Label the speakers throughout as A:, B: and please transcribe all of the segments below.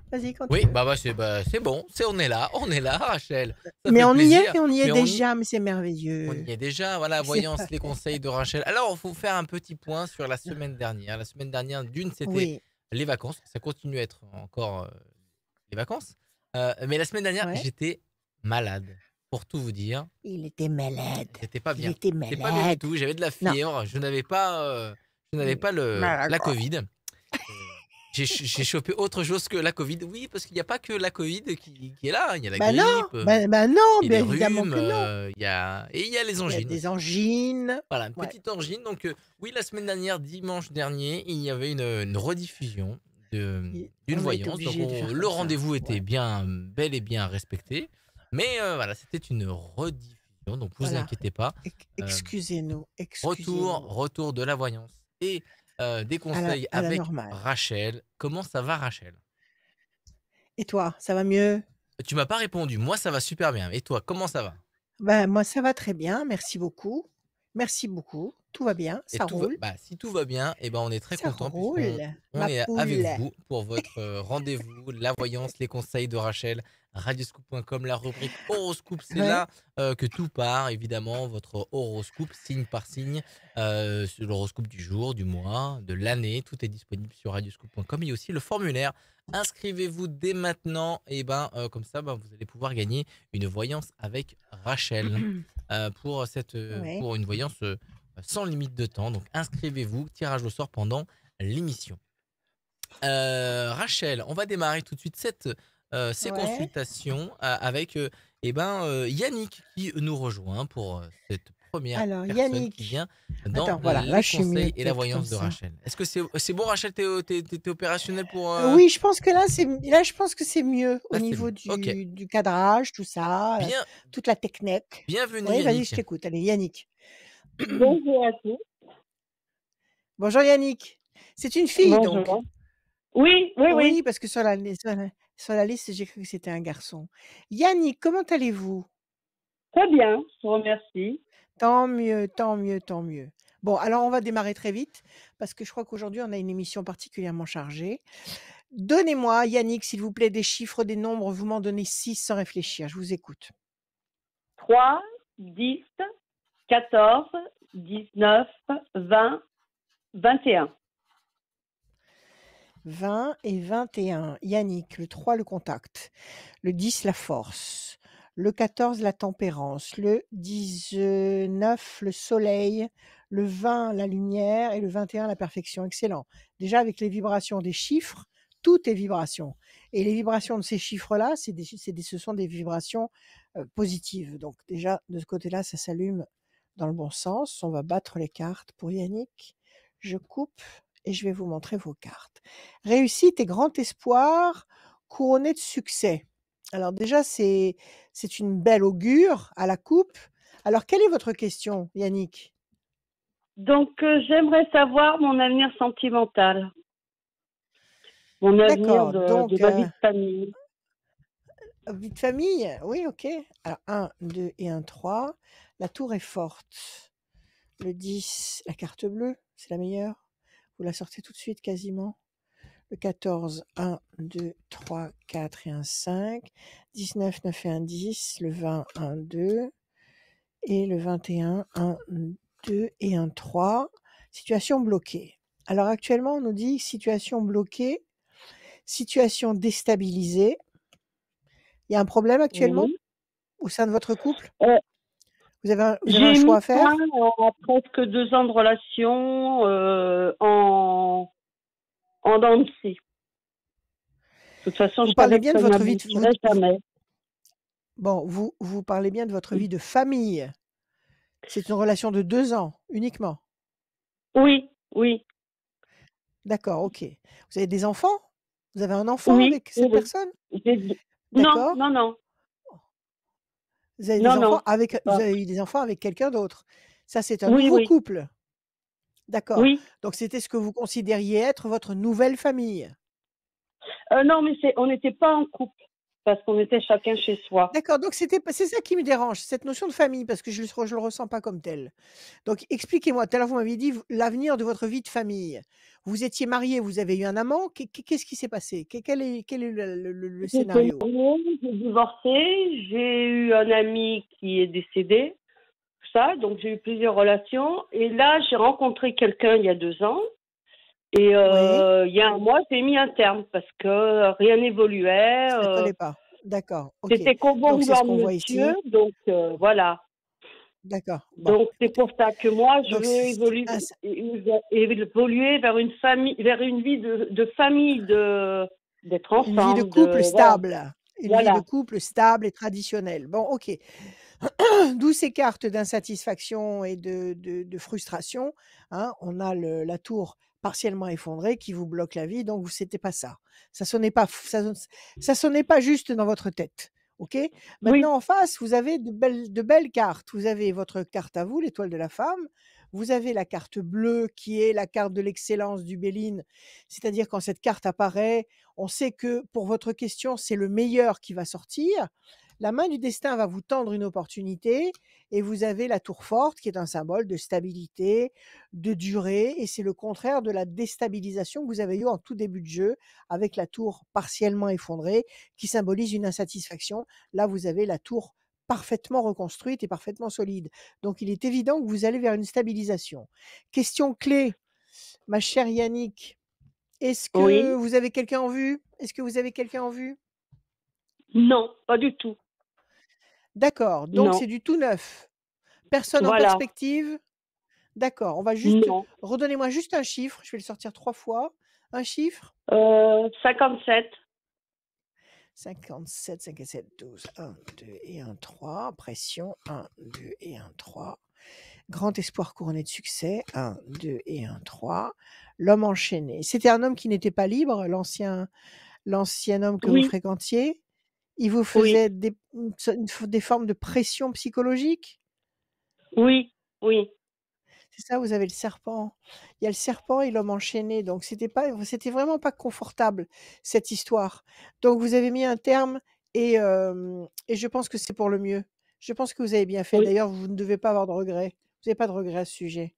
A: Vas-y,
B: Oui,
A: continue.
B: c'est bon, on est là, Rachel. Ça
A: Mais
B: fait plaisir.
A: on y est
B: Mais
A: déjà, mais c'est
B: on y
A: merveilleux.
B: est déjà. Voilà,
A: C'est
B: voyance, les conseils de Rachel. Alors, il faut faire un petit point sur la semaine dernière. La semaine dernière, d'une, c'était
A: oui,
B: les vacances. Ça continue à être encore les vacances. Mais la semaine dernière,
A: ouais.
B: j'étais malade. Pour tout vous dire,
A: Il était malade.
B: j'étais pas
A: Il
B: bien.
A: était
B: J'étais pas bien du
A: malade.
B: tout. J'avais de la
A: Non.
B: fièvre. Je n'avais pas
A: Malade.
B: la Covid. Euh, j'ai chopé autre chose que la Covid. Oui, parce qu'il n'y a pas que la Covid qui est là. Il y a la
A: Ben non,
B: grippe,
A: ben non,
B: il y a
A: bien
B: les
A: évidemment
B: rhumes,
A: que non.
B: il y a les
A: Il y a
B: angines
A: des
B: aussi.
A: angines.
B: Voilà, une
A: Ouais.
B: petite angine. Donc, oui, la semaine dernière, dimanche dernier, il y avait une rediffusion d'une
A: On a été
B: voyance. Donc,
A: obligé de faire
B: le
A: comme ça.
B: rendez-vous était
A: Ouais.
B: bien, bel et bien respecté. Mais voilà, c'était une rediffusion. Donc, vous
A: Voilà.
B: inquiétez pas. Euh,
A: Excusez-nous. Excusez-nous.
B: retour de la voyance et des conseils
A: À la
B: avec
A: normale.
B: Rachel. Comment ça va, Rachel?
A: Et toi, ça va mieux?
B: Tu m'as pas répondu. Moi, ça va super bien. Et toi, comment ça va?
A: Ben, moi, ça va très bien. Merci beaucoup. Merci beaucoup. Tout va bien.
B: Et
A: Ça roule.
B: si tout va bien, eh ben, on est très
A: Ça
B: content
A: roule.
B: on
A: Ma
B: est avec
A: poule.
B: vous pour votre rendez-vous, la voyance, les conseils de Rachel, radioscoop.com, la rubrique horoscope, c'est
A: Ouais.
B: là que tout part, évidemment, votre horoscope, signe par signe, sur l'horoscope du jour, du mois, de l'année, tout est disponible sur radioscoop.com. Il y a aussi le formulaire. Inscrivez-vous dès maintenant, et comme ça, vous allez pouvoir gagner une voyance avec Rachel
A: Ouais.
B: pour une voyance sans limite de temps. Donc inscrivez-vous, tirage au sort pendant l'émission. Rachel, on va démarrer tout de suite ces
A: Ouais.
B: consultations avec Yannick qui nous rejoint pour cette première
A: Alors,
B: personne qui
A: Yannick.
B: vient dans
A: Attends, voilà. Là,
B: les
A: je suis mieux,
B: conseils et la
A: peut-être, comme
B: voyance de
A: ça.
B: Rachel. Est-ce que c'est bon, Rachel? T'es opérationnel pour
A: Oui, je pense que là, je pense que c'est mieux au
B: là, c'est
A: niveau
B: mieux. Ok.
A: du cadrage, tout ça,
B: Bien,
A: toute la technique.
B: bienvenue
A: Oui, vas-y, je
B: Yannick.
A: t'écoute. Allez, Yannick.
C: Bonjour à tous.
A: Bonjour Yannick. C'est une fille, donc?
C: Bonjour. Oui, oui, oui.
A: Oui, parce que sur la liste, j'ai cru que c'était un garçon. Yannick, comment allez-vous?
C: Très bien, je vous remercie.
A: Tant mieux, tant mieux, tant mieux. Bon, alors on va démarrer très vite parce que je crois qu'aujourd'hui, on a une émission particulièrement chargée. Donnez-moi, Yannick, s'il vous plaît, des chiffres, des nombres. Vous m'en donnez 6 sans réfléchir. Je vous écoute.
C: 3, 10, 14, 19, 20, 21.
A: 20 et 21. Yannick, le 3, le contact. Le 10, la force. Le 14, la tempérance. Le 19, le soleil. Le 20, la lumière. Et le 21, la perfection. Excellent. Déjà, avec les vibrations des chiffres, tout est vibration. Et les vibrations de ces chiffres-là, ce sont des vibrations positives. Donc déjà, de ce côté-là, ça s'allume dans le bon sens. On va battre les cartes pour Yannick. Je coupe et je vais vous montrer vos cartes. Réussite et grand espoir couronné de succès. Alors déjà, c'est une belle augure à la coupe. Alors, quelle est votre question, Yannick?
C: Donc, j'aimerais savoir mon avenir sentimental, mon avenir
A: D'accord,
C: de
A: donc
C: ma vie de famille.
A: vie de famille, oui, ok. Alors, 1, 2 et 1, 3. La tour est forte. Le 10, la carte bleue, c'est la meilleure. Vous la sortez tout de suite quasiment. Le 14, 1, 2, 3, 4 et un 5. 19, 9 et un 10. Le 20, 1, 2. Et le 21, 1, 2 et un 3. Situation bloquée. Alors actuellement, on nous dit situation bloquée, situation déstabilisée. Il y a un problème actuellement
C: Oui.
A: au sein de votre couple?
C: Euh,
A: Vous avez un
C: j'ai
A: choix
C: mis
A: à
C: fin
A: faire?
C: à presque 2 ans de relation en dents de scie. De toute façon,
A: Vous
C: je
A: parlez
C: savais que
A: bien de
C: ça
A: votre vie,
C: n'aboutirait jamais.
A: bon, vous parlez bien de votre vie de famille. C'est une relation de 2 ans uniquement?
C: Oui, oui,
A: D'accord, OK. Vous avez des enfants? Vous avez un enfant
C: oui,
A: avec
C: oui,
A: cette
C: oui.
A: personne?
C: Non,
A: D'accord.
C: non, non,
A: Vous avez des
C: non,
A: enfants
C: non.
A: avec vous
C: Pas.
A: avez eu des enfants avec quelqu'un d'autre? Ça, c'est un
C: Oui,
A: nouveau
C: oui,
A: couple? D'accord.
C: oui.
A: Donc c'était ce que vous considériez être votre nouvelle famille?
C: Non, mais on n'était pas en couple. parce qu'on était chacun chez soi.
A: D'accord, donc c'est ça qui me dérange, cette notion de famille, parce que je le ressens pas comme tel. Donc expliquez-moi, tout à l'heure vous m'aviez dit l'avenir de votre vie de famille. Vous étiez mariés, vous avez eu un amant, qu'est-ce qui s'est passé? Quel est le
C: J'étais
A: scénario?
C: mariée, j'ai divorcé, j'ai eu un ami qui est décédé, tout ça, donc j'ai eu plusieurs relations. Et là, j'ai rencontré quelqu'un il y a 2 ans. Et
A: Oui,
C: il y a un mois, j'ai mis un terme parce que rien n'évoluait.
A: ça collait pas. D'accord, OK.
C: C'était qu'au bon
A: Donc c'est ce
C: vouloir de
A: qu'on voit
C: monsieur,
A: ici.
C: donc voilà.
A: D'accord, bon,
C: Donc c'est
A: écoutez.
C: pour ça que moi, je
A: Donc
C: veux évoluer vers une famille, vers une vie de famille, d'être
A: une vie de
C: ensemble,
A: couple
C: voilà,
A: stable, une vie de
C: voilà.
A: couple stable et traditionnelle. Bon, OK. D'où ces cartes d'insatisfaction et de frustration, hein. On a la tour partiellement effondrée qui vous bloque la vie, donc c'était pas ça. Ça sonnait pas juste dans votre tête, OK?
C: Oui,
A: Maintenant en face, vous avez de belles cartes. Vous avez votre carte à vous, l'étoile de la femme. Vous avez la carte bleue qui est la carte de l'excellence du Béline, c'est-à-dire quand cette carte apparaît, on sait que pour votre question, c'est le meilleur qui va sortir. La main du destin va vous tendre une opportunité et vous avez la tour forte qui est un symbole de stabilité, de durée et c'est le contraire de la déstabilisation que vous avez eue en tout début de jeu avec la tour partiellement effondrée qui symbolise une insatisfaction. Là, vous avez la tour parfaitement reconstruite et parfaitement solide. Donc, il est évident que vous allez vers une stabilisation. Question clé, ma chère Yannick, est-ce que
C: oui,
A: vous avez quelqu'un en vue? Est-ce que vous avez quelqu'un en vue?
C: non, pas du tout.
A: D'accord, donc
C: Non,
A: c'est du tout neuf. Personne en
C: voilà,
A: perspective? D'accord, on va juste
C: non.
A: redonnez-moi juste un chiffre, je vais le sortir 3 fois. Un chiffre?
C: 57.
A: 57, 57, 12, 1, 2 et 1, 3. Pression, 1, 2 et 1, 3. Grand espoir couronné de succès, 1, 2 et 1, 3. L'homme enchaîné. C'était un homme qui n'était pas libre, l'ancien homme que vous
C: Oui,
A: fréquentiez? Il vous
C: oui,
A: faisait des formes de pression psychologique?
C: oui, oui,
A: C'est ça, vous avez le serpent. Il y a le serpent et l'homme enchaîné, donc c'était vraiment pas confortable, cette histoire. Donc vous avez mis un terme et je pense que c'est pour le mieux. Je pense que vous avez bien fait.
C: oui.
A: D'ailleurs, vous ne devez pas avoir de regrets. Vous n'avez pas de regrets à ce sujet.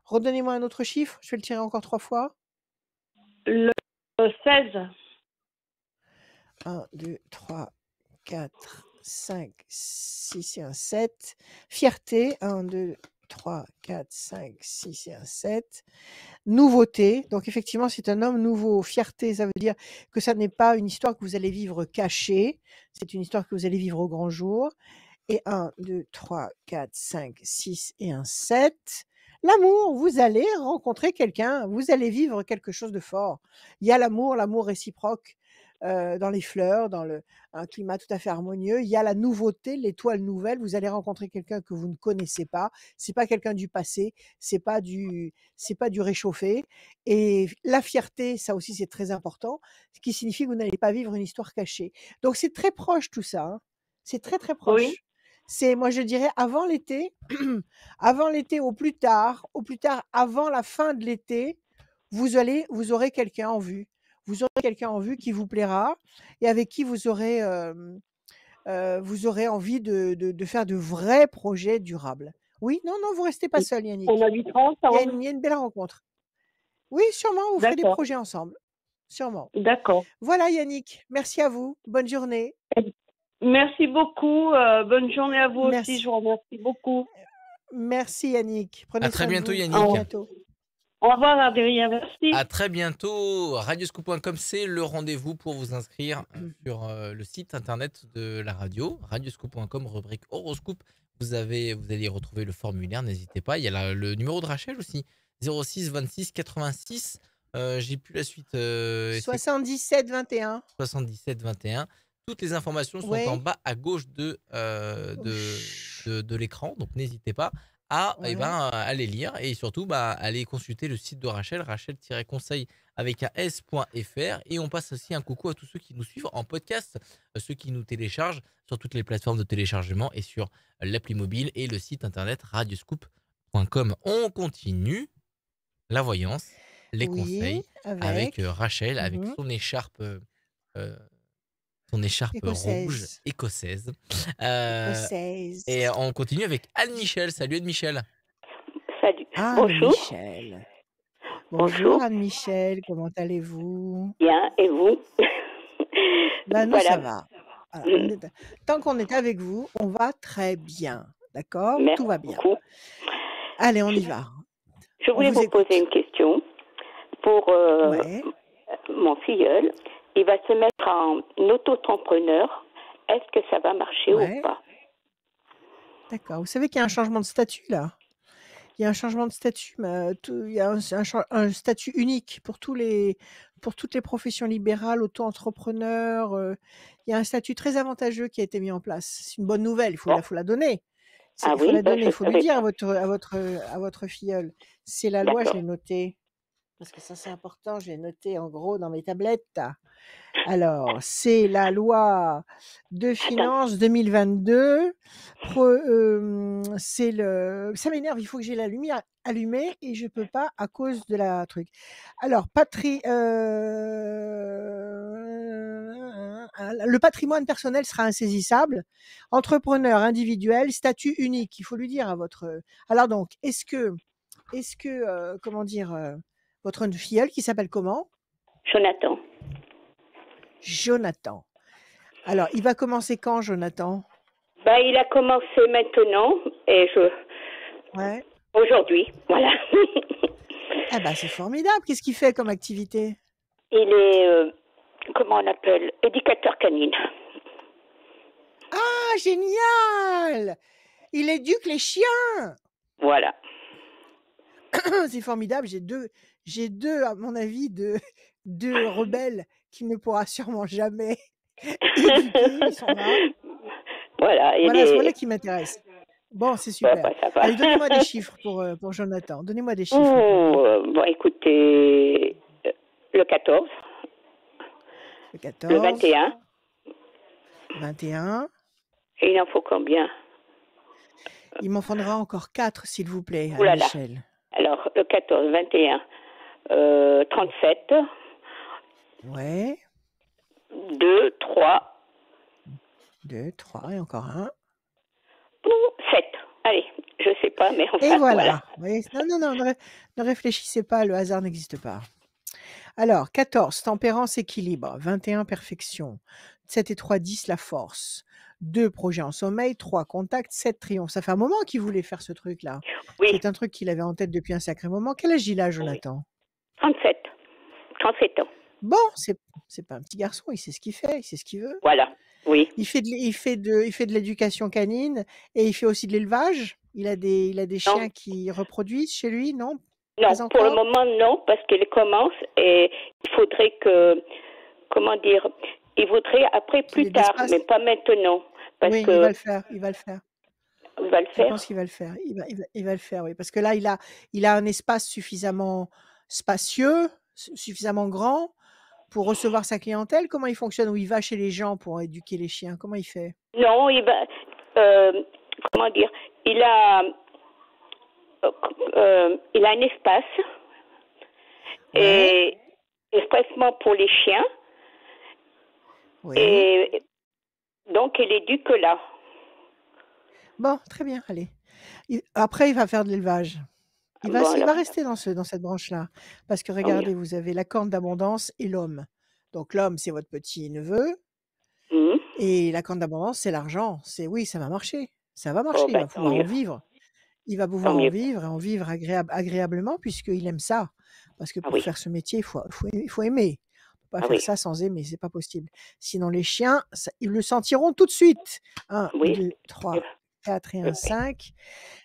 A: Redonnez-moi un autre chiffre, je vais le tirer encore 3 fois.
C: Le 16.
A: 1, 2, 3, 4, 5, 6 et un 7. Fierté, 1, 2, 3, 4, 5, 6 et un 7. Nouveauté, donc effectivement, c'est un homme nouveau. Fierté, ça veut dire que ça n'est pas une histoire que vous allez vivre cachée, c'est une histoire que vous allez vivre au grand jour. Et 1, 2, 3, 4, 5, 6 et un 7. L'amour, vous allez rencontrer quelqu'un, vous allez vivre quelque chose de fort. Il y a l'amour réciproque dans les fleurs, un climat tout à fait harmonieux. Il y a la nouveauté, l'étoile nouvelle. Vous allez rencontrer quelqu'un que vous ne connaissez pas. C'est pas quelqu'un du passé, c'est pas du réchauffé. Et la fierté, ça aussi c'est très important, ce qui signifie que vous n'allez pas vivre une histoire cachée. Donc c'est très proche tout ça, hein. C'est très très
C: Oui,
A: proche. C'est, moi je dirais, avant l'été, avant l'été au plus tard avant la fin de l'été, vous aurez quelqu'un en vue. Vous aurez quelqu'un en vue qui vous plaira et avec qui vous aurez envie de faire de vrais projets durables. Oui, non, non, vous restez pas seul,
C: on
A: Yannick.
C: habitera
A: Il y a
C: ensemble.
A: une belle rencontre. Oui, sûrement, vous ferez des
C: D'accord,
A: projets ensemble. Sûrement.
C: d'accord.
A: Voilà, Yannick. Merci à vous. Bonne journée.
C: Merci beaucoup. Bonne journée à vous aussi. Je
A: Merci.
C: vous remercie beaucoup.
A: Merci, Yannick.
B: À
A: Prenez
B: très
A: soin de
B: bientôt,
A: vous. À
B: Yannick.
C: Au,
A: bientôt.
C: au revoir, Adrien. Merci.
B: À très bientôt. Radioscoop.com, c'est le rendez-vous pour vous inscrire sur le site internet de la radio. Radioscoop.com, rubrique horoscope. Vous allez y retrouver le formulaire, n'hésitez pas. Il y a le numéro de Rachel aussi. 06 26 86. J'ai plus la suite. C'est
A: 77 21.
B: 77 21. Toutes les informations sont en
A: Ouais.
B: bas à gauche de l'écran, donc n'hésitez pas à
A: Ouais.
B: à les lire et surtout aller consulter le site de Rachel, rachel-conseil avec un s.fr. Et on passe aussi un coucou à tous ceux qui nous suivent en podcast, ceux qui nous téléchargent sur toutes les plateformes de téléchargement et sur l'appli mobile et le site internet radioscoop.com. On continue la voyance, les
A: Oui,
B: conseils avec
A: avec.
B: Rachel, avec
A: Mmh.
B: son écharpe euh, ton écharpe rouge
A: Écossaise.
B: écossaise. Et
A: Écossaise.
B: on continue avec Anne-Michel. Salut Anne-Michel.
D: Salut.
A: Anne-Michel.
D: Bonjour.
A: Bonjour Anne-Michel, comment allez-vous?
D: Bien, et vous?
A: Bah nous
D: Voilà.
A: ça va. Voilà, tant qu'on est avec vous, on va très bien. D'accord?
D: Merci
A: Tout va bien.
D: beaucoup.
A: Allez, on y va.
D: Je voulais vous poser une question pour
A: Ouais.
D: mon filleul. Il va se mettre en auto-entrepreneur. Est-ce que ça va marcher
A: Ouais.
D: ou pas?
A: D'accord. Vous savez qu'il y a un changement de statut là. Il y a un changement de statut, mais il y a un statut unique pour toutes les professions libérales, auto-entrepreneurs. Il y a un statut très avantageux qui a été mis en place. C'est une bonne nouvelle. Il faut la donner.
D: Ah
A: Il faut
D: oui,
A: la
D: ben,
A: donner.
D: je
A: Il faut lui
D: savais
A: dire
D: pas.
A: à votre filleule. C'est la loi, je
D: D'accord.
A: l'ai notée. Parce que ça, c'est important. Je l'ai noté en gros dans mes tablettes. Alors, c'est la loi de finances 2022. C'est le. Ça m'énerve, il faut que j'ai la lumière allumée et je peux pas à cause de la truc. Alors, le patrimoine personnel sera insaisissable. Entrepreneur individuel, statut unique. Il faut lui dire à votre. Alors donc, est-ce que, comment dire, votre filleule qui s'appelle comment?
D: Jonathan.
A: Jonathan. Alors, il va commencer quand, Jonathan?
D: Bah, il a commencé maintenant et
A: Ouais.
D: aujourd'hui, voilà.
A: Ah bah c'est formidable. Qu'est-ce qu'il fait comme activité?
D: Il est, comment on appelle, éducateur canine.
A: Ah, génial! Il éduque les chiens.
D: Voilà.
A: C'est formidable. J'ai deux, à mon avis, deux rebelles qui ne pourra sûrement jamais éduquer. Ils sont là.
D: Voilà.
A: Voilà, voilà qui m'intéresse. Bon, c'est super.
D: Ouais, bah, ça va.
A: Allez, donnez-moi des chiffres pour Jonathan. Donnez-moi des chiffres.
D: Bon, écoutez, le 14.
A: Le 14.
D: Le 21.
A: 21.
D: Et il en faut combien?
A: Il m'en faudra encore 4, s'il vous plaît,
D: Ouh là là.
A: Michel.
D: Alors, le 14, 21, 37.
A: Ouais.
D: 2, 3.
A: 2, 3 et encore un.
D: 7. Allez, je sais pas, mais enfin,
A: Et voilà. Oui, non, ne réfléchissez pas, le hasard n'existe pas. Alors, 14, tempérance, équilibre. 21, perfection. 7 et 3, 10, la force. 2, projet en sommeil. 3, contact. 7, triomphe. Ça fait un moment qu'il voulait faire ce truc-là.
D: Oui.
A: C'est un truc qu'il avait en tête depuis un sacré moment. Quel âge il a, Jonathan?
D: 37. 37 ans.
A: Bon, c'est pas un petit garçon, il sait ce qu'il fait, il sait ce qu'il veut.
D: Voilà, oui.
A: Il fait de l'éducation canine et il fait aussi de l'élevage. Il a des chiens qui reproduisent chez lui, non?
D: Non, pour le moment, non, parce qu'il commence et il faudrait que, comment dire, il voudrait après plus tard, mais pas maintenant. Parce
A: oui,
D: que
A: il va le faire.
D: Il va le faire?
A: Je pense qu'il va le faire. Il va le faire, oui. Parce que là, il a un espace suffisamment spacieux, suffisamment grand pour recevoir sa clientèle. Comment il fonctionne? Où il va chez les gens pour éduquer les chiens? Comment il fait?
D: Non, il va, comment dire, il a un espace et expressement pour les chiens.
A: Oui.
D: Et donc, il éduque là.
A: Bon, très bien, allez. Après, il va faire de l'élevage. Il va rester dans cette branche-là. Parce que regardez, vous avez la corne d'abondance et l'homme. Donc l'homme, c'est votre petit-neveu. Et la corne d'abondance, c'est l'argent. Oui, ça va marcher. Ça va marcher. Il va pouvoir en vivre. Il va pouvoir en vivre et en vivre agréablement puisqu'il aime ça. Parce que pour faire ce métier, il faut aimer. On ne peut pas faire ça sans aimer, c'est pas possible. Sinon, les chiens, ils le sentiront tout de suite. 1, 2, 3, 4 et 1, 5.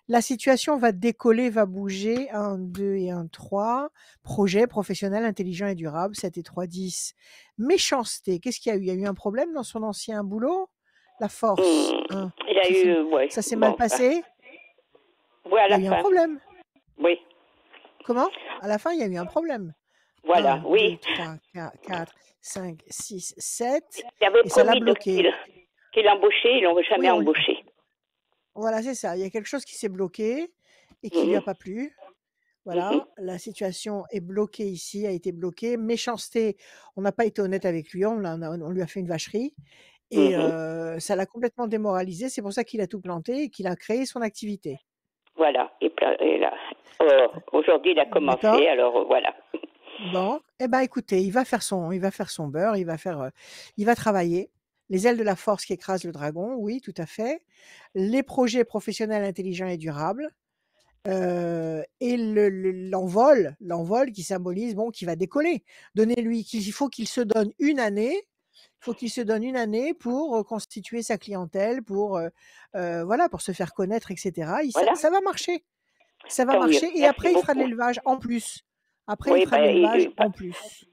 A: La situation va décoller, va bouger. 1, 2 et 1, 3. Projet professionnel, intelligent et durable. 7 et 3, 10. Méchanceté. Qu'est-ce qu'il y a eu? Il y a eu un problème dans son ancien boulot? La force.
D: Il a eu,
A: ça s'est mal passé?
D: Oui, à la
A: fin. Il y a eu un problème.
D: Oui.
A: Comment? À la fin, il y a eu un problème.
D: Voilà,
A: 1, 2, 3, 4, 5, 6, 7.
D: Il avait
A: et ça l'a bloqué.
D: Qu'il embauchait, ils l'ont jamais embauché.
A: Voilà, c'est ça. Il y a quelque chose qui s'est bloqué et qui lui a pas plu. Voilà, la situation est bloquée ici, a été bloquée. Méchanceté, on n'a pas été honnête avec lui, on lui a fait une vacherie et ça l'a complètement démoralisé. C'est pour ça qu'il a tout planté et qu'il a créé son activité.
D: Voilà. Et là, aujourd'hui, il a commencé,
A: D'accord?
D: alors voilà.
A: Bon, eh ben écoutez, il va faire son beurre, il va travailler. Les ailes de la force qui écrasent le dragon, oui, tout à fait. Les projets professionnels intelligents et durables. Et l'envol qui symbolise, bon, qui va décoller. Donnez-lui il faut qu'il se donne une année. Il faut qu'il se donne une année pour constituer sa clientèle, pour voilà, pour se faire connaître, etc.
D: Voilà.
A: Ça va marcher. Ça va
D: Tant mieux.
A: marcher. Et
D: Merci
A: après, il fera de
D: beaucoup.
A: l'élevage en plus. Après,
D: Oui,
A: il fera de l'élevage en plus.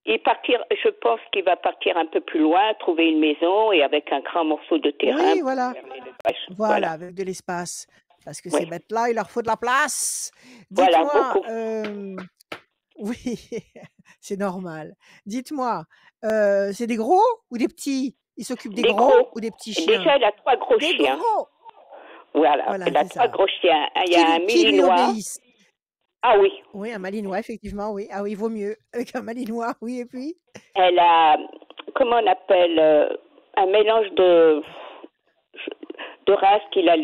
D: Et partir, je pense qu'il va partir un peu plus loin, trouver une maison et avec un grand morceau de terrain.
A: Oui,
D: pour
A: voilà.
D: faire l'élevage.
A: Voilà, avec de l'espace. Parce que
D: Oui.
A: ces bêtes-là, il leur faut de la place.
D: Voilà,
A: Dites-moi,
D: beaucoup.
A: oui, c'est normal. Dites-moi, c'est des gros ou des petits? Il s'occupe des gros ou des petits chiens?
D: Déjà, il a 3 gros
A: Des
D: chiens.
A: gros!
D: Voilà, il a
A: c'est
D: 3
A: ça.
D: gros chiens. Il y a un
A: Qui lui
D: Malinois.
A: obéissent.
D: Ah oui.
A: Oui, un Malinois, effectivement, oui. Ah oui, vaut mieux avec un Malinois, oui, et puis?
D: Elle a, comment on appelle, un mélange de race qu'il a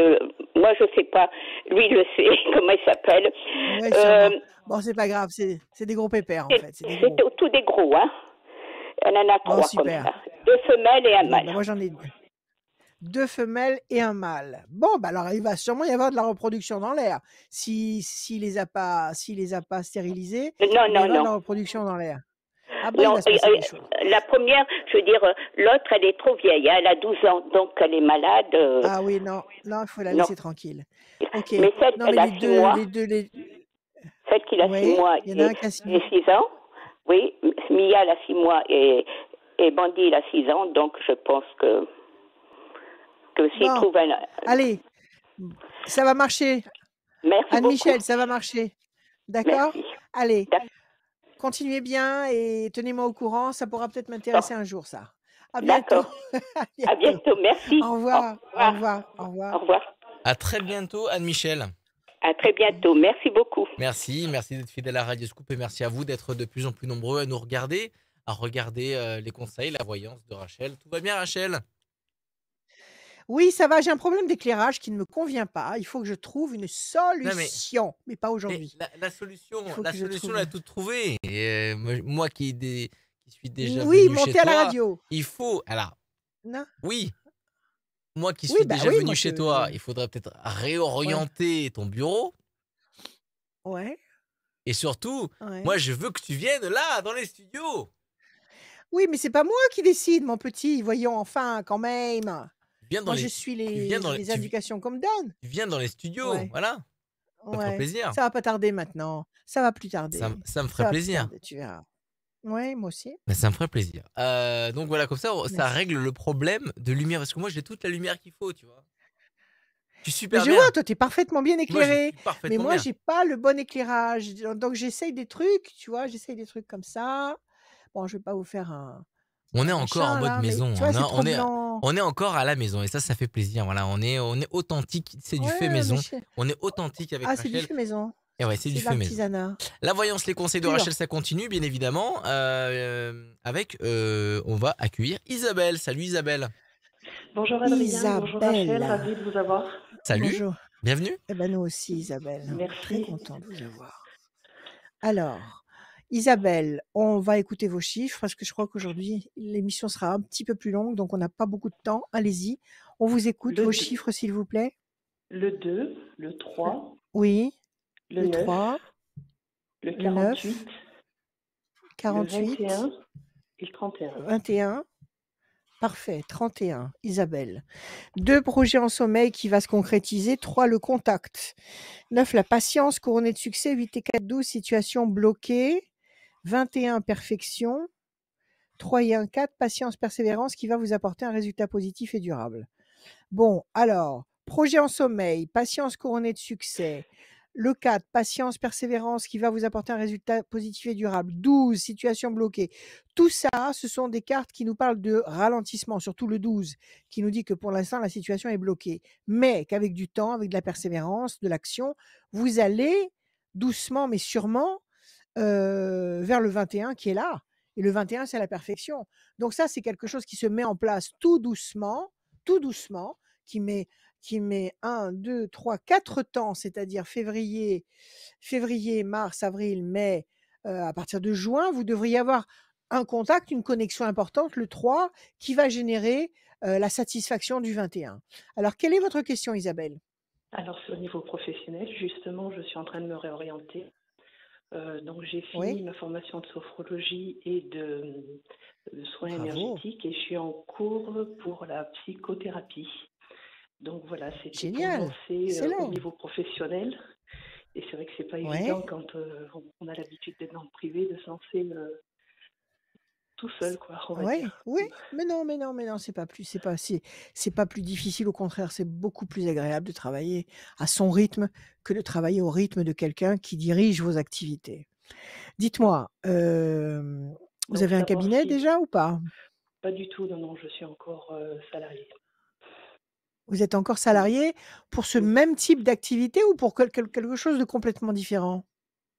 D: moi je sais pas, lui il le sait, comment il s'appelle.
A: Oui, sûrement. Bon, c'est pas grave, c'est des gros pépères, en fait.
D: C'est tout des gros, hein. Elle en a 3 comme ça. 2 femelles et un mâle.
A: Ben moi j'en ai 2 femelles et un mâle. Bon, bah alors il va sûrement y avoir de la reproduction dans l'air. S'il les a pas stérilisés, il va y avoir de la reproduction dans l'air. Ah bah, il va se passer des choses.
D: La première, je veux dire, l'autre, elle est trop vieille, hein, elle a 12 ans, donc elle est malade.
A: Ah oui, non, il faut la laisser tranquille. Ok.
D: Mais celle qui a 6 mois, celle qui a 6 mois
A: il y en a un qui a 6 mois.
D: 6 ans, oui, Mia elle a 6 mois et Bandy il a 6 ans, donc je pense que s'il trouve un...
A: Allez, ça va marcher.
D: Merci
A: Anne-Michel,
D: beaucoup.
A: ça va marcher. D'accord?
D: Merci.
A: Allez, continuez bien et tenez-moi au courant, ça pourra peut-être m'intéresser un jour, ça. À bientôt.
D: À bientôt, merci.
A: Au revoir. Au revoir. Au revoir.
D: Au revoir.
B: À très bientôt, Anne-Michel.
D: À très bientôt, merci beaucoup.
B: Merci d'être fidèle à Radio Scoop et merci à vous d'être de plus en plus nombreux à nous regarder, les conseils, la voyance de Rachel. Tout va bien, Rachel?
A: Oui, ça va, j'ai un problème d'éclairage qui ne me convient pas. Il faut que je trouve une solution, mais pas aujourd'hui.
B: La solution, on l'a toute trouvée. Et moi qui suis déjà
A: oui,
B: venu
A: monter
B: chez
A: à
B: toi,
A: la radio.
B: il faut... Alors,
A: non.
B: Oui, moi qui suis déjà venu chez toi, il faudrait peut-être réorienter ton bureau.
A: Ouais.
B: Et surtout, moi je veux que tu viennes là, dans les studios.
A: Oui, mais c'est pas moi qui décide, mon petit. Voyons, enfin, quand même. Moi, je suis les indications qu'on me donne.
B: Tu viens dans les studios, voilà. Ça me ferait plaisir.
A: Ça va pas tarder maintenant. Ça va plus tarder.
B: Ça me ferait plaisir.
A: Tarder, tu verras. Oui, moi aussi.
B: Mais ça me ferait plaisir. Donc voilà, comme ça, ça règle le problème de lumière. Parce que moi, j'ai toute la lumière qu'il faut, tu vois. Je suis super bien.
A: Je vois, toi, tu es parfaitement bien éclairé.
B: Mais
A: moi, j'ai pas le bon éclairage. Donc, j'essaye des trucs, tu vois. J'essaye des trucs comme ça. Bon, je vais pas vous faire un...
B: On est encore en mode maison. On est encore à la maison. Et ça fait plaisir. Voilà, on est authentique. C'est du fait maison. On est authentique avec Rachel.
A: Ah, c'est du fait maison.
B: Et ouais, c'est du fait maison. La voyance, les conseils de Rachel, ça continue, bien évidemment. On va accueillir Isabelle. Salut Isabelle.
E: Bonjour Adrien, bonjour Rachel, ravie de vous avoir.
B: Salut,
A: bonjour.
B: Bienvenue.
A: Eh ben nous aussi Isabelle.
E: Merci.
A: Très content de vous avoir. Alors, Isabelle, on va écouter vos chiffres parce que je crois qu'aujourd'hui l'émission sera un petit peu plus longue, donc on n'a pas beaucoup de temps. Allez-y, on vous écoute. Vos chiffres, s'il vous plaît.
E: Le 2, le 3.
A: Oui.
E: Le 9,
A: 3.
E: Le 48.
A: 48.
E: Le 21 et le 31.
A: 21. Parfait, 31, Isabelle. 2, projet en sommeil qui va se concrétiser. 3, le contact. 9, la patience couronnée de succès. 8 et 4, 12, situation bloquée. 21, perfection. 3 et 1, 4, patience, persévérance qui va vous apporter un résultat positif et durable. Bon, alors, projet en sommeil, patience couronnée de succès. Le 4, patience, persévérance qui va vous apporter un résultat positif et durable. 12, situation bloquée. Tout ça, ce sont des cartes qui nous parlent de ralentissement, surtout le 12, qui nous dit que pour l'instant, la situation est bloquée. Mais qu'avec du temps, avec de la persévérance, de l'action, vous allez doucement mais sûrement, vers le 21 qui est là. Et le 21, c'est la perfection. Donc ça, c'est quelque chose qui se met en place tout doucement, qui met qui met 1, 2, 3, 4 temps, c'est-à-dire février, mars, avril, mai, à partir de juin, vous devriez avoir un contact, une connexion importante, le 3, qui va générer, la satisfaction du 21. Alors quelle est votre question, Isabelle?
E: Alors, c'est au niveau professionnel. Justement, je suis en train de me réorienter. Donc, j'ai fini
A: Oui?
E: ma formation de sophrologie et de soins
A: Bravo!
E: énergétiques et je suis en cours pour la psychothérapie. Donc, voilà, c'était pour me
A: Génial!
E: lancer au
A: Excellent!
E: niveau professionnel. Et c'est vrai que c'est pas évident
A: Ouais.
E: quand on a l'habitude d'être dans le privé de se lancer tout seul, quoi, on va
A: Oui,
E: dire.
A: oui, mais non, c'est pas plus difficile, au contraire, c'est beaucoup plus agréable de travailler à son rythme que de travailler au rythme de quelqu'un qui dirige vos activités.
E: Oui.
A: Dites-moi, vous
E: Donc,
A: avez un
E: savoir
A: cabinet
E: si...
A: déjà ou pas?
E: Pas du tout, non, non, je suis encore salariée.
A: Vous êtes encore
E: Voilà.
A: salarié pour ce
E: Oui,
A: même type d'activité ou pour quelque chose de complètement différent?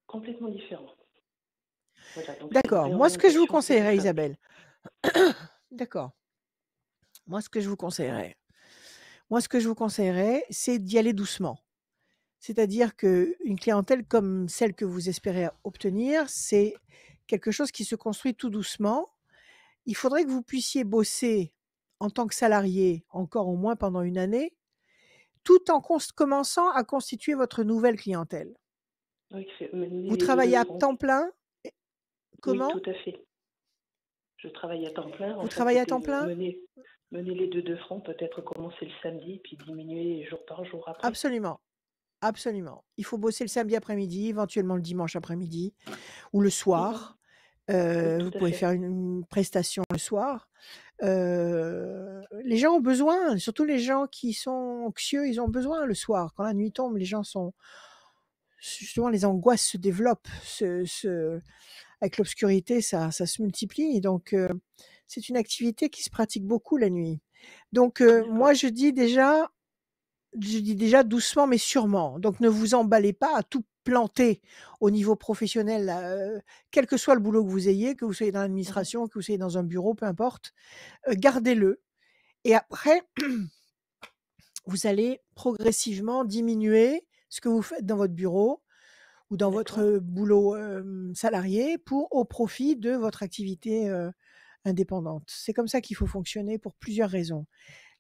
E: complètement différent. Voilà, donc c'est une
A: D'accord, moi ce que je vous
E: réorientation pure et
A: conseillerais,
E: simple.
A: Isabelle, d'accord, moi ce que je vous conseillerais c'est d'y aller doucement. C'est-à-dire qu'une clientèle comme celle que vous espérez obtenir, c'est quelque chose qui se construit tout doucement. Il faudrait que vous puissiez bosser en tant que salarié encore au moins pendant une année, tout en commençant à constituer votre nouvelle clientèle.
E: Oui, c'est mener
A: Vous
E: les deux de
A: travaillez à
E: front.
A: temps plein? Et
E: Oui,
A: comment?
E: tout à fait. Je travaille à temps plein. En
A: Vous
E: fait,
A: travaillez à
E: c'était
A: temps plein?
E: mener les deux de front, peut-être commencer le samedi, puis diminuer jour par jour après.
A: Absolument, absolument. Il faut bosser le samedi après-midi, éventuellement le dimanche après-midi ou le
E: Mhm.
A: soir.
E: Oui, tout
A: Vous
E: à
A: pouvez
E: fait.
A: faire une prestation le soir. Les gens ont besoin, surtout les gens qui sont anxieux, ils ont besoin le soir. Quand la nuit tombe, les gens sont justement, les angoisses se développent, avec l'obscurité, ça se multiplie. Donc, c'est une activité qui se pratique beaucoup la nuit. Donc, moi,
E: D'accord.
A: je dis déjà doucement mais sûrement. Donc, ne vous emballez pas à tout planter au niveau professionnel, quel que soit le boulot que vous ayez, que vous soyez dans
E: Mhm.
A: l'administration, que vous soyez dans un bureau, peu importe, gardez-le. Et après, vous allez progressivement diminuer ce que vous faites dans votre bureau ou dans
E: D'accord.
A: votre boulot salarié au profit de votre activité indépendante. C'est comme ça qu'il faut fonctionner pour plusieurs raisons.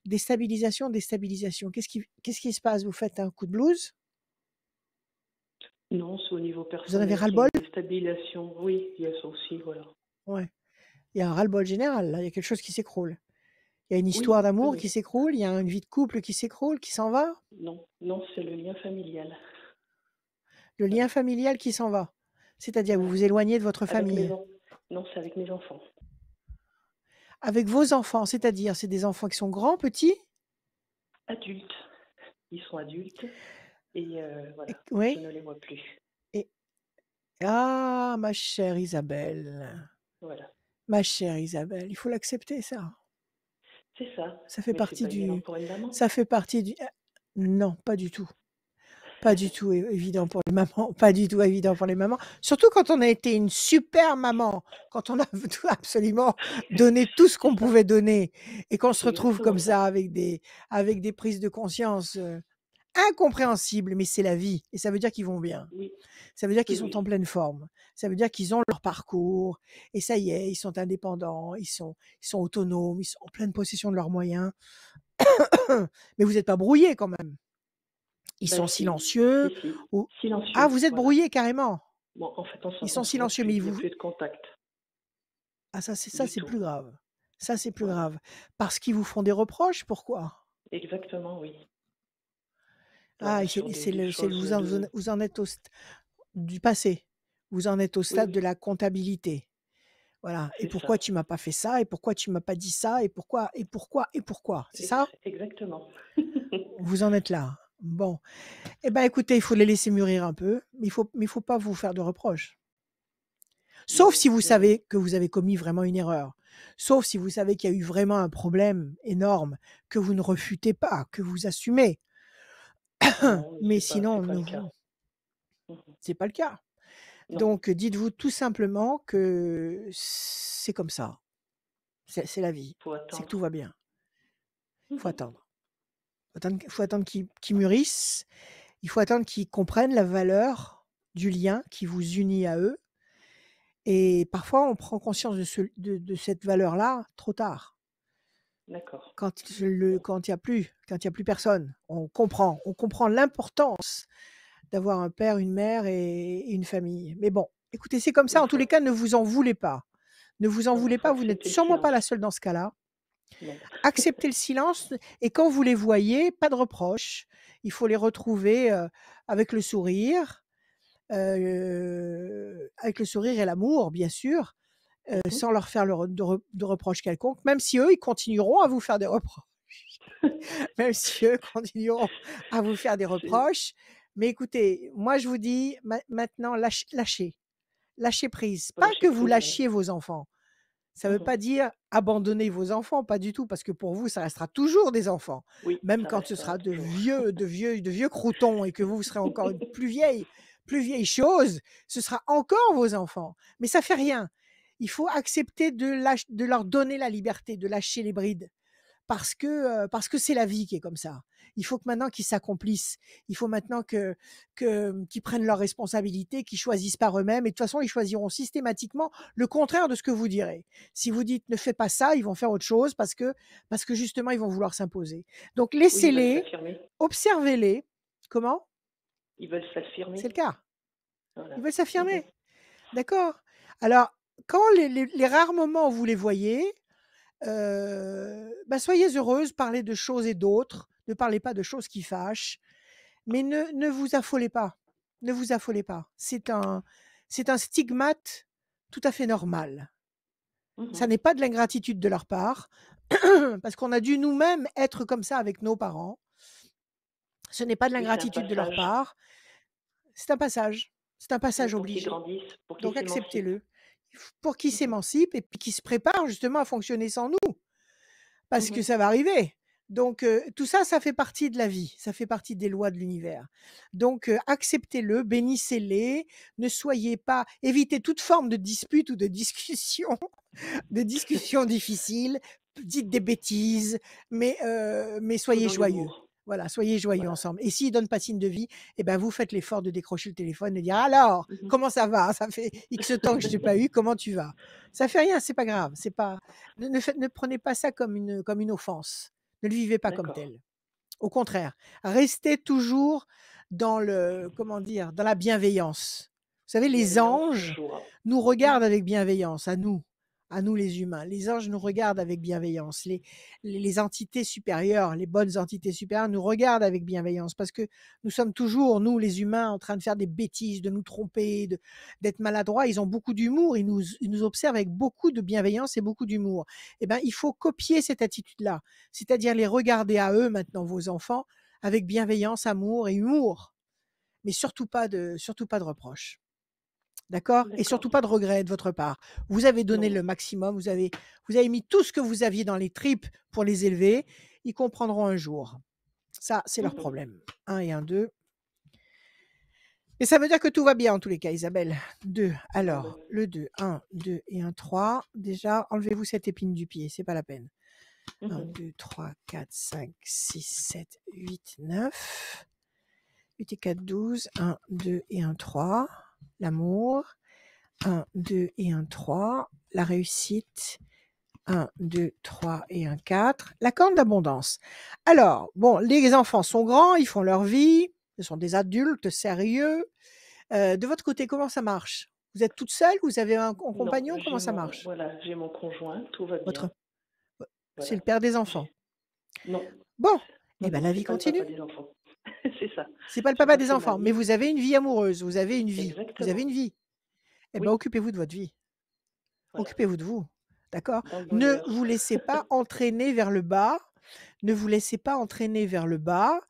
A: Déstabilisation, déstabilisation. Qu'est-ce qui se passe? Vous faites un coup de blues?
E: Non, c'est au niveau
A: Vous en avez
E: personnel qu'il y a
A: ras-le-bol?
E: une déstabilisation. Oui, il y a ça aussi, voilà.
A: Ouais. Il y a un ras-le-bol général, là. Il y a quelque chose qui s'écroule. Il y a une histoire
E: Oui, oui,
A: d'amour qui
E: oui.
A: s'écroule, il y a une vie de couple qui s'écroule, qui s'en va.
E: Non, non, c'est le lien familial.
A: Le lien
E: Voilà.
A: familial qui s'en va. C'est-à-dire que vous
E: Voilà.
A: vous éloignez de votre
E: Avec mes
A: famille.
E: enfants. Non, c'est avec mes enfants.
A: Avec vos enfants, c'est-à-dire, c'est des enfants qui sont grands, petits?
E: Adultes. Ils sont adultes et voilà, je
A: Oui.
E: ne les vois plus.
A: Et ah, ma chère Isabelle,
E: Voilà.
A: ma chère Isabelle, il faut l'accepter ça.
E: C'est ça.
A: Ça fait
E: Mais c'est
A: partie
E: pas évident
A: du
E: pour une maman.
A: ça fait partie du non, pas du tout. Pas du tout évident pour les mamans, pas du tout évident pour les mamans. Surtout quand on a été une super maman, quand on a tout absolument donné tout ce qu'on
E: C'est ça.
A: pouvait donner et qu'on se
E: C'est
A: retrouve
E: exactement
A: comme
E: ça.
A: ça avec des prises de conscience, incompréhensibles, mais c'est la vie et ça veut dire qu'ils vont bien.
E: Oui,
A: Ça veut dire qu'ils
E: oui,
A: sont en
E: oui.
A: pleine forme. Ça veut dire qu'ils ont leur parcours et ça y est, ils sont indépendants, ils sont autonomes, ils sont en pleine possession de leurs moyens. Mais vous êtes pas brouillés quand même. Ils
E: Ben
A: sont
E: si,
A: silencieux
E: si.
A: ou ah,
E: Silencieux,
A: vous êtes
E: voilà.
A: brouillés carrément?
E: Bon, en fait,
A: Ils
E: on
A: sont
E: se voit
A: silencieux,
E: plus,
A: mais
E: il
A: ils
E: n'y a
A: vous
E: plus de contact
A: ah ça
E: du
A: c'est plus
E: tout.
A: grave. Ça c'est plus
E: Voilà.
A: grave. Parce qu'ils vous font des reproches? Pourquoi?
E: Exactement, oui.
A: Ah
E: Voilà,
A: et
E: sur des
A: c'est
E: choses de...
A: vous en êtes du passé. Vous en êtes au
E: Oui,
A: stade de
E: oui,
A: la comptabilité. Voilà. Et
E: c'est
A: pourquoi
E: ça.
A: tu m'as pas fait ça? Et pourquoi tu m'as pas dit ça? Et pourquoi? Et pourquoi? Et pourquoi? C'est ça?
E: Exactement.
A: Vous en êtes là. Bon. Eh ben, écoutez, il faut les laisser mûrir un peu, mais il faut pas vous faire de reproches. Sauf
E: Non,
A: si vous
E: non, non.
A: savez que vous avez commis vraiment une erreur. Sauf si vous savez qu'il y a eu vraiment un problème énorme que vous ne refutez pas, que vous assumez.
E: Non,
A: Mais
E: c'est
A: sinon,
E: pas
A: ne
E: le cas.
A: vous
E: Mhm.
A: C'est pas le cas.
E: Non,
A: Donc dites-vous tout simplement que c'est comme ça. C'est la vie.
E: faut
A: C'est que tout
E: attendre.
A: va bien. Il faut
E: Mhm.
A: attendre. Faut attendre qu'ils mûrissent. Il faut attendre qu'ils comprennent la valeur du lien qui vous unit à eux. Et parfois, on prend conscience de cette valeur-là trop tard.
E: D'accord.
A: Quand il y a plus personne. On comprend l'importance d'avoir un père, une mère et une famille. Mais bon, écoutez, c'est comme ça.
E: Il
A: En tous
E: faut,
A: les cas, ne vous en voulez pas. Ne vous en
E: voilà,
A: voulez
E: faut
A: pas. Vous n'êtes
E: accepter le
A: sûrement pas
E: silence.
A: la seule dans ce cas-là.
E: Non.
A: Acceptez le silence et quand vous les voyez, pas de reproches. Il faut les retrouver avec le sourire, et l'amour, bien sûr,
E: Mhm.
A: sans leur faire de reproches quelconques, même si eux, ils continueront à vous faire des reproches. Même si eux continueront à vous faire des
E: C'est,
A: reproches. Mais écoutez, moi, je vous dis maintenant, lâchez prise.
E: faut
A: Pas que
E: lâcher
A: vous
E: prise, oui.
A: lâchiez vos enfants. Ça ne veut
E: Mhm.
A: pas dire abandonner vos enfants, pas du tout, parce que pour vous, ça restera toujours des enfants.
E: Oui,
A: Même
E: ça
A: quand ce
E: restera
A: sera de
E: toujours.
A: vieux croutons et que vous serez encore une plus vieille chose, ce sera encore vos enfants. Mais ça fait rien. Il faut accepter de leur donner la liberté, de lâcher les brides. Parce que c'est la vie qui est comme ça. Il faut que maintenant qu'ils s'accomplissent. Il faut maintenant qu'ils prennent leurs responsabilités, qu'ils choisissent par eux-mêmes. Et de toute façon, ils choisiront systématiquement le contraire de ce que vous direz. Si vous dites ne fais pas ça, ils vont faire autre chose parce que justement, ils vont vouloir s'imposer. Donc,
E: Oui, ils veulent
A: laissez-les,
E: s'affirmer.
A: observez-les. Comment?
E: Ils veulent
A: C'est
E: s'affirmer.
A: le cas.
E: Voilà.
A: Ils veulent
E: Mhm.
A: s'affirmer. D'accord? Alors, quand les rares moments où vous les voyez, soyez heureuse, parlez de choses et d'autres, ne parlez pas de choses qui fâchent, mais ne vous affolez pas. Ne vous affolez pas. C'est un stigmate tout à fait normal. Ça
E: Mhm.
A: n'est pas de l'ingratitude de leur part, parce qu'on a dû nous-mêmes être comme ça avec nos parents. Ce n'est pas de
E: Oui, c'est un
A: l'ingratitude de leur
E: passage.
A: part. C'est un passage. C'est un
E: Oui,
A: passage
E: pour qu'ils
A: obligé.
E: grandissent, pour qu'ils
A: Donc
E: s'émancipent.
A: acceptez-le. Pour qu'ils
E: Mhm.
A: s'émancipent et puis qu'ils se préparent justement à fonctionner sans nous. Parce que
E: Mhm.
A: ça va arriver. Donc, tout ça, ça fait partie de la vie, ça fait partie des lois de l'univers. Donc, acceptez-le, bénissez-les, ne soyez pas évitez toute forme de dispute ou de discussion difficiles, dites des bêtises, mais
E: Tout
A: soyez
E: dans
A: joyeux.
E: l'humour.
A: Voilà, soyez joyeux
E: Voilà.
A: ensemble. Et s'ils donnent pas signe de vie, eh ben, vous faites l'effort de décrocher le téléphone et dire: «Alors,
E: Mhm.
A: comment ça va? Ça fait X temps que je t'ai pas eu, comment tu vas?» Ça fait rien, c'est pas grave, c'est pas ne prenez pas ça comme une offense. Ne le vivez pas comme
E: D'accord.
A: tel. Au contraire, restez toujours dans comment dire? Dans la bienveillance. Vous savez, les
E: Bienveillance,
A: anges
E: joie.
A: nous regardent
E: Mhm.
A: avec bienveillance, à nous les humains. Les anges nous regardent avec bienveillance. Les entités supérieures, les bonnes entités supérieures nous regardent avec bienveillance parce que nous sommes toujours, nous les humains, en train de faire des bêtises, de nous tromper, d'être maladroits. Ils ont beaucoup d'humour, ils nous observent avec beaucoup de bienveillance et beaucoup d'humour. Eh ben, il faut copier cette attitude-là, c'est-à-dire les regarder à eux maintenant, vos enfants, avec bienveillance, amour et humour, mais surtout pas de reproches. D'accord? Et
E: D'accord.
A: surtout pas de regrets de votre part. Vous avez donné
E: Non.
A: le maximum, vous avez mis tout ce que vous aviez dans les tripes pour les élever. Ils comprendront un jour. Ça, c'est leur
E: Mhm.
A: problème. 1 et 1, 2. Et ça veut dire que tout va bien en tous les cas, Isabelle. 2.
E: Bon,
A: Alors, le 2, 1, 2 et 1, 3. Déjà, enlevez-vous cette épine du pied, c'est pas la peine. 1,
E: mhm.
A: 2, 3, 4, 5, 6, 7, 8, 9. 8 et 4, 12. 1, 2 et 1, 3. L'amour. 1, 2 et 1, 3. La réussite. 1, 2, 3 et 1, 4. La corne d'abondance. Alors, bon, les enfants sont grands, ils font leur vie. Ce sont des adultes sérieux. De votre côté, comment ça marche? Vous êtes toute seule? Vous avez un
E: Non,
A: compagnon? Comment ça marche?
E: j'ai mon conjoint, tout va
A: Votre
E: bien.
A: C'est le
E: Voilà.
A: père des enfants?
E: Non,
A: Bon,
E: non,
A: eh ben,
E: non,
A: la
E: c'est
A: vie
E: pas le
A: continue.
E: papa des enfants. C'est ça.
A: C'est pas le
E: J'ai
A: papa
E: pas
A: des
E: fait ma
A: enfants, mais
E: vie.
A: vous avez une vie amoureuse, vous avez une vie. Vous avez
E: Exactement.
A: une vie. Eh ben,
E: Oui,
A: occupez-vous de votre vie.
E: voilà.
A: Occupez-vous de vous. D'accord?
E: Dans le
A: Ne
E: bonheur.
A: vous laissez pas entraîner vers le bas. Ne vous laissez pas entraîner vers le bas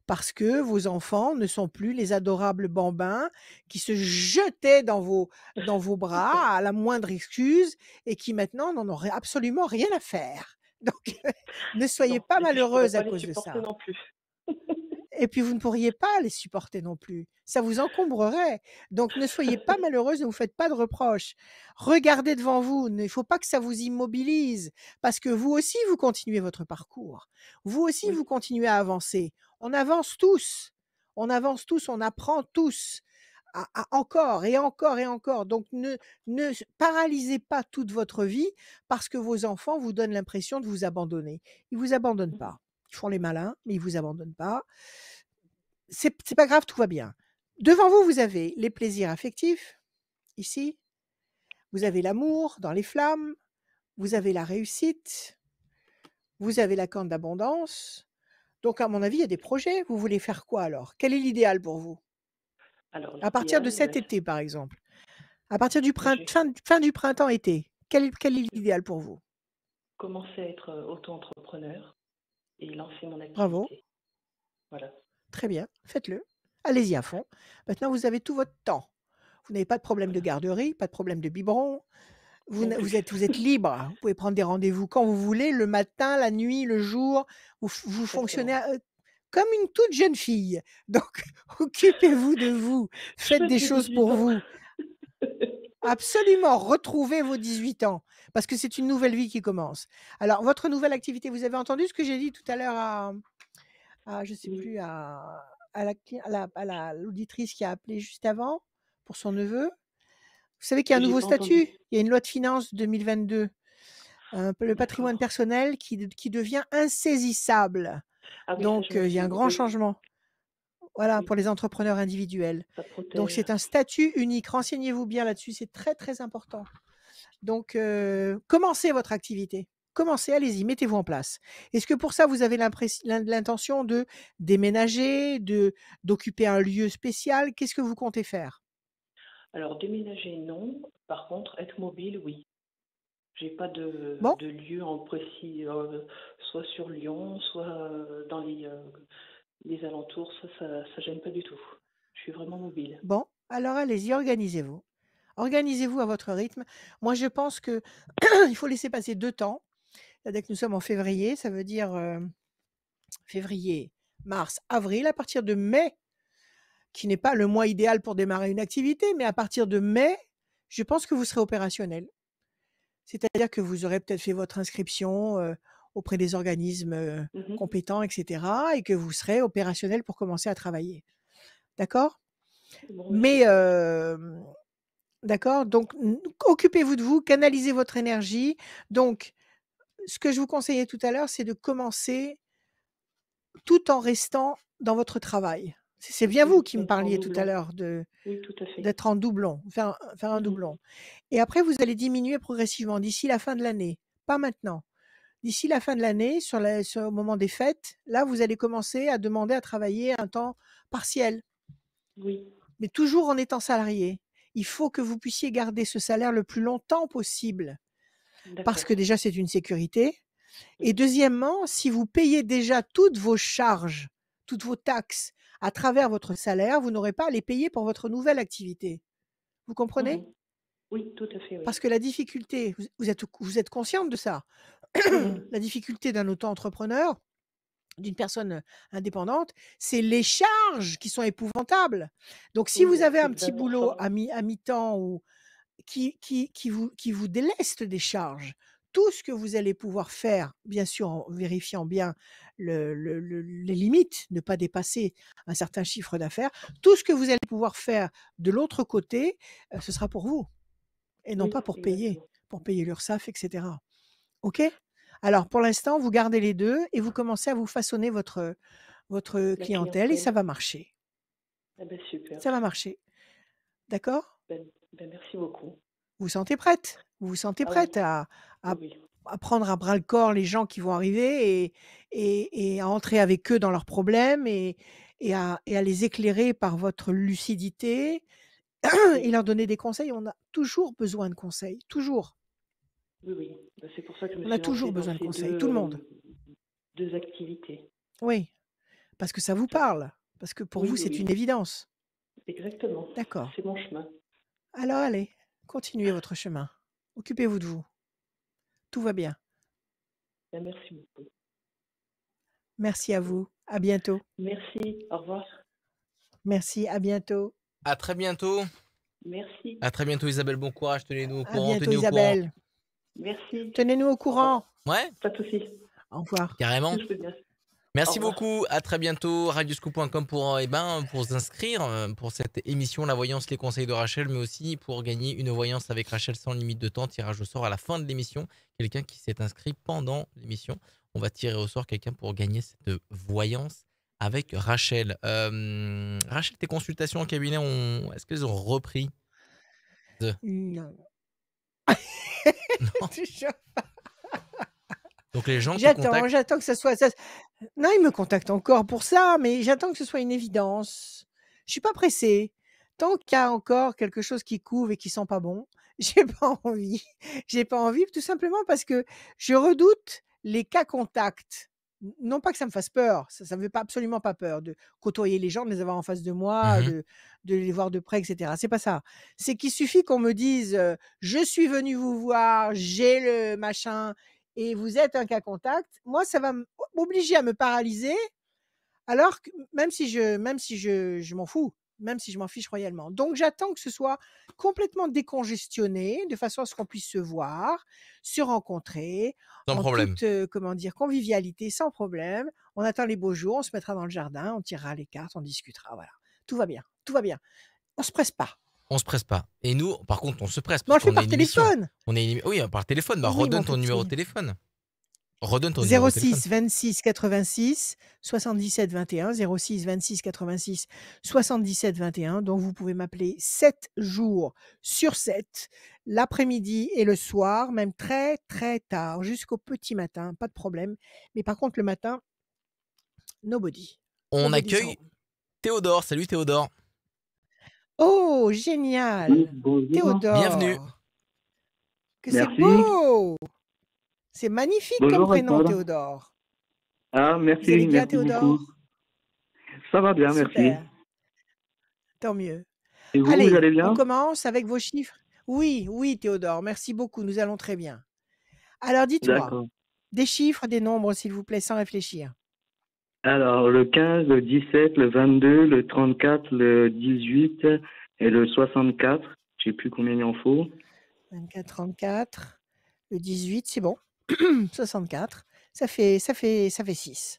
A: parce que vos enfants ne sont plus les adorables bambins qui se jetaient dans vos bras à la moindre excuse et qui maintenant n'en auraient absolument rien à faire. Donc, ne soyez
E: Non,
A: pas
E: et puis je pourrais
A: malheureuse
E: pas
A: à
E: les
A: cause de
E: supporter
A: ça.
E: non plus.
A: Et puis vous ne pourriez pas les supporter non plus. Ça vous encombrerait. Donc ne soyez pas malheureuse, ne vous faites pas de reproches. Regardez devant vous, il ne faut pas que ça vous immobilise, parce que vous aussi, vous continuez votre parcours. Vous aussi, vous
E: Oui.
A: continuez à avancer. On avance tous. On avance tous, on apprend tous. Encore et encore et encore. Donc ne paralysez pas toute votre vie parce que vos enfants vous donnent l'impression de vous abandonner. Ils vous abandonnent
E: Mhm.
A: pas. Ils font les malins, mais ils vous abandonnent pas. C'est pas grave, tout va bien. Devant vous, vous avez les plaisirs affectifs, ici. Vous avez l'amour dans les flammes. Vous avez la réussite. Vous avez la corne d'abondance. Donc, à mon avis, il y a des projets. Vous voulez faire quoi alors? Quel est l'idéal pour vous?
E: Alors,
A: À partir de
E: l'idéal,
A: cet été, par exemple. À partir du
E: j'ai
A: fin du printemps-été. Quel est l'idéal pour vous?
E: commencé à être auto-entrepreneur et lancer mon
A: Bravo,
E: activité. Voilà.
A: très bien, faites-le. Allez-y à fond. Maintenant, vous avez tout votre temps. Vous n'avez pas de problème de
E: Voilà.
A: garderie, pas de problème de biberon.
E: Non plus.
A: Vous êtes libre. Vous pouvez prendre des rendez-vous quand vous voulez, le matin, la nuit, le jour. Vous fonctionnez
E: Exactement.
A: comme une toute jeune fille. Donc, occupez-vous de vous.
E: Je
A: Faites
E: fête
A: des
E: mes
A: choses
E: 18
A: pour
E: ans.
A: vous. Absolument, retrouvez vos 18 ans parce que c'est une nouvelle vie qui commence. Alors, votre nouvelle activité, vous avez entendu ce que j'ai dit tout à l'heure je sais
E: Oui.
A: plus, l'auditrice qui a appelé juste avant pour son neveu? Vous savez qu'il y a un
E: J'ai
A: nouveau
E: pas entendu.
A: statut? Il y a une loi de finances 2022, le patrimoine
E: D'accord.
A: personnel qui devient insaisissable.
E: Ah oui, ça, je
A: Donc,
E: me
A: il y a un
E: suis.
A: grand
E: Oui,
A: changement, voilà,
E: oui.
A: pour les entrepreneurs individuels.
E: Ça
A: Donc
E: protège.
A: c'est un statut unique. Renseignez-vous bien là-dessus, c'est très, très important. Donc, commencez votre activité. Commencez, allez-y, mettez-vous en place. Est-ce que pour ça, vous avez l'intention de déménager, d'occuper un lieu spécial? Qu'est-ce que vous comptez faire?
E: Alors, déménager, non. Par contre, être mobile, oui. J'ai pas
A: Bon,
E: de lieu en précis, soit sur Lyon, soit dans les alentours. Ça gêne pas du tout. Je suis vraiment mobile.
A: bon, alors allez-y, organisez-vous. Organisez-vous à votre rythme. Moi, je pense que il faut laisser passer 2 temps. C'est-à-dire que nous sommes en février, ça veut dire, février, mars, avril. À partir de mai, qui n'est pas le mois idéal pour démarrer une activité, mais à partir de mai, je pense que vous serez opérationnel. C'est-à-dire que vous aurez peut-être fait votre inscription, auprès des organismes,
E: Mhm.
A: compétents et cetera et que vous serez opérationnel pour commencer à travailler. D'accord?
E: Bon, bah,
A: Mais,
E: super.
A: d'accord? Donc occupez-vous de vous, canalisez votre énergie. Donc ce que je vous conseillais tout à l'heure, c'est de commencer tout en restant dans votre travail. C'est bien vous
E: Oui,
A: qui me
E: être en
A: parliez tout à
E: doublon.
A: l'heure
E: Oui, tout à fait.
A: d'être en doublon, faire un
E: Mhm.
A: doublon et après vous allez diminuer progressivement d'ici la fin de l'année, pas maintenant. D'ici la fin de l'année, au moment des fêtes, là, vous allez commencer à demander à travailler un temps partiel,
E: Oui,
A: mais toujours en étant salarié. Il faut que vous puissiez garder ce salaire le plus longtemps possible parce que
E: d'accord.
A: déjà, c'est une sécurité et
E: Oui.
A: deuxièmement, si vous payez déjà toutes vos charges, toutes vos taxes à travers votre salaire, vous n'aurez pas à les payer pour votre nouvelle activité. Vous comprenez?
E: Mhm. Oui, tout à fait,
A: Parce
E: oui.
A: que la difficulté, vous êtes consciente de ça?
E: Mhm.
A: La difficulté d'un auto-entrepreneur, d'une personne indépendante, c'est les charges qui sont épouvantables. Donc si
E: Oui,
A: vous avez
E: c'est
A: un
E: le
A: petit boulot
E: 20%.
A: à mi-temps ou qui vous déleste des charges, tout ce que vous allez pouvoir faire, bien sûr en vérifiant bien les limites, ne pas dépasser un certain chiffre d'affaires, tout ce que vous allez pouvoir faire de l'autre côté, ce sera pour vous et non
E: Oui,
A: pas
E: exactement.
A: pour payer l'URSSAF et cetera. OK? Alors pour l'instant, vous gardez les 2 et vous commencez à vous façonner votre
E: La
A: clientèle et ça
E: clientèle.
A: va marcher.
E: Ah ben super.
A: Ça va marcher. D'accord?
E: Ben, merci beaucoup.
A: Vous vous sentez prête? Vous vous sentez
E: Ah oui,
A: prête à
E: oui, oui.
A: à prendre à bras le corps les gens qui vont arriver et à entrer avec eux dans leurs problèmes et à les éclairer par votre lucidité et
E: Oui,
A: leur donner des conseils. On a toujours besoin de conseils, toujours.
E: oui, oui. Ben, c'est pour ça que je me
A: On a
E: suis
A: toujours
E: lancée dans
A: besoin de
E: ces
A: conseils, tout le monde.
E: deux activités.
A: Oui, parce que ça vous
E: Ça-
A: parle, parce que pour
E: Oui,
A: vous,
E: oui,
A: c'est une
E: oui.
A: évidence.
E: Exactement.
A: D'accord.
E: C'est mon chemin.
A: Alors allez, continuez votre chemin. Occupez-vous de vous. Tout va bien.
E: Ben, merci beaucoup.
A: Merci à vous. À bientôt.
E: Merci. Au revoir.
A: Merci. À bientôt.
B: À très bientôt.
E: Merci.
B: À très bientôt, Isabelle. Bon courage. Tenez-nous au
A: À
B: courant.
A: bientôt,
B: Tenez au courant.
A: Isabelle.
E: Merci.
A: Tenez-nous au
E: Au revoir.
A: courant.
B: Ouais,
E: Pas de souci.
A: Au revoir.
B: carrément.
E: Je peux bien. Au
B: Merci
E: revoir.
B: beaucoup, à très bientôt, radioscoop.com pour s'inscrire pour cette émission La Voyance, les conseils de Rachel, mais aussi pour gagner une voyance avec Rachel sans limite de temps, tirage au sort à la fin de l'émission, quelqu'un qui s'est inscrit pendant l'émission. On va tirer au sort quelqu'un pour gagner cette voyance avec Rachel. Rachel, tes consultations en cabinet, est-ce qu'elles ont repris?
A: Non.
B: Non.
A: Toujours.
B: Donc les gens te contactent.
A: J'attends que ça soit. Non, ils me contactent encore pour ça, mais j'attends que ce soit une évidence. Je suis pas pressée. Tant qu'il y a encore quelque chose qui couve et qui sent pas bon, j'ai pas envie. J'ai pas envie, tout simplement parce que je redoute les cas contacts. Non pas que ça me fasse peur, ça me fait pas absolument pas peur de côtoyer les gens, de les avoir en face de moi,
B: Mhm.
A: de les voir de près, etc. C'est pas ça. C'est qu'il suffit qu'on me dise je suis venu vous voir, j'ai le machin, et vous êtes un cas contact. Moi, ça va m'obliger à me paralyser, alors que même si je m'en fous, même si je m'en fiche royalement. Donc, j'attends que ce soit complètement décongestionné, de façon à ce qu'on puisse se voir, se rencontrer,
B: Sans
A: en
B: problème.
A: toute, convivialité, sans problème. On attend les beaux jours, on se mettra dans le jardin, on tirera les cartes, on discutera, voilà. Tout va bien, tout va bien. On se presse pas.
B: On se presse pas. Et nous, par contre, on se presse
A: Mais on
B: parce
A: le fait
B: qu'on a
A: par
B: une émission.
A: téléphone.
B: Oui, par téléphone. Bah,
A: Oui, mon
B: redonne ton numéro de
A: petit.
B: téléphone. Redonne ton numéro de téléphone.
A: 06 26 86 77 21, 06 26 86 77 21. Donc, vous pouvez m'appeler 7 jours sur 7, l'après-midi et le soir, même très, très tard, jusqu'au petit matin, pas de problème. Mais par contre, le matin, nobody.
B: On
A: Nobody's
B: accueille
A: home.
B: Théodore. Salut Théodore.
A: Oh,
F: Oui,
A: génial.
F: bonjour.
B: Bienvenue.
A: Théodore. Que c'est
F: Merci.
A: beau. C'est magnifique comme
F: Bonjour
A: prénom,
F: Rachel.
A: Théodore.
F: Ah,
A: Vous allez
F: merci,
A: bien,
F: merci
A: Théodore?
F: beaucoup. Ça va bien, merci.
A: Super. Tant mieux.
F: Et vous
A: Allez,
F: allez
A: on
F: bien?
A: commence avec vos chiffres. Oui, oui, Théodore, merci beaucoup, nous allons très bien. Alors dites-moi,
F: D'accord.
A: des chiffres, des nombres, s'il vous plaît, sans réfléchir.
F: Alors, le 15, le 17, le 22, le 34, le 18 et le 64. Je sais plus combien il en faut.
A: 24, 34, le 18, c'est bon. 64, ça fait 6.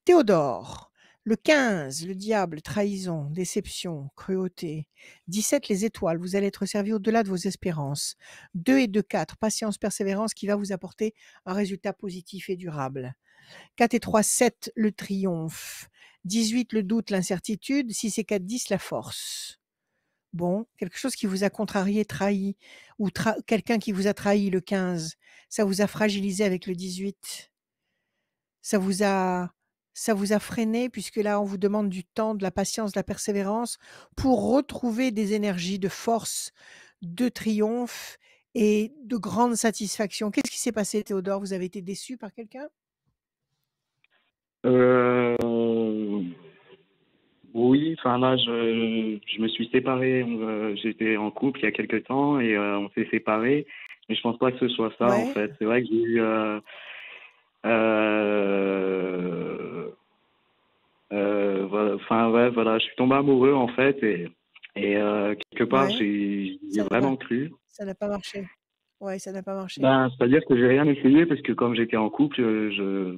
A: Théodore, le 15, le diable, trahison, déception, cruauté. 17, les étoiles, vous allez être servi au-delà de vos espérances. 2 et 2, 4, patience, persévérance qui va vous apporter un résultat positif et durable. 4 et 3, 7, le triomphe. 18, le doute, l'incertitude. 6 et 4, 10, la force. Bon, quelque chose qui vous a contrarié, trahi, ou quelqu'un qui vous a trahi, le 15, ça vous a fragilisé avec le 18. Ça vous a freiné, puisque là, on vous demande du temps, de la patience, de la persévérance pour retrouver des énergies de force, de triomphe et de grande satisfaction. Qu'est-ce qui s'est passé, Théodore? Vous avez été déçu par quelqu'un?
F: Euh, oui, enfin là, je me suis séparé. J'étais en couple il y a quelques temps et on s'est séparés. Mais je pense pas que ce soit ça, en
A: Ouais.
F: fait. C'est vrai que j'ai eu... voilà, enfin, ouais, voilà, je suis tombé amoureux, en fait, et quelque part,
A: Ouais.
F: j'y ai
A: Ça n'a
F: vraiment
A: pas
F: cru.
A: ça n'a pas marché. Ouais, ça n'a pas marché.
F: Ben, c'est-à-dire que j'ai rien essayé parce que comme j'étais en couple,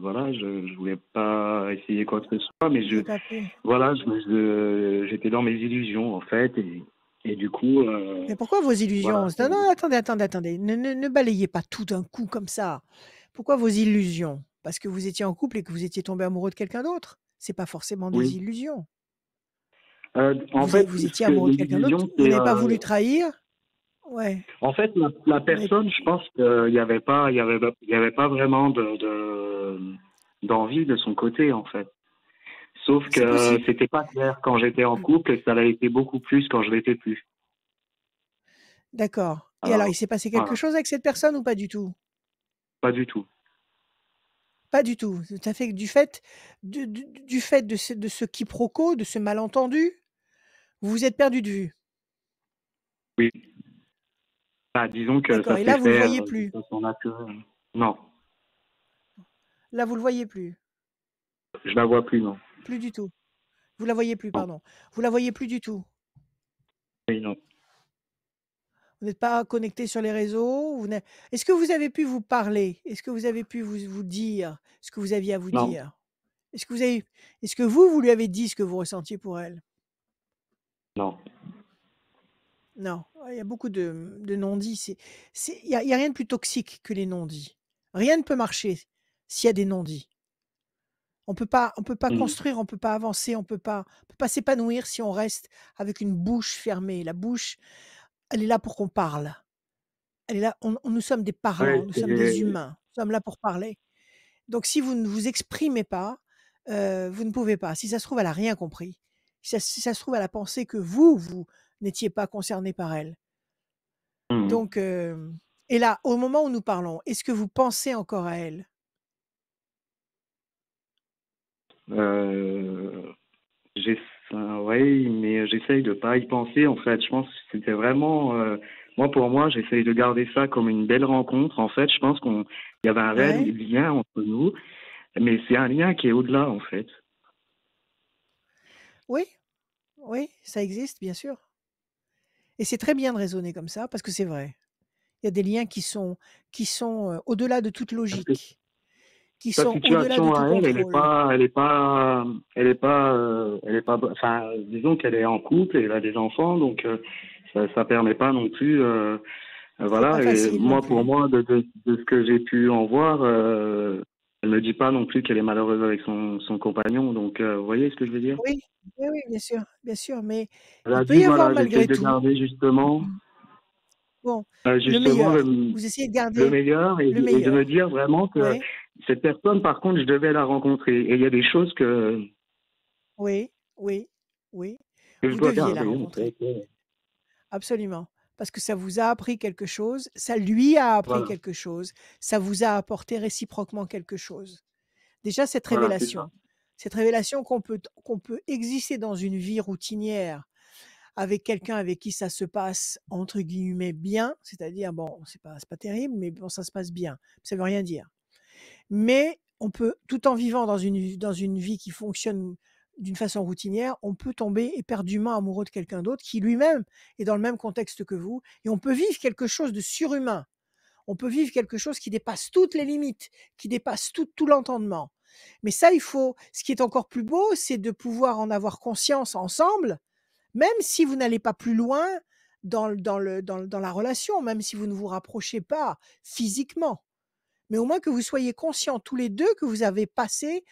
F: voilà, je voulais pas essayer quoi que ce soit, mais
A: Vous avez pas pu.
F: voilà, j'étais dans mes illusions en fait, et du coup,
A: Mais pourquoi vos illusions?
F: voilà.
A: Non, non, attendez. Ne balayez pas tout d'un coup comme ça. Pourquoi vos illusions? Parce que vous étiez en couple et que vous étiez tombé amoureux de quelqu'un d'autre? C'est pas forcément des
F: Oui.
A: illusions.
F: En fait,
A: Vous
F: ce
A: étiez
F: que
A: amoureux de
F: les
A: quelqu'un d'autre,
F: illusions,
A: vous
F: c'est,
A: n'avez pas voulu trahir? Ouais.
F: en fait, la
A: Vous n'avez
F: personne, je pense qu'il y avait pas, il y avait pas vraiment d'envie de son côté en fait. Sauf
A: C'est
F: que
A: possible.
F: c'était pas clair quand j'étais en couple et ça l'a été beaucoup plus quand je l'étais plus.
A: D'accord. Et alors, il
F: Alors,
A: s'est passé quelque
F: voilà,
A: chose avec cette personne ou pas du tout?
F: pas du tout.
A: Pas du tout. Ça fait que du fait de ce quiproquo, de ce malentendu, vous vous êtes perdu de vue?
F: Oui. Bah, disons que
A: D'accord,
F: ça
A: et
F: s'est
A: là, vous le
F: fait
A: voyez
F: de
A: plus?
F: façon naturelle. Non,
A: Là, vous le voyez plus?
F: Je la vois plus, non.
A: Plus du tout. Vous la voyez plus,
F: Non.
A: pardon. Vous la voyez plus du tout.
F: Oui, non.
A: Vous n'êtes pas connecté sur les réseaux. Est-ce que vous avez pu vous parler? Est-ce que vous avez pu vous dire ce que vous aviez à vous
F: Non.
A: dire? Est-ce que vous lui avez dit ce que vous ressentiez pour elle?
F: Non.
A: Non, il y a beaucoup de non-dits. Il y a rien de plus toxique que les non-dits. Rien ne peut marcher s'il y a des non-dits. On peut pas
F: Mhm.
A: construire, on peut pas avancer, on peut pas s'épanouir si on reste avec une bouche fermée. La bouche, elle est là pour qu'on parle. Elle est là, nous sommes des parlants,
F: Ouais,
A: nous sommes des humains, nous sommes là pour parler. Donc si vous ne vous exprimez pas, vous ne pouvez pas. Si ça se trouve, elle a rien compris. Si ça se trouve, elle a pensé que vous n'étiez pas concerné par elle.
F: Mhm.
A: Donc, et là, au moment où nous parlons, est-ce que vous pensez encore à elle?
F: J'ai, oui, mais j'essaye de pas y penser. En fait, je pense que c'était vraiment, moi pour moi, j'essaye de garder ça comme une belle rencontre. En fait, je pense qu'il y avait un réel
A: Ouais.
F: lien entre nous, mais c'est un lien qui est au-delà, en fait.
A: Oui, oui, ça existe, bien sûr. Et c'est très bien de raisonner comme ça parce que c'est vrai. Il y a des liens qui sont au-delà de toute
F: Parce que
A: logique, qui
F: sa
A: sont au-delà de
F: situation
A: tout
F: à elle,
A: contrôle.
F: enfin, disons qu'elle est en couple et elle a des enfants, donc ça permet pas non plus,
A: C'est pas
F: voilà. Et
A: facile non
F: moi, pour
A: plus.
F: moi, de ce que j'ai pu en voir, elle me dit pas non plus qu'elle est malheureuse avec son compagnon, donc vous voyez ce que je veux dire?
A: Oui, oui, oui, bien sûr, mais
F: Elle
A: il
F: a
A: peut
F: dit,
A: y avoir
F: voilà, j'essaye
A: malgré
F: de
A: tout,
F: garder justement,
A: bon, le
F: justement
A: meilleur. Vous essayez de
F: le
A: garder
F: meilleur
A: le
F: et de me
A: meilleur.
F: dire vraiment que
A: Oui,
F: cette personne, par contre, je devais la rencontrer. Et il y a des choses
A: oui, oui, oui.
F: que je
A: Vous
F: dois
A: deviez la
F: garder, en fait.
A: rencontrer. Absolument. Parce que ça vous a appris quelque chose, ça lui a appris
F: Voilà,
A: quelque chose, ça vous a apporté réciproquement quelque chose. Déjà
F: voilà, c'est ça.
A: cette révélation qu'on peut exister dans une vie routinière avec quelqu'un avec qui ça se passe entre guillemets bien, c'est-à-dire bon, c'est pas terrible, mais bon, ça se passe bien. Ça veut rien dire. Mais on peut, tout en vivant dans une vie qui fonctionne d'une façon routinière, on peut tomber éperdument amoureux de quelqu'un d'autre qui lui-même est dans le même contexte que vous, et on peut vivre quelque chose de surhumain. On peut vivre quelque chose qui dépasse toutes les limites, qui dépasse tout l'entendement. Mais ça, ce qui est encore plus beau, c'est de pouvoir en avoir conscience ensemble, même si vous n'allez pas plus loin dans la relation, même si vous ne vous rapprochez pas physiquement. Mais au moins que vous soyez conscients tous les 2 que vous avez passé,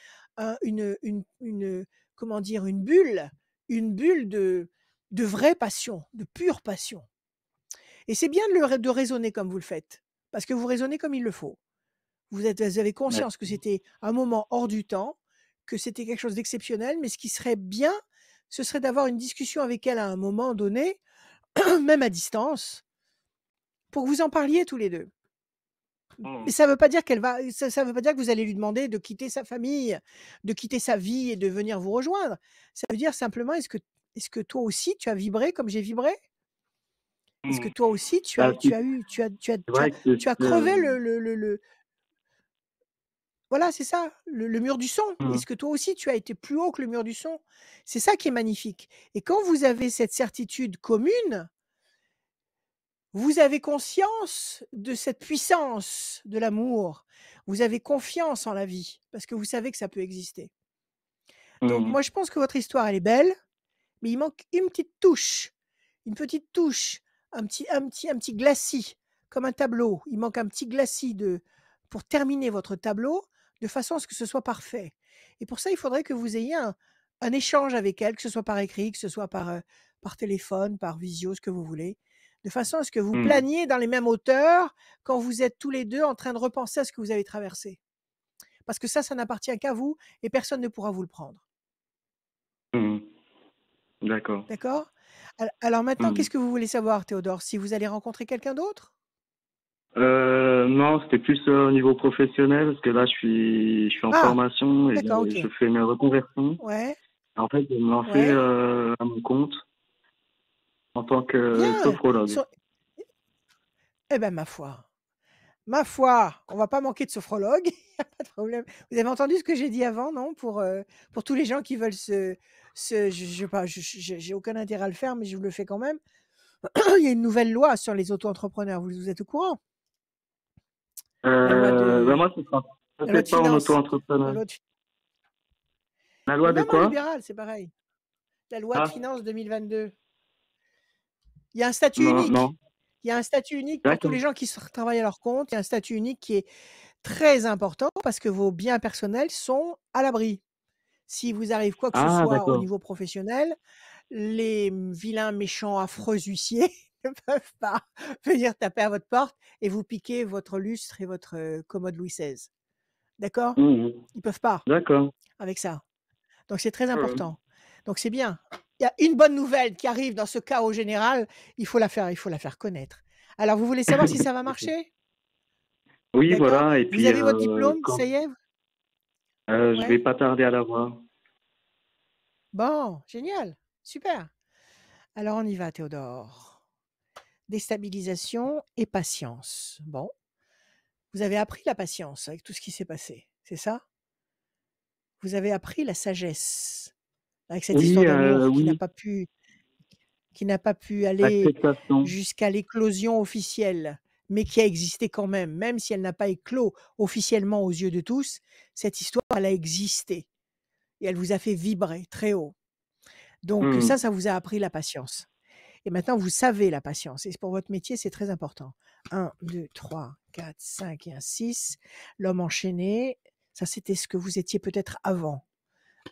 A: comment dire? Une bulle de vraie passion, de pure passion. Et c'est bien de raisonner comme vous le faites, parce que vous raisonnez comme il le faut. Vous avez
F: Ouais.
A: conscience que c'était un moment hors du temps, que c'était quelque chose d'exceptionnel, mais ce qui serait bien, ce serait d'avoir une discussion avec elle à un moment donné, même à distance, pour que vous en parliez tous les 2.
F: Mm.
A: Mais ça veut pas dire ça veut pas dire que vous allez lui demander de quitter sa famille, de quitter sa vie et de venir vous rejoindre. Ça veut dire simplement, est-ce que toi aussi tu as vibré comme j'ai vibré? Est-ce que
F: Mm.
A: toi aussi tu
F: Bah,
A: as tu as eu
F: c'est vrai que
A: tu as crevé le voilà, c'est ça, le mur du son?
F: mm.
A: Est-ce que toi aussi tu as été plus haut que le mur du son? C'est ça qui est magnifique, et quand vous avez cette certitude commune, vous avez conscience de cette puissance de l'amour. Vous avez confiance en la vie parce que vous savez que ça peut exister. Donc
F: Mm.
A: moi, je pense que votre histoire, elle est belle, mais il manque une petite touche, un petit glacis, comme un tableau. Il manque un petit glacis pour terminer votre tableau de façon à ce que ce soit parfait. Et pour ça, il faudrait que vous ayez un échange avec elle, que ce soit par écrit, que ce soit par téléphone, par visio, ce que vous voulez, de façon à ce que vous
F: Mm.
A: planiez dans les mêmes hauteurs quand vous êtes tous les 2 en train de repenser à ce que vous avez traversé. Parce que ça n'appartient qu'à vous et personne ne pourra vous le prendre.
F: Mm. D'accord.
A: D'accord? Alors maintenant,
F: Mm.
A: qu'est-ce que vous voulez savoir, Théodore? Si vous allez rencontrer quelqu'un d'autre?
F: Non, c'était plus au niveau professionnel, parce que là, je suis en
A: Ah!
F: formation et
A: D'accord, OK.
F: je fais une reconversion.
A: Ouais,
F: En fait, je vais me lancer
A: ouais.
F: à mon compte en tant que
A: Bien!
F: sophrologue.
A: Sur Eh ben, ma foi, Ma foi, on va pas manquer de sophrologue, il y a pas de problème. Vous avez entendu ce que j'ai dit avant, non? Pour tous les gens qui veulent je sais pas, j'ai aucun intérêt à le faire, mais je le fais quand même. Il y a une nouvelle loi sur les auto-entrepreneurs, vous êtes au courant? La loi
F: Ben
A: de
F: moi, ce sera
A: la loi de
F: peut-être pas en
A: finances, la
F: auto-entrepreneur.
A: loi de
F: La
A: mais
F: loi de
A: même en
F: quoi?
A: libéral, c'est pareil. La loi de
F: Ah,
A: finances 2022. Il y a un statut
F: non, non.
A: unique. Il y a un statut unique pour tous les
F: D'accord.
A: gens qui travaillent à leur compte. Il y a un statut unique qui est très important parce que vos biens personnels sont à l'abri. Si vous arrive quoi que ce
F: Ah,
A: soit au
F: d'accord.
A: niveau professionnel, les vilains, méchants, affreux huissiers ne peuvent pas venir taper à votre porte et vous piquer votre lustre et votre commode Louis XVI. D'accord?
F: Mhm.
A: Ils peuvent pas
F: D'accord.
A: avec ça. Donc c'est très
F: Mhm.
A: important. Donc c'est bien. Il y a une bonne nouvelle qui arrive dans ce chaos général, il faut la faire connaître. Alors vous voulez savoir si ça va marcher?
F: Oui,
A: D'accord?
F: voilà. Et
A: Vous
F: puis,
A: avez votre diplôme?
F: quand
A: Ça y est?
F: je vais
A: Ouais?
F: pas tarder à l'avoir.
A: Bon, génial, super. Alors on y va Théodore. Déstabilisation et patience. Bon, vous avez appris la patience avec tout ce qui s'est passé, c'est ça? Vous avez appris la sagesse avec cette
F: Oui,
A: histoire d'amour
F: oui,
A: qui n'a pas pu aller
F: l'acceptation.
A: jusqu'à l'éclosion officielle, mais qui a existé quand même. Même si elle n'a pas éclos officiellement aux yeux de tous, cette histoire, elle a existé et elle vous a fait vibrer très haut. Donc
F: Mhm.
A: ça vous a appris la patience. Et maintenant, vous savez la patience. Et pour votre métier, c'est très important. 1, 2, 3, 4, 5 et un 6. L'homme enchaîné, ça c'était ce que vous étiez peut-être avant.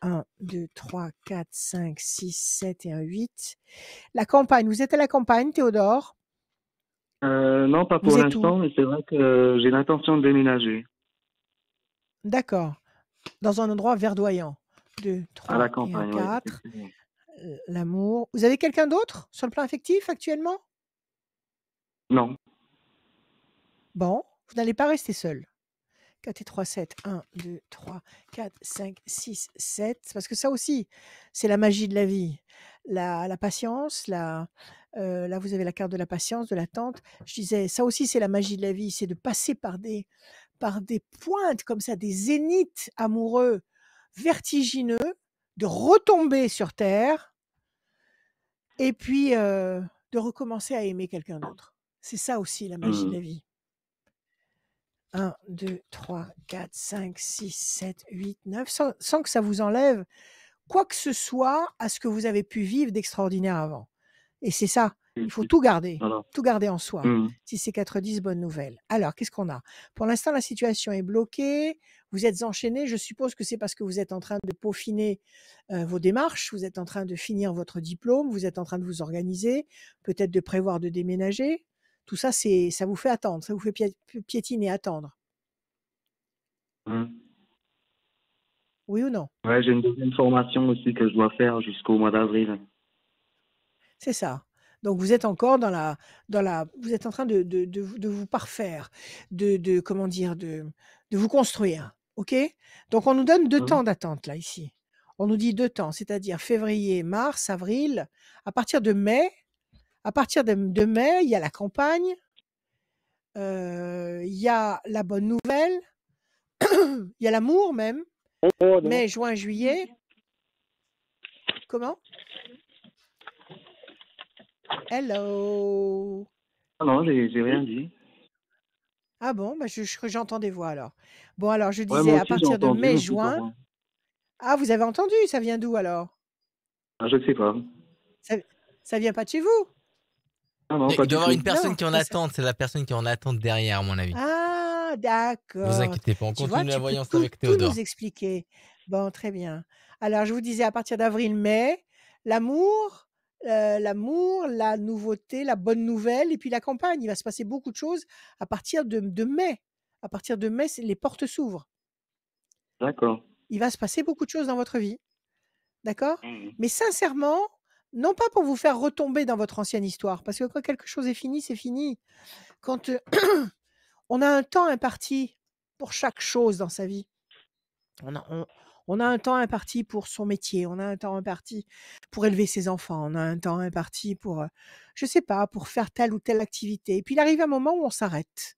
A: 1, 2, 3, 4, 5, 6, 7 et un 8. La campagne, vous êtes à la campagne, Théodore?
F: Non, pas pour
A: Vous êtes où?
F: l'instant, mais c'est vrai que j'ai l'intention de déménager
A: D'accord. Dans un endroit verdoyant. 2,
F: à la
A: 3 et un
F: campagne, oui,
A: 4.
F: effectivement.
A: L'amour. Vous avez quelqu'un d'autre sur le plan affectif actuellement?
F: Non.
A: Bon, vous n'allez pas rester seul. 4 et 3, 7. 1, 2, 3, 4, 5, 6, 7. Parce que ça aussi, c'est la magie de la vie. La patience, là, vous avez la carte de la patience, de l'attente. Je disais, ça aussi, c'est la magie de la vie. C'est de passer par des pointes comme ça, des zéniths amoureux vertigineux, de retomber sur terre et puis de recommencer à aimer quelqu'un d'autre. C'est ça aussi la magie de
F: Mhm.
A: la vie. 1, 2, 3, 4, 5, 6, 7, 8, 9, sans que ça vous enlève quoi que ce soit à ce que vous avez pu vivre d'extraordinaire avant. Et c'est ça, il faut
F: Voilà.
A: tout garder en soi.
F: Mhm.
A: Si c'est 4-10, bonne nouvelle. Alors, qu'est-ce qu'on a? Pour l'instant, la situation est bloquée, vous êtes enchaînés, je suppose que c'est parce que vous êtes en train de peaufiner vos démarches, vous êtes en train de finir votre diplôme, vous êtes en train de vous organiser, peut-être de prévoir de déménager. Tout ça, ça vous fait attendre, ça vous fait piétiner, attendre.
F: Mhm.
A: Oui ou non?
F: Ouais, j'ai une deuxième formation aussi que je dois faire jusqu'au mois d'avril.
A: C'est ça. Donc vous êtes encore vous êtes en train de vous parfaire, comment dire, de vous construire. OK? Donc on nous donne 2
F: Mhm.
A: temps d'attente là, ici. On nous dit 2 temps, c'est-à-dire février, mars, avril. À partir de mai, il y a la campagne, il y a la bonne nouvelle, il y a l'amour même. Mai, juin, juillet. Comment? Hello?
F: Ah non, j'ai rien dit.
A: Ah bon? Bah, j'entends des voix alors. Bon alors je
F: Ouais,
A: disais
F: moi
A: à
F: aussi j'ai
A: partir de
F: entendu,
A: mai,
F: mais plus pour
A: juin.
F: moi.
A: Ah vous avez entendu? Ça vient d'où alors?
F: Ah, je sais pas.
A: Ça ça vient pas de chez vous?
F: Ah non,
B: Il
F: pas
B: doit y
F: du
B: avoir
F: tout.
B: une personne
A: Non,
B: qui est en
A: bah, ça
B: attente, c'est la personne qui est en attente derrière, à mon avis.
A: ah
B: Vous
A: d'accord.
B: inquiétez pas, on
A: Tu vois,
B: continue la
A: tu peux
B: voyance
A: tout
B: avec
A: tout nous
B: Théodore.
A: expliquer. Bon, très bien. Alors je vous disais à partir d'avril, mai, l'amour, l'amour, la nouveauté, la bonne nouvelle et puis la campagne. Il va se passer beaucoup de choses à partir de mai. À partir de mai, c'est les portes s'ouvrent.
F: D'accord.
A: Il va se passer beaucoup de choses dans votre vie. D'accord?
F: Mhm.
A: Mais sincèrement, non pas pour vous faire retomber dans votre ancienne histoire, parce que quand quelque chose est fini, c'est fini. Quand, on a un temps imparti pour chaque chose dans sa vie. On a un temps imparti pour son métier, on a un temps imparti pour élever ses enfants, on a un temps imparti pour, je sais pas, pour faire telle ou telle activité et puis il arrive un moment où on s'arrête.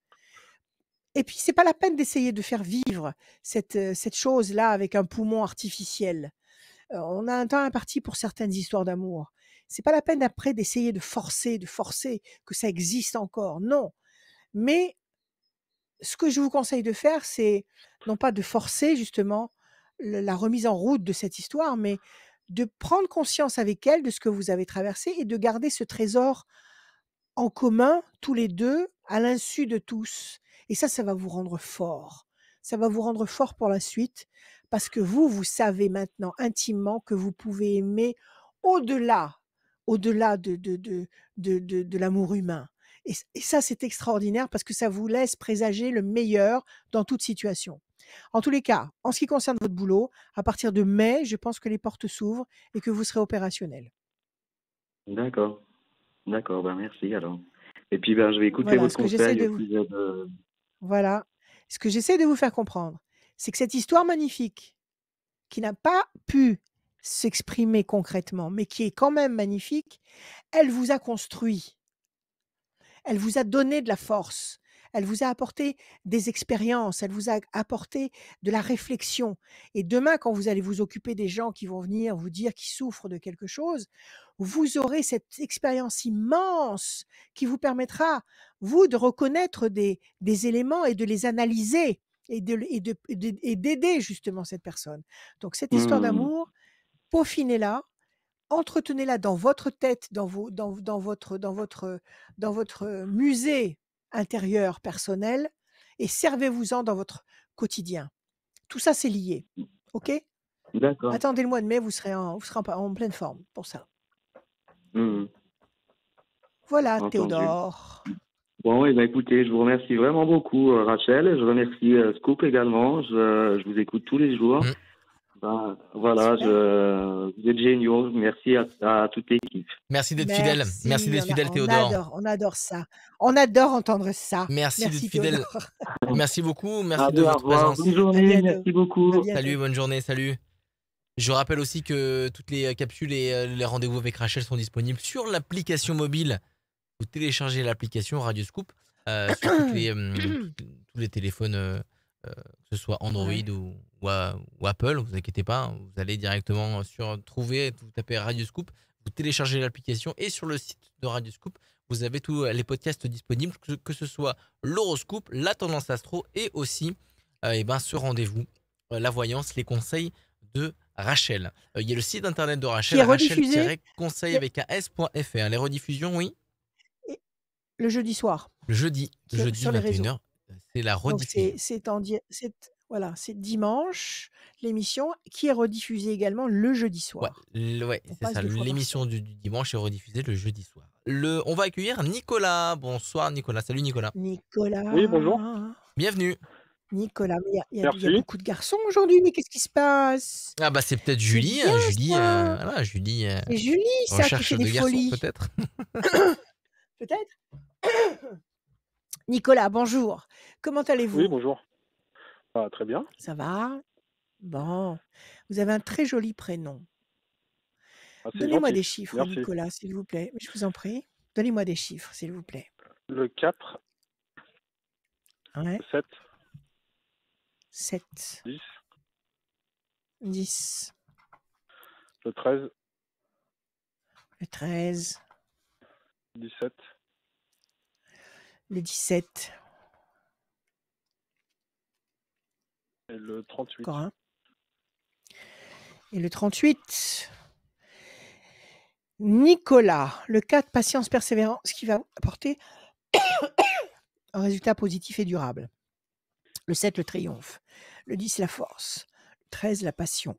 A: Et puis, c'est pas la peine d'essayer de faire vivre cette chose-là avec un poumon artificiel. On a un temps imparti pour certaines histoires d'amour. C'est pas la peine après d'essayer de forcer que ça existe encore. Non. Mais ce que je vous conseille de faire, c'est non pas de forcer justement la remise en route de cette histoire, mais de prendre conscience avec elle de ce que vous avez traversé et de garder ce trésor en commun, tous les deux, à l'insu de tous. Et ça va vous rendre fort. Ça va vous rendre fort pour la suite, parce que vous savez maintenant intimement que vous pouvez aimer au-delà, au-delà de l'amour humain. Et ça, c'est extraordinaire parce que ça vous laisse présager le meilleur dans toute situation. En tous les cas, en ce qui concerne votre boulot, à partir de mai, je pense que les portes s'ouvrent et que vous serez opérationnel.
F: D'accord. D'accord, ben merci alors. Et puis ben je vais écouter
A: Voilà,
F: votre
A: ce que j'essaie
F: conseil
A: de
F: au
A: vous
F: sujet de...
A: Voilà. Ce que j'essaie de vous faire comprendre, c'est que cette histoire magnifique, qui n'a pas pu s'exprimer concrètement, mais qui est quand même magnifique, elle vous a construit. Elle vous a donné de la force. Elle vous a apporté des expériences. Elle vous a apporté de la réflexion. Et demain, quand vous allez vous occuper des gens qui vont venir vous dire qu'ils souffrent de quelque chose, vous aurez cette expérience immense qui vous permettra, vous, de reconnaître des éléments et de les analyser et d'aider justement cette personne. Donc, cette histoire
F: Hmm,
A: d'amour, peaufinez-la, entretenez-la dans votre tête, dans votre musée intérieur personnel et servez-vous-en dans votre quotidien. Tout ça, c'est lié. OK?
F: d'accord,
A: Attendez le mois de mai, vous serez en pleine forme pour ça.
F: hmm,
A: Voilà,
F: entendu.
A: Théodore.
F: Bon, et ben écoutez, je vous remercie vraiment beaucoup, Rachel. Je remercie Scoop également. Je vous écoute tous les jours.
B: Mm.
F: Ben, voilà,
A: Super.
F: vous êtes géniaux. Merci à toute l'équipe.
B: Merci d'être fidèle. Merci d'être fidèle, Théodore.
A: On adore ça. On adore entendre ça.
B: Merci d'être
A: Merci,
B: fidèle.
A: Théodore.
B: Merci beaucoup. Merci
F: Allez,
B: de
F: au
B: votre
F: revoir.
B: présence.
F: Bonne
A: À
F: journée.
A: bientôt.
F: Merci
A: À
F: beaucoup.
A: bientôt.
B: Salut, bonne journée, salut. Je rappelle aussi que toutes les capsules et les rendez-vous avec Rachel sont disponibles sur l'application mobile. Vous téléchargez l'application Radio Scoop sur tous les téléphones, que ce soit Android
A: Ouais.
B: ou Apple. Vous inquiétez pas, hein, vous allez directement sur trouver, vous tapez Radio Scoop, vous téléchargez l'application et sur le site de Radio Scoop, vous avez tous les podcasts disponibles, que ce soit l'horoscope, la tendance astro et aussi ce rendez-vous, la voyance, les conseils de Rachel. Il y a le site internet de
A: Qui
B: Rachel,
A: est rediffusé
B: rachel-conseil avec un s.fr. Les rediffusions, oui.
A: le jeudi soir
B: Le jeudi
A: sur les réseaux.
B: 21h, c'est la
A: Donc
B: rediffusion.
A: c'est dimanche l'émission qui est rediffusée également le jeudi soir.
B: Ouais,
A: On
B: c'est
A: passe
B: ça.
A: 2 fois par
B: L'émission
A: semaine.
B: du dimanche est rediffusée le jeudi soir. On va accueillir Nicolas. Bonsoir Nicolas. Salut Nicolas.
A: Nicolas.
G: Oui, bonjour.
B: Bienvenue.
A: Nicolas, mais il y a
G: Merci.
A: beaucoup de garçons aujourd'hui, mais qu'est-ce qui se passe?
B: Ah bah c'est peut-être
A: C'est
B: Julie.
A: bien
B: Julie,
A: ça.
B: voilà, Julie
A: C'est Julie ça qui
B: recherche
A: fait
B: de
A: des
B: garçons
A: folies.
B: peut-être.
A: Peut-être? Nicolas, bonjour. Comment
G: Oui,
A: allez-vous?
G: bonjour. Ah, très bien.
A: Ça va? Bon. Vous avez un très joli prénom.
G: Ah, c'est
A: Donnez-moi
G: gentil.
A: des chiffres,
G: Merci.
A: Nicolas, s'il vous plaît. Je vous en prie. Donnez-moi des chiffres, s'il vous plaît.
G: Le 4,
A: Ouais.
G: 7,
A: 7,
G: 10,
A: 10,
G: le 13,
A: le 13,
G: 17,
A: le 17,
G: et le 38.
A: encore un. Et le 38. Nicolas, le 4, patience, persévérance, qui va apporter un résultat positif et durable. Le 7, le triomphe. Le 10, la force. Le 13, la passion.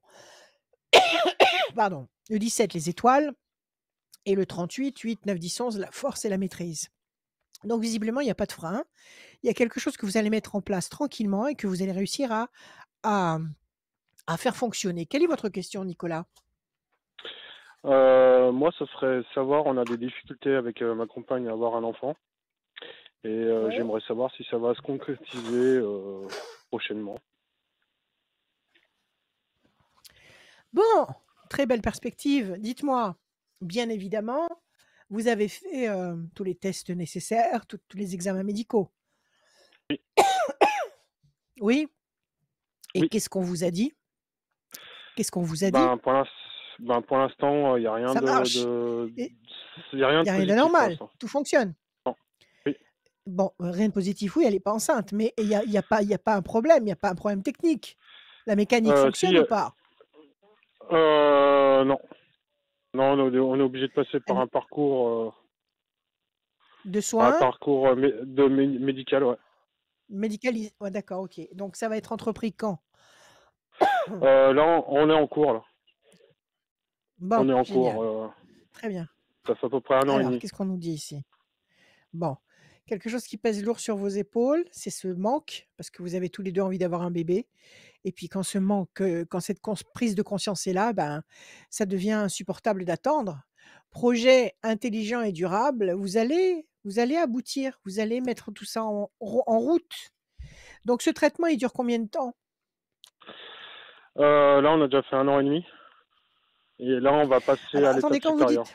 A: Pardon. Le 17, les étoiles. Et le 38, 8, 9, 10, 11, la force et la maîtrise. Donc, visiblement, il n'y a pas de frein. Il y a quelque chose que vous allez mettre en place tranquillement et que vous allez réussir à faire fonctionner. Quelle est votre question, Nicolas?
G: Moi, ce serait savoir, on a des difficultés avec ma compagne à avoir un enfant. Et
A: Ouais.
G: j'aimerais savoir si ça va se concrétiser prochainement.
A: Bon, très belle perspective. Dites-moi, bien évidemment, vous avez fait tous les tests nécessaires, tous les examens médicaux.
G: Oui.
A: Oui. Et
G: Oui.
A: qu'est-ce qu'on vous a dit? Qu'est-ce qu'on vous a dit?
G: Pour l'instant, il n'y a rien
A: Ça marche.
G: y a rien
A: Il
G: de
A: y a rien
G: positif pour
A: d'anormal.
G: l'instant.
A: Tout fonctionne.
G: Non. Oui.
A: Bon, rien de positif, oui, elle est pas enceinte, mais il y a pas un problème, il y a pas un problème technique. La mécanique fonctionne
G: Si,
A: ou pas?
G: non. Non, on est obligé de passer par
A: Elle
G: un parcours,
A: de soins?
G: médical, ouais.
A: Ouais, d'accord, OK. Donc ça va être entrepris quand?
G: Là, on est en cours, là.
A: Bon,
G: On est en
A: génial.
G: cours,
A: Très bien.
G: ça fait à peu près 1 an et
A: Alors,
G: demi.
A: qu'est-ce qu'on nous dit ici? Bon, quelque chose qui pèse lourd sur vos épaules, c'est ce manque, parce que vous avez tous les 2 envie d'avoir un bébé et puis quand ce manque, quand cette prise de conscience est là, ben, ça devient insupportable d'attendre. Projet intelligent et durable, vous allez aboutir, vous allez mettre tout ça en route. Donc ce traitement, il dure combien de temps?
G: Là, on a déjà fait 1 an et demi. Et là, on va passer
A: Alors
G: à
A: attendez,
G: l'étape
A: quand vous
G: supérieure.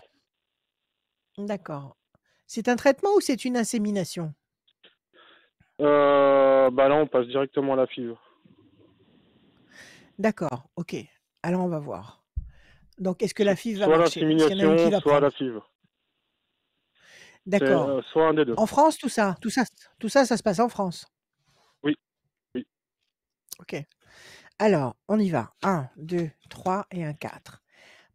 A: dites d'accord. C'est un traitement ou c'est une insémination?
G: Là, on passe directement à la FIV.
A: D'accord, OK. Alors on va voir. Donc est-ce que la FIV va
G: Soit
A: marcher? Est-ce qu'il y en a une qui
G: l'insémination,
A: va
G: soit la
A: prendre?
G: FIV. C'est
A: D'accord.
G: soit un des deux.
A: En France, tout ça, ça se passe en France?
G: Oui, oui.
A: OK. Alors, on y va. 1, 2, 3 et un 4.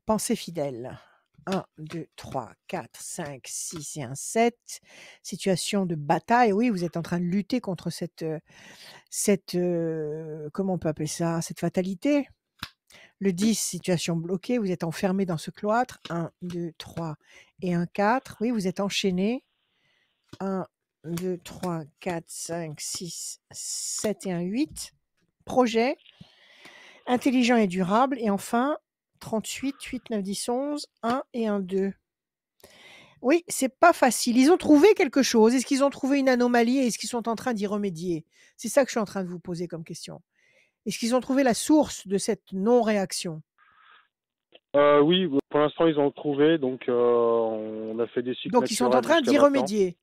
A: Pensée fidèle. 1, 2, 3, 4, 5, 6 et un 7. Situation de bataille. Oui, vous êtes en train de lutter contre comment on peut appeler ça? Cette fatalité. Le 10, situation bloquée. Vous êtes enfermé dans ce cloître. 1, 2, 3 et un 4. Oui, vous êtes enchaîné. 1, 2, 3, 4, 5, 6, 7 et un 8. Projet intelligent et durable. Et enfin, 38, 8, 9, 10, 11, 1 et un 2. Oui, c'est pas facile. Ils ont trouvé quelque chose. Est-ce qu'ils ont trouvé une anomalie et est-ce qu'ils sont en train d'y remédier? C'est ça que je suis en train de vous poser comme question. Est-ce qu'ils ont trouvé la source de cette non-réaction?
G: Oui, pour l'instant, ils ont trouvé. Donc, on a fait des cycles
A: Donc, ils sont en
G: naturels
A: train
G: jusqu'à
A: d'y
G: maintenant.
A: remédier.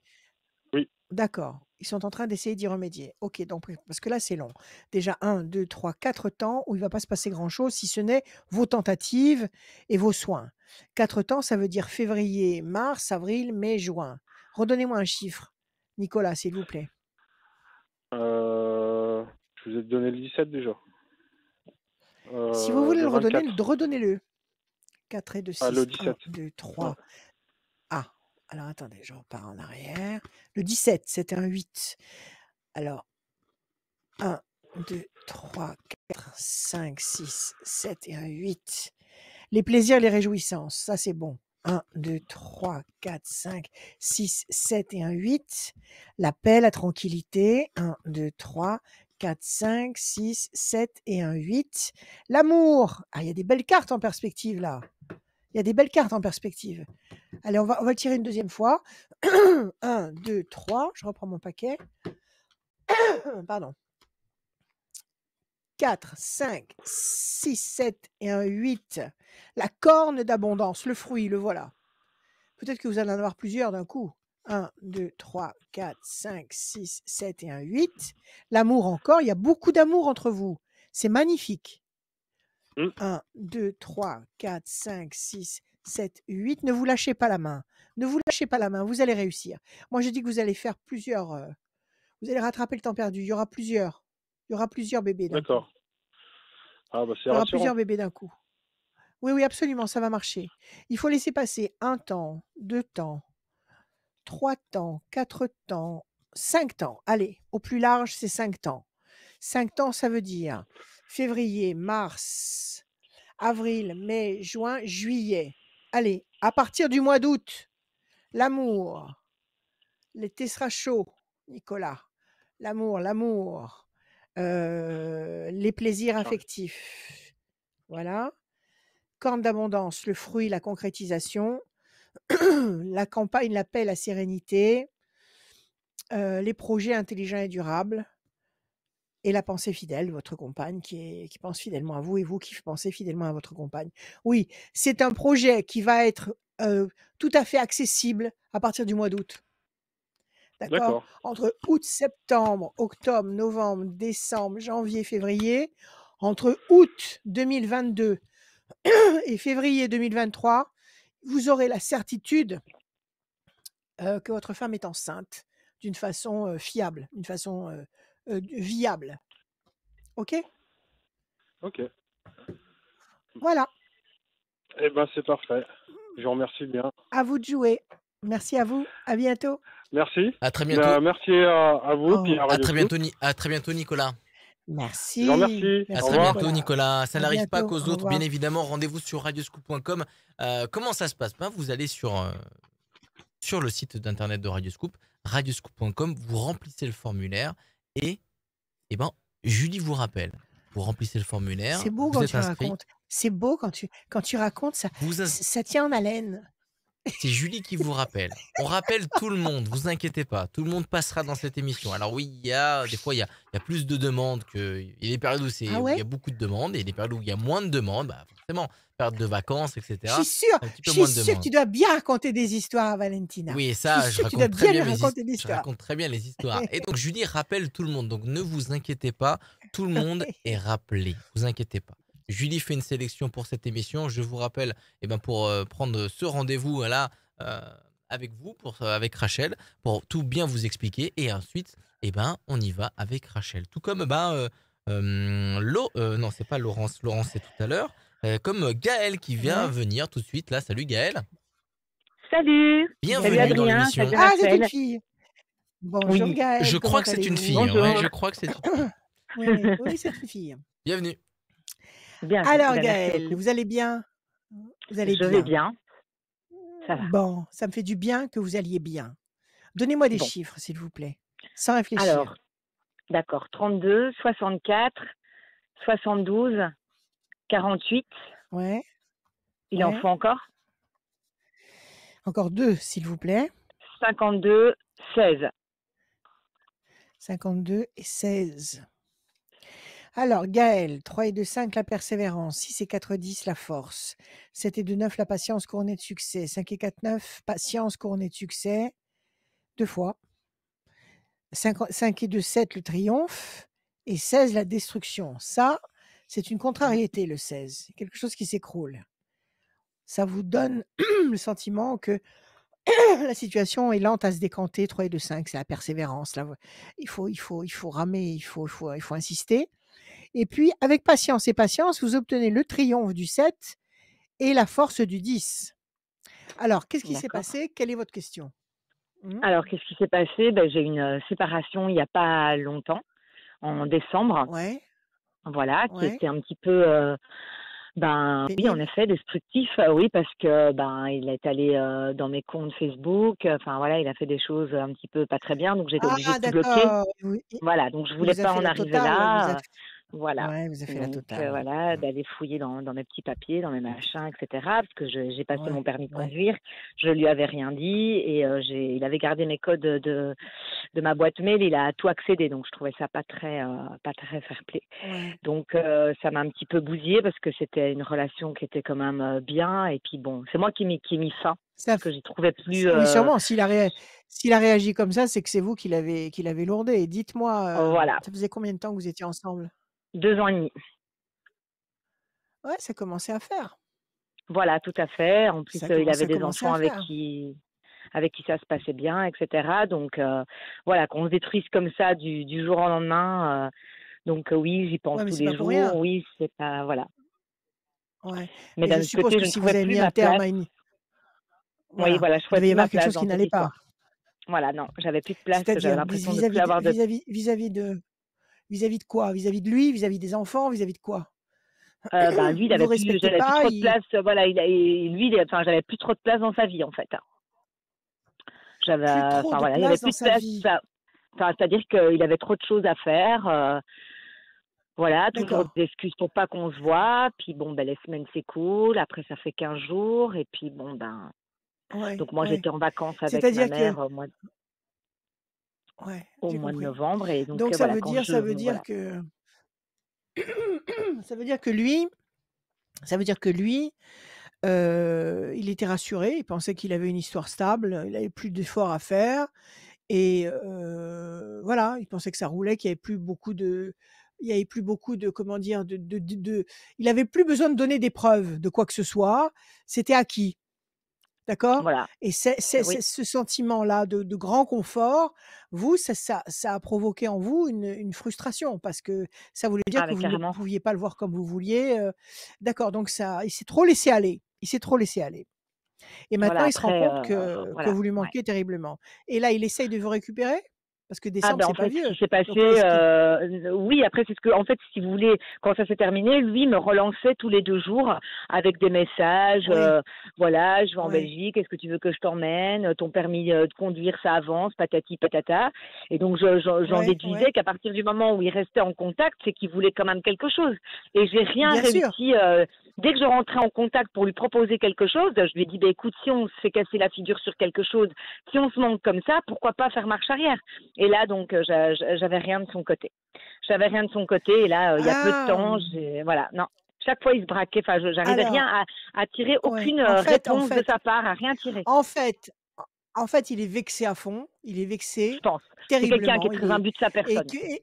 G: Oui.
A: D'accord. Ils sont en train d'essayer d'y remédier. OK, donc parce que là, c'est long. Déjà 1, 2, 3, 4 temps où il ne va pas se passer grand-chose, si ce n'est vos tentatives et vos soins. 4 temps, ça veut dire février, mars, avril, mai, juin. Redonnez-moi un chiffre, Nicolas, s'il vous plaît.
G: Je vous ai donné le 17 déjà.
A: Si vous voulez
G: Le
A: le redonner,
G: 24.
A: redonnez-le. 4 et 2,
G: Ah, le
A: 6.
G: 17.
A: 1, 2, 3. Ah, alors attendez, je repars en arrière. Le 17, c'était un 8. Alors, 1, 2, 3, 4, 5, 6, 7 et un 8. Les plaisirs, les réjouissances, ça c'est bon. 1, 2, 3, 4, 5, 6, 7 et un 8. La paix, la tranquillité. 1, 2, 3, 4, 5, 6, 7 et un 8. L'amour. Ah, il y a des belles cartes en perspective là. Il y a des belles cartes en perspective. Allez, on va le tirer une deuxième fois. 1, 2, 3. Je reprends mon paquet. Pardon. 4, 5, 6, 7 et un 8. La corne d'abondance, le fruit, le voilà. Peut-être que vous allez en avoir plusieurs d'un coup. 1, 2, 3, 4, 5, 6, 7 et un 8. L'amour encore, il y a beaucoup d'amour entre vous. C'est magnifique. 1, 2, 3, 4, 5, 6, 7, 8. Ne vous lâchez pas la main. Ne vous lâchez pas la main, vous allez réussir. Moi, je dis que vous allez faire plusieurs. Vous allez rattraper le temps perdu. Il y aura plusieurs. Il y aura plusieurs bébés d'un coup.
G: D'accord. Ah, bah, c'est
A: Il y aura
G: rassurant.
A: plusieurs bébés d'un coup. Oui, oui, absolument, ça va marcher. Il faut laisser passer 1 temps, 2 temps, 3 temps, 4 temps, 5 temps. Allez, au plus large, c'est 5 temps. 5 temps, ça veut dire février, mars, avril, mai, juin, juillet. Allez, à partir du mois d'août, l'amour. L'été sera chaud, Nicolas. L'amour. Les plaisirs affectifs. Voilà. Corne d'abondance, le fruit, la concrétisation. La campagne, la paix, la sérénité. Les projets intelligents et durables. Et la pensée fidèle, votre compagne qui pense fidèlement à vous et vous qui pensez fidèlement à votre compagne. Oui, c'est un projet qui va être tout à fait accessible à partir du mois d'août. D'accord?
G: D'accord.
A: Entre août, septembre, octobre, novembre, décembre, janvier, février, entre août 2022 et février 2023, vous aurez la certitude que votre femme est enceinte d'une façon fiable, d'une façon viable. OK?
G: Ok.
A: Voilà.
G: Eh ben, c'est parfait. Je vous remercie bien.
A: À vous de jouer. Merci à vous. À bientôt.
G: Merci.
B: À très bientôt.
G: Merci à vous,
A: Au
G: puis à
A: revoir.
B: À
G: Radio
B: très
G: Scoop.
B: bientôt, à très bientôt, Nicolas.
G: Je vous
A: Merci.
G: remercie.
B: À
A: Merci
G: Au
B: très
G: revoir.
B: bientôt, Nicolas. Ça
A: À
B: n'arrive pas
A: bientôt.
B: qu'aux
A: Au
B: autres, bien
A: revoir.
B: évidemment. Rendez-vous sur radioscoop.com. Comment ça se passe? Vous allez sur le site d'internet de Radioscoop, radioscoop.com, vous remplissez le formulaire et Julie vous rappelle. Vous remplissez le formulaire,
A: C'est beau
B: vous
A: quand
B: êtes
A: tu
B: inscrit.
A: racontes. C'est beau quand tu racontes,
B: Vous ins-
A: ça tient en haleine.
B: C'est Julie qui vous rappelle. On rappelle tout le monde, vous inquiétez pas. Tout le monde passera dans cette émission. Alors oui, des fois, il y a plus de demandes que. Il y a des périodes où
A: Ah
B: il y
A: ouais?
B: a beaucoup de demandes et des périodes où il y a moins de demandes. Forcément, période de vacances,
A: Je
B: etc.
A: suis sûre,
B: Un petit
A: je
B: peu
A: suis
B: moins de
A: sûre que
B: demandes.
A: tu dois bien raconter des histoires, Valentina.
B: Oui,
A: Je suis
B: ça, je
A: sûre que tu dois
B: raconte très
A: bien
B: bien
A: lui raconter des
B: je
A: histoires.
B: raconte très bien les histoires. Et donc, Julie rappelle tout le monde. Donc, ne vous inquiétez pas. Tout le monde est rappelé. Vous inquiétez pas. Julie fait une sélection pour cette émission. Je vous rappelle, pour prendre ce rendez-vous là avec vous, avec Rachel, pour tout bien vous expliquer. Et ensuite, on y va avec Rachel. Tout comme, non, c'est pas Laurence. Laurence, c'est tout à l'heure. Comme Gaël qui vient
A: Ouais.
B: venir tout de suite là. Salut Gaël.
H: Salut. Salut
B: Bienvenue dans
H: Adrien,
B: l'émission.
H: salut
A: Ah, c'est une
H: Rachel.
A: fille. Bonjour
H: Oui,
A: Gaëlle,
B: Je
A: comment
B: crois que c'est une
A: allez-vous?
B: fille. Hein, ouais,
H: bonjour.
B: je crois que c'est une fille.
A: Oui, oui, c'est une fille.
B: Bienvenue.
H: Bien,
A: Alors
H: ben, merci
A: Gaëlle,
H: beaucoup.
A: vous allez bien? Vous allez
H: Je vais
A: bien?
H: bien, ça va.
A: Bon, ça me fait du bien que vous alliez bien. Donnez-moi des
H: Bon,
A: chiffres, s'il vous plaît, sans réfléchir.
H: alors, d'accord, 32, 64, 72, 48.
A: Ouais,
H: Il en
A: ouais.
H: faut encore?
A: Encore 2, s'il vous plaît.
H: 52, 16.
A: 52 et 16. Alors, Gaël, 3 et 2, 5, la persévérance. 6 et 4, 10, la force. 7 et 2, 9, la patience couronnée de succès. 5 et 4, 9, patience couronnée de succès. 2 fois. 5 et 2, 7, le triomphe. Et 16, la destruction. Ça, c'est une contrariété, le 16. C'est quelque chose qui s'écroule. Ça vous donne le sentiment que la situation est lente à se décanter. 3 et 2, 5, c'est la persévérance. Là, il faut ramer, il faut insister. Et puis, avec patience et patience, vous obtenez le triomphe du 7 et la force du 10. Alors, qu'est-ce qui s'est
H: D'accord.
A: passé? Quelle est votre question?
H: Alors, qu'est-ce qui s'est passé? Ben, j'ai eu une séparation il n'y a pas longtemps, en décembre,
A: Ouais,
H: voilà, qui
A: ouais.
H: était un petit peu, oui, en
A: Pénible.
H: effet, destructif, oui, parce que il est allé dans mes comptes Facebook, enfin voilà, il a fait des choses un petit peu pas très bien, donc j'étais obligée
A: Ah,
H: de tout bloquer.
A: d'accord. Oui,
H: Voilà, donc je
A: il
H: voulais
A: vous a
H: pas
A: fait
H: en
A: la
H: arriver
A: totale.
H: là, voilà.
A: Ouais, il vous a fait la
H: Donc
A: totale.
H: voilà, d'aller fouiller dans mes petits papiers, dans mes machins, etc. Parce que j'ai passé mon
A: Ouais,
H: permis de
A: ouais.
H: conduire, je lui avais rien dit et il avait gardé mes codes de ma boîte mail, il a tout accédé, donc je trouvais ça pas très fair play.
A: Ouais.
H: Donc ça m'a un petit peu bousillée parce que c'était une relation qui était quand même bien et puis bon, c'est moi qui ai mis fin
A: Ça
H: parce que j'y trouvais plus.
A: Oui, sûrement. S'il a réagi comme ça, c'est que c'est vous qui l'avez lourdé. Et dites-moi,
H: Voilà,
A: ça faisait combien de temps que vous étiez ensemble?
H: 2 ans et demi.
A: Ouais, ça commençait à faire.
H: Voilà, tout à fait. En plus,
A: Ça
H: il avait
A: ça
H: des
A: commençait
H: enfants
A: à
H: avec
A: faire.
H: qui ça se passait bien, etc. Donc voilà, qu'on se détruise comme ça du jour au lendemain. Donc oui, j'y pense
A: Ouais, mais
H: tous
A: c'est pas
H: les
A: pour rien.
H: jours. Oui, c'est pas voilà.
A: Ouais.
H: Mais
A: Mais je
H: d'un autre
A: suppose
H: côté,
A: que
H: je ne
A: si vous
H: trouvais
A: avez
H: plus
A: mis un
H: ma
A: terme
H: place.
A: à une...
H: Oui,
A: Voilà.
H: voilà, je
A: Il
H: trouvais
A: devait y
H: plus ma
A: avoir quelque
H: place
A: chose qui
H: dans cette
A: n'allait pas.
H: histoire. Voilà, non, j'avais plus de place. J'avais
A: C'est-à-dire,
H: l'impression de plus avoir de.
A: vis-à-vis de quoi? Vis-à-vis de lui? Vis-à-vis des enfants? Vis-à-vis de quoi?
H: Lui,
A: Il vous respectait
H: j'avais plus
A: pas?
H: trop de place. Voilà, j'avais plus trop de place dans sa vie en fait.
A: Plus trop de
H: Voilà, il y avait
A: place dans
H: plus de
A: sa
H: place.
A: vie.
H: C'est-à-dire qu'il avait trop de choses à faire. Voilà, toujours
A: D'accord.
H: des excuses pour pas qu'on se voit. Puis bon, les semaines s'écoulent. Après, ça fait 15 jours. Et puis bon,
A: Ouais,
H: donc moi,
A: ouais.
H: j'étais en vacances avec ma
A: C'est-à-dire que...
H: mère
A: Ouais,
H: au
A: j'ai
H: mois de
A: compris.
H: novembre. Et donc
A: Donc, ça
H: voilà,
A: veut dire
H: voilà.
A: que... ça veut dire que lui... il était rassuré, il pensait qu'il avait une histoire stable, il avait plus d'efforts à faire Et voilà, il pensait que ça roulait, qu'il y avait plus beaucoup de comment dire? Il avait plus besoin de donner des preuves de quoi que ce soit, c'était acquis. D'accord?
H: Voilà.
A: Et
H: Oui.
A: ce sentiment-là de grand confort, vous, ça a provoqué en vous une frustration parce que ça voulait dire
H: Ah
A: que
H: mais
A: vous ne
H: carrément.
A: pouviez pas le voir comme vous vouliez, d'accord, donc ça il s'est trop laissé aller. Il s'est trop laissé aller et maintenant
H: Voilà,
A: il se rend
H: après,
A: compte que
H: voilà,
A: vous lui
H: ouais.
A: manquez terriblement et là, il essaye de vous récupérer? Parce que
H: Ah
A: décembre,
H: ben
A: c'est
H: en
A: pas
H: fait, ce qui
A: vieux,
H: s'est passé,
A: donc où est-ce qu'il
H: oui, après c'est ce que en fait, si vous voulez, quand ça s'est terminé, lui me relançait tous les 2 jours avec des messages,
A: oui,
H: voilà: «Je vais en
A: oui,
H: Belgique, est-ce que tu veux que je t'emmène? Ton permis, de conduire, ça avance, patati patata» et donc j'en
A: ouais,
H: déduisais
A: ouais,
H: qu'à partir du moment où il restait en contact, c'est qu'il voulait quand même quelque chose et j'ai rien
A: bien sûr.
H: réussi, dès que je rentrais en contact pour lui proposer quelque chose, je lui ai dit: «Beh, écoute, si on se fait casser la figure sur quelque chose, si on se manque comme ça, pourquoi pas faire marche arrière?» Et là, donc, j'avais rien de son côté. J'avais rien de son côté. Et là, il y a peu de
A: Ah!
H: temps, voilà, non. Chaque fois, il se braquait. Enfin, j'arrivais rien
A: Alors
H: à tirer
A: ouais,
H: aucune
A: en
H: réponse de
A: fait
H: sa part, à rien tirer,
A: En fait en fait, il est vexé à fond, il est
H: je
A: vexé
H: pense. C'est quelqu'un qui
A: terriblement,
H: est très imbu de sa
A: et
H: personne.
A: que et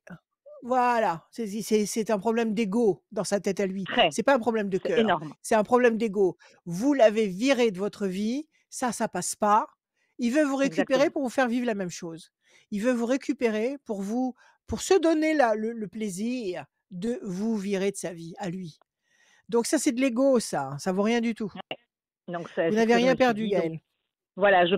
A: voilà, c'est un problème d'ego dans sa tête à lui.
H: Très.
A: C'est pas un problème de
H: C'est
A: cœur,
H: énorme.
A: c'est un problème d'ego. Vous l'avez viré de votre vie, ça passe pas. Il veut vous récupérer
H: Exactement.
A: pour vous faire vivre la même chose. Il veut vous récupérer pour se donner le plaisir de vous virer de sa vie à lui. Donc ça, c'est de l'ego ça, ça vaut rien du tout.
H: Donc
A: Vous
H: c'est ce
A: n'avez
H: que je me
A: rien
H: suis
A: perdu,
H: dit. Donc
A: Gaëlle.
H: voilà, je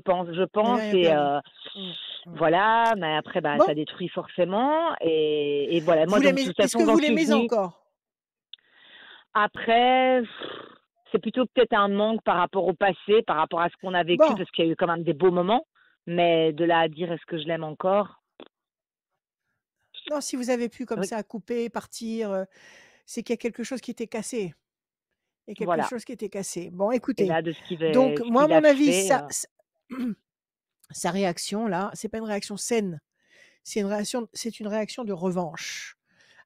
A: Vous n'avez
H: pense
A: rien
H: et
A: perdu. Mmh, mmh.
H: voilà, mais après, bah,
A: Bon.
H: ça détruit forcément et voilà.
A: Vous
H: Moi, donc de
A: l'aimez
H: toute
A: Est-ce que
H: façon,
A: vous
H: j'en suis
A: l'aimez
H: venue.
A: encore?
H: Après, c'est plutôt peut-être un manque par rapport au passé, par rapport à ce qu'on a vécu,
A: Bon,
H: parce qu'il y a eu quand même des beaux moments, mais de là à dire: «Est-ce que je l'aime encore?»
A: non, si vous avez pu comme
H: Oui,
A: ça couper, partir, c'est qu'il y a quelque chose qui était cassé. Il y a quelque
H: voilà
A: chose qui était cassé. Bon,
H: et
A: écoutez,
H: là de
A: donc
H: ce
A: moi, à
H: qu'il a
A: mon avis,
H: fait,
A: sa réaction là, c'est pas une réaction saine, c'est une réaction de revanche.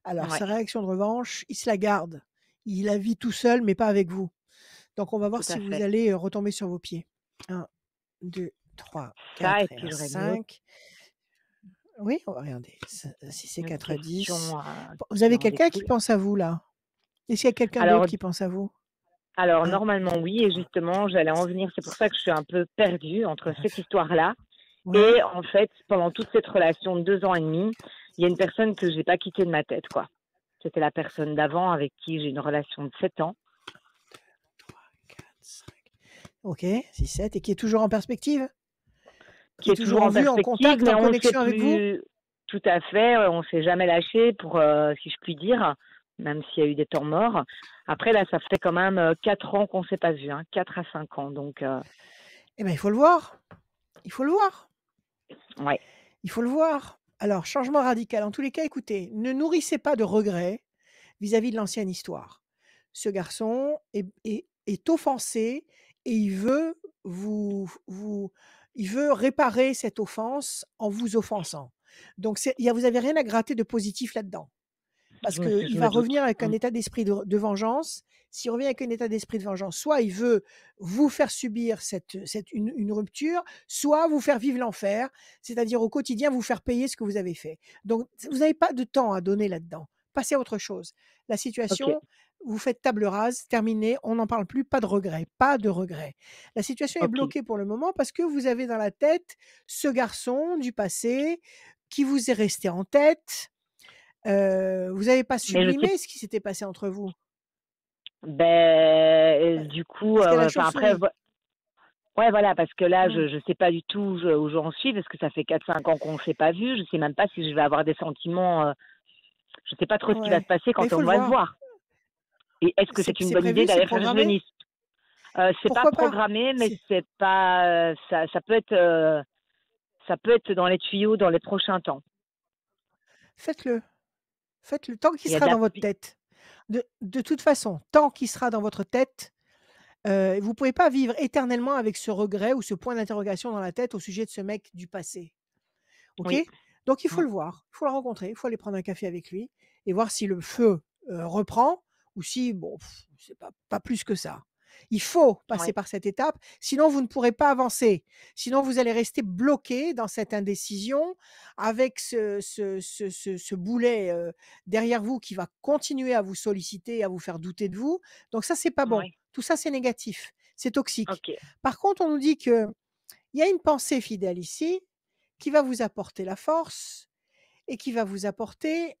A: Alors
H: ouais,
A: sa réaction de revanche, il se la garde. Il la vit tout seul, mais pas avec vous. Donc on va voir
H: tout
A: si
H: à
A: vous
H: fait.
A: allez, retomber sur vos pieds. 1, 2, 3,
H: Ça et
A: 4 et
H: puis
A: un
H: j'aurais une autre
A: 5. Oui, on va regarder. 6 et 4, 10.
H: question,
A: Vous
H: qui
A: avez
H: en
A: quelqu'un qui
H: découle.
A: pense à vous là? Est-ce qu'il y a quelqu'un d'autre
H: Alors
A: qui pense à vous?
H: alors
A: 1,
H: normalement oui
A: 2,
H: et
A: 3,
H: justement j'allais en
A: 4,
H: venir,
A: 5,
H: c'est pour
A: 6,
H: ça que je suis un peu perdue entre
A: 7,
H: cette
A: 9.
H: histoire-là
A: Ouais.
H: et en fait, pendant toute cette relation de 2 ans et demi, il y a une personne que j'ai pas quittée de ma tête, quoi. C'était la personne d'avant avec qui j'ai une relation de 7 ans.
A: 3, 4, 5. OK, 6, 7 et qui est toujours en perspective? Qui
H: Qui
A: est
H: est
A: toujours
H: toujours
A: en
H: en
A: vue, en
H: perspective,
A: contact,
H: mais
A: en
H: on ne sait
A: connexion avec vous?
H: plus tout à fait, on s'est jamais lâché pour, si je puis dire, même s'il y a eu des temps morts. Après là, ça fait quand même, 4 ans qu'on s'est pas vus, hein, 4 à 5 ans donc
A: Eh ben, il faut le voir. Il faut le voir.
H: ouais,
A: Il faut le voir. Alors, changement radical. En tous les cas, écoutez, ne nourrissez pas de regrets vis-à-vis de l'ancienne histoire. Ce garçon est offensé et vous il veut réparer cette offense en vous offensant. Donc vous avez rien à gratter de positif là-dedans. Parce
H: je
A: qu'il va
H: me doute.
A: revenir avec un
H: Mmh.
A: état d'esprit de vengeance. S'il revient avec un état d'esprit de vengeance, soit il veut vous faire subir une rupture, soit vous faire vivre l'enfer, c'est-à-dire au quotidien vous faire payer ce que vous avez fait. Donc vous n'avez pas de temps à donner là-dedans. Passez à autre chose. La
H: OK,
A: situation, vous faites table rase, terminé, on n'en parle plus, pas de regret, pas de regret. La situation est
H: OK.
A: bloquée pour le moment parce que vous avez dans la tête ce garçon du passé qui vous est resté en tête. Vous n'avez pas
H: Mais je sais
A: sublimé ce qui s'était passé entre vous? Heu,
H: du coup,
A: parce qu'il y a la
H: enfin après
A: chauve-souris.
H: ouais, voilà, parce que là,
A: Mmh.
H: je sais pas du tout où j'en suis parce que ça fait 4 5 ans qu'on s'est pas vus. Je sais même pas si je vais avoir des sentiments, je sais pas trop ce qui va se
A: Ouais,
H: passer
A: mais il
H: quand
A: faut
H: on
A: le
H: va se
A: voir.
H: voir et est-ce que c'est une
A: C'est
H: bonne idée
A: prévu? C'est
H: d'aller faire
A: programmé?
H: Venise? C'est pas
A: Pourquoi pas?
H: programmé, mais
A: C'est
H: c'est pas, ça peut être dans les tuyaux dans les prochains temps.
A: Faites-le, faites-le tant qu'il
H: Il y a de
A: sera
H: la
A: dans votre
H: pi
A: tête. De toute façon, tant qu'il sera dans votre tête, vous pouvez pas vivre éternellement avec ce regret ou ce point d'interrogation dans la tête au sujet de ce mec du passé. OK?
H: oui.
A: Donc il faut
H: Mmh.
A: le voir, il faut le rencontrer, il faut aller prendre un café avec lui et voir si le feu, reprend ou si bon, c'est pas plus que ça. Il faut passer
H: Oui.
A: par cette étape, sinon vous ne pourrez pas avancer. Sinon, vous allez rester bloqué dans cette indécision avec ce boulet derrière vous qui va continuer à vous solliciter, à vous faire douter de vous. Donc ça, c'est pas bon.
H: Oui.
A: Tout ça, c'est négatif, c'est toxique.
H: Ok.
A: Par contre, on nous dit qu'il y a une pensée fidèle ici qui va vous apporter la force et qui va vous apporter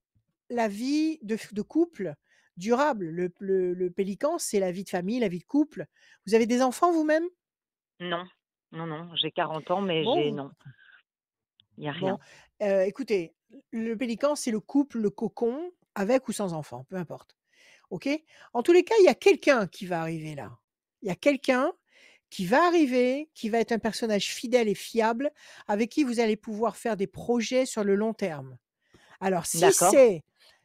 A: la vie de couple durable. Le pélican, c'est la vie de famille, la vie de couple. Vous avez des enfants vous-même?
H: Non. Non, non. J'ai 40 ans, mais
A: Bon, vous-
H: non. Il n'y a
A: bon,
H: rien.
A: écoutez, le pélican, c'est le couple, le cocon, avec ou sans enfant, peu importe. OK? En tous les cas, il y a quelqu'un qui va arriver là. Il y a quelqu'un qui va arriver, qui va être un personnage fidèle et fiable, avec qui vous allez pouvoir faire des projets sur le long terme. Alors, si
H: D'accord.
A: c'est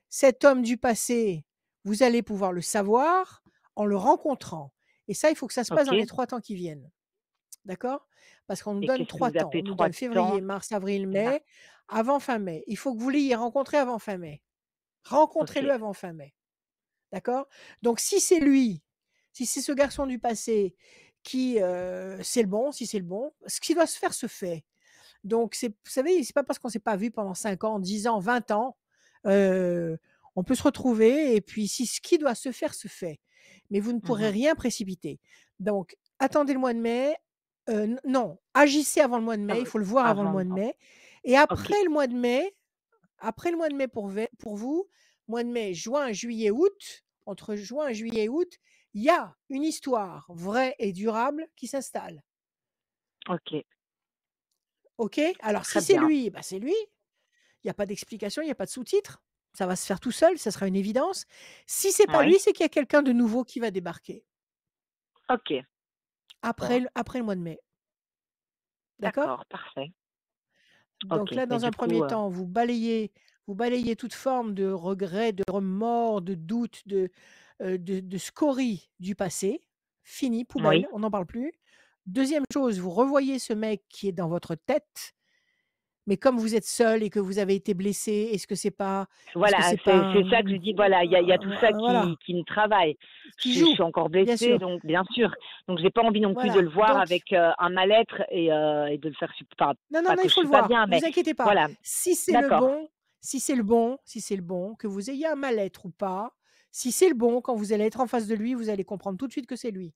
A: cet homme du passé, vous allez pouvoir le savoir en le rencontrant. Et ça, il faut que ça se passe
H: Ok.
A: dans les 3 temps qui viennent. D'accord? Parce qu'on nous
H: Et
A: donne
H: qu'est-ce que
A: 3
H: vous
A: temps.
H: appelez
A: On nous
H: 3
A: donne
H: temps?
A: février, mars, avril,
H: Là.
A: mai, avant fin mai. Il faut que vous l'ayez rencontré avant fin mai.
H: Ok.
A: Rencontrez-le avant fin mai. D'accord? Donc si c'est lui, si c'est ce garçon du passé qui, c'est le bon, si c'est le bon, ce qui doit se faire se fait. Donc vous savez, c'est pas parce qu'on s'est pas vu pendant 5 ans, 10 ans, 20 ans, on peut se retrouver et puis si ce qui doit se faire se fait. Mais vous ne pourrez
H: Mhm.
A: rien précipiter. Donc attendez le mois de mai, non, agissez avant le mois de mai, il faut le voir avant le mois de
H: Avant.
A: mai et
H: Ok.
A: après le mois de mai pour vous, mois de mai, juin, juillet, août, entre juin, juillet et août, il y a une histoire vraie et durable qui s'installe.
H: Ok.
A: OK? Alors si
H: Très
A: c'est
H: bien.
A: lui, bah, c'est lui. Il y a pas d'explication, il y a pas de sous-titres. Ça va se faire tout seul, ça sera une évidence. Si c'est pas
H: Oui.
A: lui, c'est qu'il y a quelqu'un de nouveau qui va débarquer
H: Ok. Bon.
A: après le mois de mai. D'accord?
H: D'accord. Parfait.
A: Donc
H: Ok.
A: là,
H: Mais
A: dans
H: du
A: un premier
H: coup,
A: temps, vous balayez toute forme de regret, de remords, de doute, de scories du passé. Fini, poubelle,
H: oui.
A: on n'en parle plus. Deuxième chose, vous revoyez ce mec qui est dans votre tête, mais comme vous êtes seul et que vous avez été blessé, est-ce que c'est
H: Voilà,
A: pas
H: c'est
A: un
H: ça que je dis. Voilà, il y a tout ça
A: voilà,
H: qui me travaille.
A: qui
H: Je
A: joue,
H: suis encore
A: bien
H: blessée,
A: sûr.
H: donc bien sûr. Donc j'ai pas envie non plus de
A: Voilà,
H: le voir
A: donc
H: avec un mal-être et de le faire pas,
A: non,
H: pas
A: il
H: que je
A: faut le
H: suis pas
A: voir,
H: bien,
A: ne
H: mais
A: vous inquiétez pas.
H: voilà.
A: Si c'est le
H: D'accord.
A: bon, que vous ayez un mal-être ou pas, si c'est le bon, quand vous allez être en face de lui, vous allez comprendre tout de suite que c'est lui.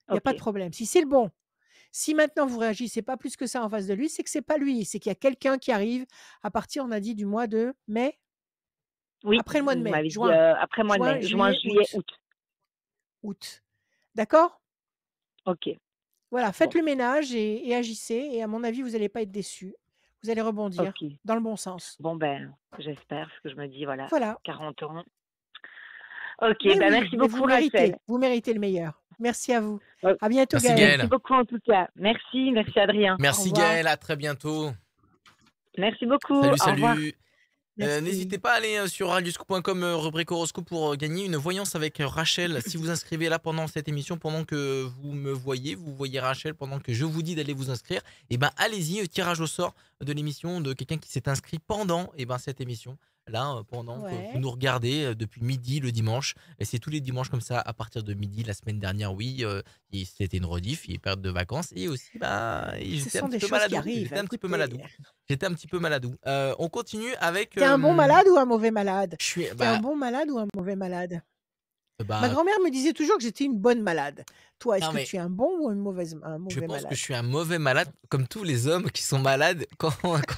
A: Il y a pas de
H: Ok.
A: problème. Si c'est le bon. Si maintenant vous réagissez pas plus que ça en face de lui, c'est que c'est pas lui, c'est qu'il y a quelqu'un qui arrive à partir, on a dit, du mois de mai?
H: Oui,
A: Après le mois de
H: vous
A: mai,
H: m'avez dit
A: juin,
H: après mois de mai, juin,
A: juillet,
H: juillet, août.
A: août. D'accord?
H: Ok.
A: Voilà,
H: Bon.
A: faites le ménage et agissez et à mon avis, vous n'allez pas être déçus. Vous allez rebondir
H: Ok.
A: dans le bon sens.
H: Bon ben, j'espère, parce que je me dis voilà,
A: Voilà.
H: 40 ans. Ok,
A: Mais
H: ben
A: oui,
H: merci
A: mais vous
H: beaucoup Rachel.
A: méritez le meilleur. Merci à vous.
H: Euh,
A: À bientôt
B: Merci
A: Gaël.
B: Gaël.
H: Merci beaucoup en tout cas. Merci Adrien.
A: Au
B: Merci
A: revoir.
B: Gaël, à très bientôt.
H: Merci beaucoup.
B: Salut,
H: Au revoir.
B: salut.
A: Merci.
B: N'hésitez pas à aller sur radioscoop.com, rubrique horoscope, pour gagner une voyance avec Rachel. Si vous inscrivez là pendant cette émission, pendant que vous voyez Rachel, pendant que je vous dis d'aller vous inscrire, et ben allez-y, tirage au sort de l'émission de quelqu'un qui s'est inscrit pendant cette émission. Là, pendant que
A: Ouais.
B: vous nous regardez depuis midi le dimanche, et c'est tous les dimanches comme ça à partir de midi. La semaine dernière, oui, c'était une rediff, il y a période de vacances, et aussi
A: Ce
B: j'étais un
A: sont
B: petit
A: des
B: peu
A: choses qui
B: maladou.
A: arrivent.
B: J'étais un petit peu maladou. On continue avec.
A: T'es un bon malade ou un mauvais malade?
B: Je suis.
A: T'es un bon malade ou un mauvais malade? Ma
B: Bah,
A: grand-mère me disait toujours que j'étais une bonne malade. Toi, est-ce
B: non,
A: que
B: mais
A: tu es un bon ou un
B: je
A: mauvais
B: pense que
A: malade?
B: je suis un mauvais malade, comme tous les hommes qui sont malades. Quand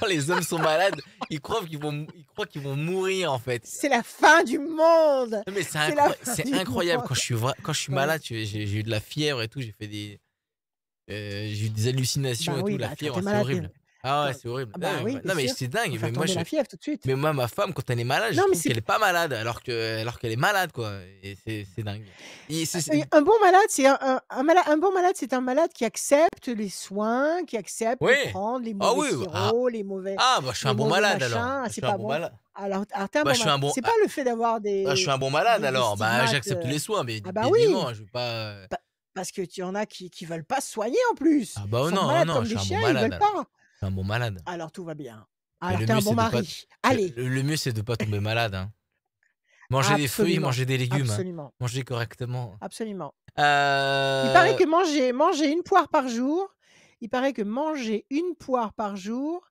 B: les hommes sont malades, ils croient qu'ils vont mourir en fait.
A: C'est la fin du monde.
B: Non, mais
A: C'est la fin
B: c'est
A: du
B: incroyable.
A: monde.
B: Quand je suis
A: Ouais.
B: malade, j'ai eu de la fièvre et tout. J'ai eu des hallucinations
A: Bah
B: et
A: oui,
B: tout. La
A: bah, quand
B: fièvre,
A: t'es
B: c'est
A: malade,
B: horrible. Ah ouais,
A: quand-
B: c'est horrible.
A: bah oui,
B: Non,
A: bien
B: mais
A: sûr.
B: c'est dingue.
A: Faut faire
B: Mais moi,
A: tomber la fièvre tout de suite.
B: mais moi, ma femme, quand elle est malade, je
A: Non, mais
B: trouve
A: c'est
B: qu'elle est pas malade, alors qu'elle est malade, quoi. Et c'est dingue. Et
A: un bon malade, c'est un bon malade, c'est un malade qui accepte les soins, qui accepte de
B: Oui.
A: prendre les
B: Ah
A: mauvais
B: oui.
A: sirops, les mauvais
B: Ah, bah, je suis un bon malade alors.
A: machins.
B: Je
A: C'est
B: suis un
A: pas
B: bon
A: bon.
B: malade.
A: Alors t'es un
B: Bah,
A: bon
B: je suis un
A: malade.
B: bon.
A: C'est pas le fait d'avoir
B: Bah, je suis un bon malade
A: des
B: alors. Bah,
A: stigmates,
B: j'accepte les soins, mais
A: Ah bah oui.
B: vivant, je vais pas.
A: Parce que tu en as qui veulent pas se soigner en plus.
B: Ah bah
A: Ils sont
B: non,
A: malades
B: non,
A: comme
B: je
A: des
B: suis un
A: chiens,
B: bon
A: ils
B: malade.
A: veulent pas.
B: Je suis un bon malade.
A: Alors tout va bien.
B: Mais
A: Alors
B: le
A: t'es
B: mieux,
A: un bon
B: c'est de pas.
A: mari. Allez.
B: Le mieux, c'est de pas tomber malade. Hein. Manger des fruits,
A: Absolument,
B: manger des légumes, hein.
A: absolument,
B: Manger correctement.
A: absolument. Il paraît
B: Euh,
A: que manger une poire par jour, il paraît que manger une poire par jour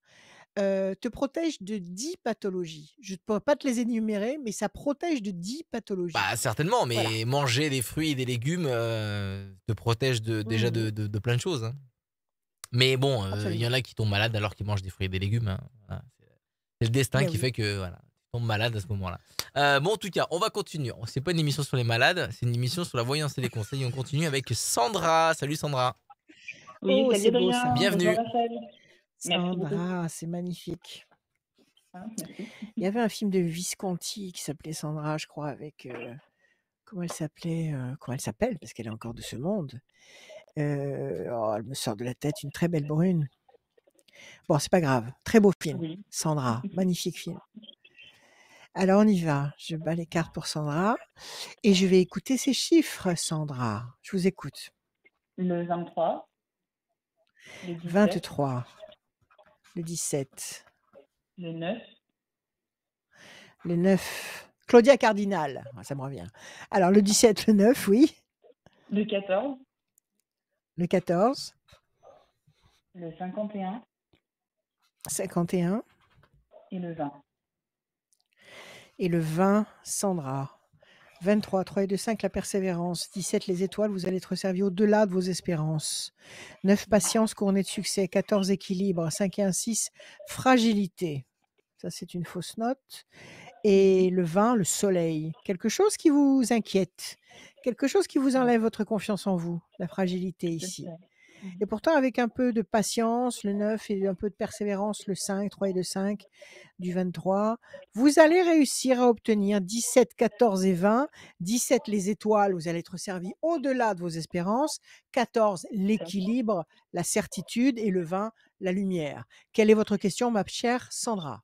A: te protège de 10 pathologies. Je ne pourrais pas te les énumérer, mais ça protège de 10 pathologies.
B: Bah certainement,
A: Voilà.
B: mais manger des fruits et des légumes te protège déjà
A: Mhm.
B: de plein de choses, hein. Mais bon, il y
A: Absolument.
B: en a qui tombent malades alors qu'ils mangent des fruits et des légumes, hein. Voilà, c'est le destin
A: Ben
B: qui
A: oui.
B: fait que voilà, tu tombes malade à ce moment-là. Bon, en tout cas, on va continuer. C'est pas une émission sur les malades, c'est une émission sur la voyance et les conseils. On continue avec Sandra. Salut Sandra.
I: Oui,
A: Oh,
I: salut
A: c'est beau
I: Adrien,
A: ça.
I: bonjour
B: Bienvenue.
I: Raphaël. Merci beaucoup.
A: Sandra, c'est magnifique.
I: Merci.
A: Il y avait un film de Visconti qui s'appelait Sandra, je crois, avec comment elle s'appelait, comment elle s'appelle, parce qu'elle est encore de ce monde. Oh, elle me sort de la tête, une très belle brune. Bon, c'est pas grave. Très beau film.
I: Oui.
A: Sandra, magnifique film. Alors on y va. Je bats les cartes pour Sandra et je vais écouter ces chiffres, Sandra. Je vous écoute.
I: Le 23, le 17,
A: 23, le 17,
I: le 9,
A: le 9. Claudia Cardinal, ah, ça me revient. Alors le 17, le 9, oui.
I: le 14,
A: Le 14,
I: le 51
A: 51
I: et le 20.
A: et le 20, Sandra. 23, 3 et 2, 5, la persévérance. 17, les étoiles, vous allez être servi au-delà de vos espérances. 9, patience couronnée de succès. 14, équilibre. 5 et 1, 6, fragilité. Ça, c'est une fausse note. Et le 20, le soleil. Quelque chose qui vous inquiète. Quelque chose qui vous enlève votre confiance en vous. La fragilité ici. Et pourtant, avec un peu de patience, le 9 et un peu de persévérance, le 5, 3 et 2, 5 du 23, vous allez réussir à obtenir 17, 14 et 20. 17, les étoiles, vous allez être servi au-delà de vos espérances. 14, l'équilibre, la certitude. Et le 20, la lumière. Quelle est votre question, ma chère Sandra?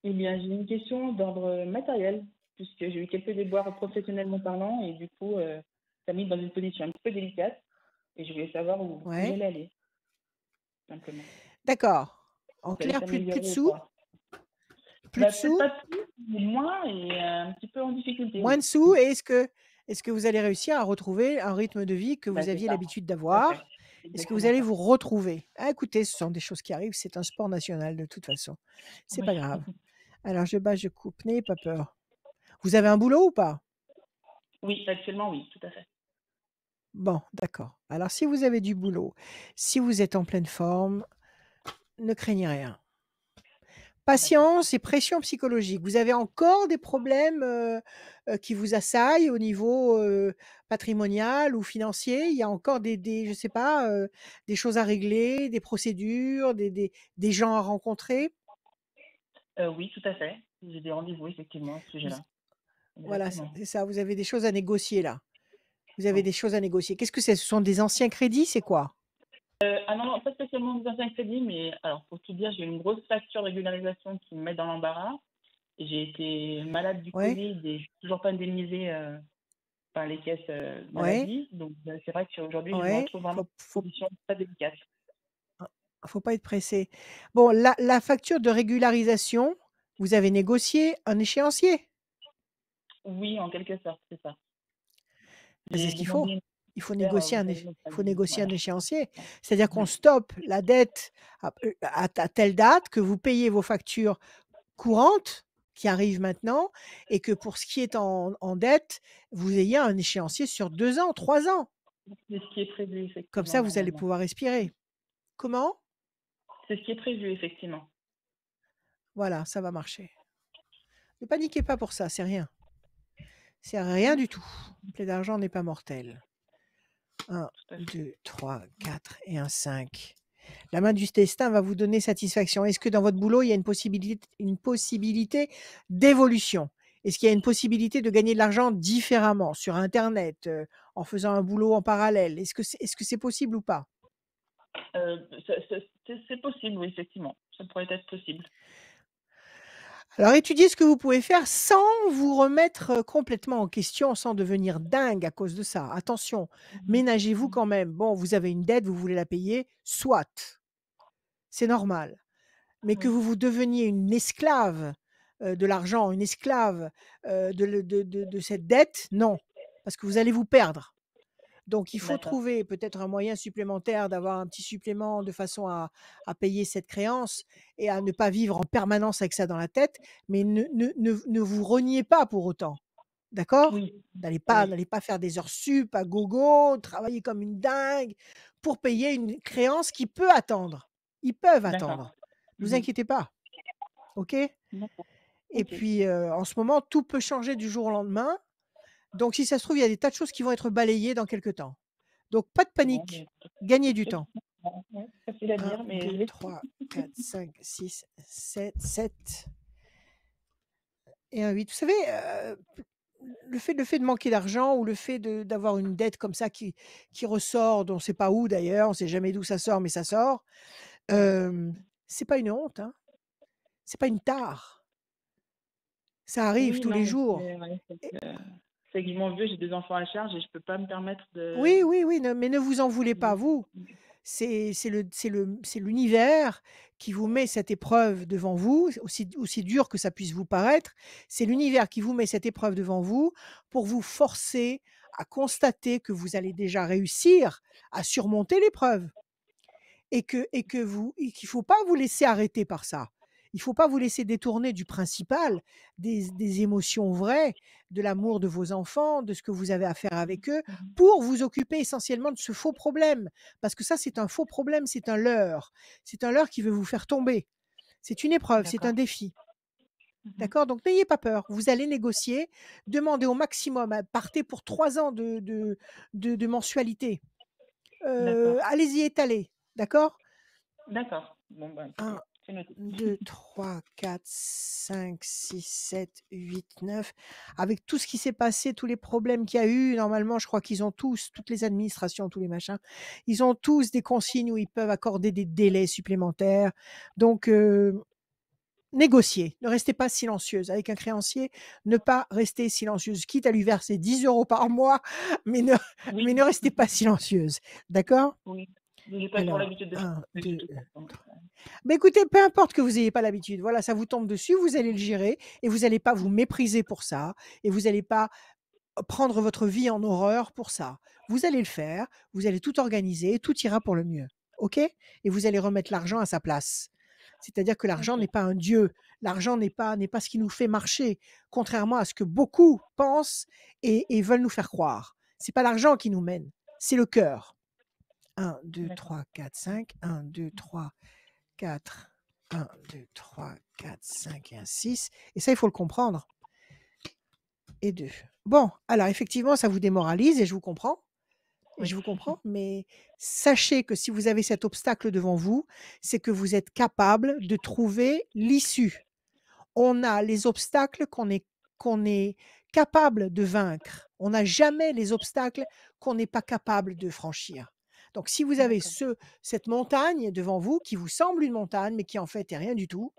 I: Eh bien, j'ai une question d'ordre matériel, puisque j'ai eu quelques déboires professionnellement parlant, et du coup, ça m'a mis dans une position un petit peu délicate, et je voulais savoir où
A: Ouais.
I: j'allais aller, simplement.
A: D'accord. En
I: Ça allait
A: clair, plus de
I: s'améliorer ou
A: sous?
I: pas.
A: Plus de
I: Peut-être
A: sous?
I: pas plus, mais moins, et un petit peu en difficulté,
A: Moins
I: oui.
A: de sous? Et est-ce que vous allez réussir à retrouver un rythme de vie que
I: Bah,
A: vous
I: c'est
A: aviez
I: ça,
A: l'habitude
I: tout à fait.
A: d'avoir? Est-ce que vous
I: Exactement
A: allez
I: ça.
A: vous retrouver? Ah, écoutez, ce sont des choses qui arrivent, c'est un sport national de toute façon. C'est
I: Oui.
A: pas grave. Alors je bats, je coupe, n'ayez pas peur. Vous avez un boulot ou pas?
I: Oui, actuellement, oui, tout à fait.
A: Bon, d'accord. Alors si vous avez du boulot, si vous êtes en pleine forme, ne craignez rien. Patience et pression psychologique. Vous avez encore des problèmes qui vous assaillent au niveau patrimonial ou financier? Il y a encore je sais pas, des choses à régler, des procédures, des gens à rencontrer?
I: Oui, tout à fait. J'ai des rendez-vous, effectivement, à ce
A: Vous-
I: sujet-là.
A: Voilà,
I: Exactement.
A: c'est ça. Vous avez des choses à négocier là. Vous avez
I: Oui.
A: des choses à négocier. Qu'est-ce que c'est? Ce sont des anciens crédits? C'est quoi?
I: Ah non, non, pas spécialement des anciens crédits, mais alors pour tout dire, j'ai une grosse facture de régularisation qui me met dans l'embarras. Et j'ai été malade du
A: Ouais,
I: Covid et je suis toujours pas indemnisée par les caisses
A: ouais,
I: maladie. Donc c'est vrai qu'aujourd'hui, je me
A: ouais.
I: retrouve vraiment dans une position très délicate.
A: Faut pas être pressé. Bon, la facture de régularisation, vous avez négocié un échéancier?
I: Oui, en quelque sorte, c'est ça.
A: Ben, c'est
I: J'ai
A: ce qu'il faut.
I: demandé
A: Il faut
I: une
A: négocier
I: vous savez,
A: il faut
I: auprès
A: négocier un
I: voilà.
A: échéancier. C'est-à-dire qu'on
I: Oui,
A: stoppe la dette à telle date, que vous payez vos factures courantes qui arrivent maintenant, et que pour ce qui est en dette, vous ayez un échéancier sur 2 ans, 3 ans.
I: c'est ce qui est prévu,
A: Comme
I: effectivement,
A: ça, vous allez
I: normalement.
A: pouvoir respirer. Comment?
I: C'est ce qui est prévu, effectivement.
A: Voilà, ça va marcher. Ne paniquez pas pour ça, c'est rien. C'est rien du tout. Une plaie d'argent n'est pas mortelle. 1,
I: Tout à fait.
A: 2, 3, 4 et un 5. La main du destin va vous donner satisfaction. Est-ce que dans votre boulot, il y a une possibilité d'évolution? Est-ce qu'il y a une possibilité de gagner de l'argent différemment, sur Internet, en faisant un boulot en parallèle? Est-ce que c'est possible ou pas?
I: C'est possible, oui, effectivement. Ça pourrait être possible.
A: Alors étudiez ce que vous pouvez faire sans vous remettre complètement en question, sans devenir dingue à cause de ça. Attention, ménagez-vous quand même. Bon, vous avez une dette, vous voulez la payer, soit. C'est normal. Mais que
I: Oui.
A: vous deveniez une esclave de l'argent, une esclave de cette dette, non, parce que vous allez vous perdre. Donc il faut
I: D'accord.
A: trouver peut-être un moyen supplémentaire d'avoir un petit supplément de façon à payer cette créance et à ne pas vivre en permanence avec ça dans la tête, mais ne vous reniez pas pour autant. D'accord?
I: Oui, oui,
A: N'allez pas faire des heures sup à gogo, travailler comme une dingue pour payer une créance qui peut attendre. Ils peuvent
I: d'accord.
A: attendre. Ne vous
I: Mhm.
A: inquiétez pas, OK?
I: D'accord.
A: Et
I: Ok.
A: puis, en ce moment, tout peut changer du jour au lendemain. Donc si ça se trouve, il y a des tas de choses qui vont être balayées dans quelque temps. Donc pas de
I: Bon,
A: panique,
I: mais
A: gagnez du temps.
I: effectivement, ouais, facile à
A: 1,
I: dire, mais je
A: 2,
I: vais.
A: 3, 4, 5, 6, 7, 7 et un 8. Vous savez, le fait de manquer d'argent ou le fait d'avoir une dette comme ça qui ressort, dont on ne sait pas où d'ailleurs, on ne sait jamais d'où ça sort, mais ça sort,
I: Ouais.
A: c'est pas une honte, hein, c'est pas une tare. Ça arrive
I: Oui,
A: tous
I: non,
A: les
I: mais
A: jours.
I: c'est que je m'en veux, j'ai 2 enfants à charge et je peux pas me permettre de.
A: Oui, oui, oui, mais ne vous en voulez pas, vous. C'est l'univers qui vous met cette épreuve devant vous, aussi dur que ça puisse vous paraître. C'est l'univers qui vous met cette épreuve devant vous pour vous forcer à constater que vous allez déjà réussir à surmonter l'épreuve et qu'il faut pas vous laisser arrêter par ça. Il faut pas vous laisser détourner du principal, des émotions vraies, de l'amour de vos enfants, de ce que vous avez à faire avec eux, pour vous occuper essentiellement de ce faux problème. Parce que ça, c'est un faux problème, c'est un leurre. C'est un leurre qui veut vous faire tomber. C'est une épreuve, c'est un
I: D'accord.
A: défi.
I: Mhm.
A: D'accord? Donc n'ayez pas peur. Vous allez négocier, demandez au maximum, partez pour 3 ans de mensualité.
I: D'accord.
A: Allez-y étaler. D'accord?
I: D'accord. Bon, bah, écoutez,
A: 1,
I: c'est noté.
A: 2, 3, 4, 5, 6, 7, 8, 9. Avec tout ce qui s'est passé, tous les problèmes qu'il y a eu, normalement, je crois qu'ils ont tous, toutes les administrations, tous les machins, ils ont tous des consignes où ils peuvent accorder des délais supplémentaires. Donc, négociez. Ne restez pas silencieuse. Avec un créancier, ne pas rester silencieuse. Quitte à lui verser 10 euros par mois, mais ne,
I: Oui,
A: mais ne restez pas silencieuse. D'accord?
I: oui. J'ai pas trop
A: Alors,
I: l'habitude de faire
A: 1,
I: ça du
A: 2,
I: tout. Donc,
A: bah, écoutez, peu importe que vous n'ayez pas l'habitude, voilà, ça vous tombe dessus, vous allez le gérer et vous n'allez pas vous mépriser pour ça et vous n'allez pas prendre votre vie en horreur pour ça. Vous allez le faire, vous allez tout organiser, tout ira pour le mieux. OK? Et vous allez remettre l'argent à sa place. C'est-à-dire que l'argent
I: ok.
A: n'est pas un dieu, l'argent n'est pas ce qui nous fait marcher, contrairement à ce que beaucoup pensent et veulent nous faire croire. C'est pas l'argent qui nous mène, c'est le cœur. 1, 2,
I: D'accord.
A: 3, 4, 5. 1, 2, 3, 4. 1, 2, 3, 4, 5 et un 6. Et ça, il faut le comprendre. Et 2. Bon, alors effectivement, ça vous démoralise et je vous comprends. Et
I: Oui.
A: je vous comprends, mais sachez que si vous avez cet obstacle devant vous, c'est que vous êtes capable de trouver l'issue. On a les obstacles qu'on est capable de vaincre. On n'a jamais les obstacles qu'on n'est pas capable de franchir. Donc si vous avez
I: D'accord.
A: cette montagne devant vous qui vous semble une montagne, mais qui en fait est rien du tout,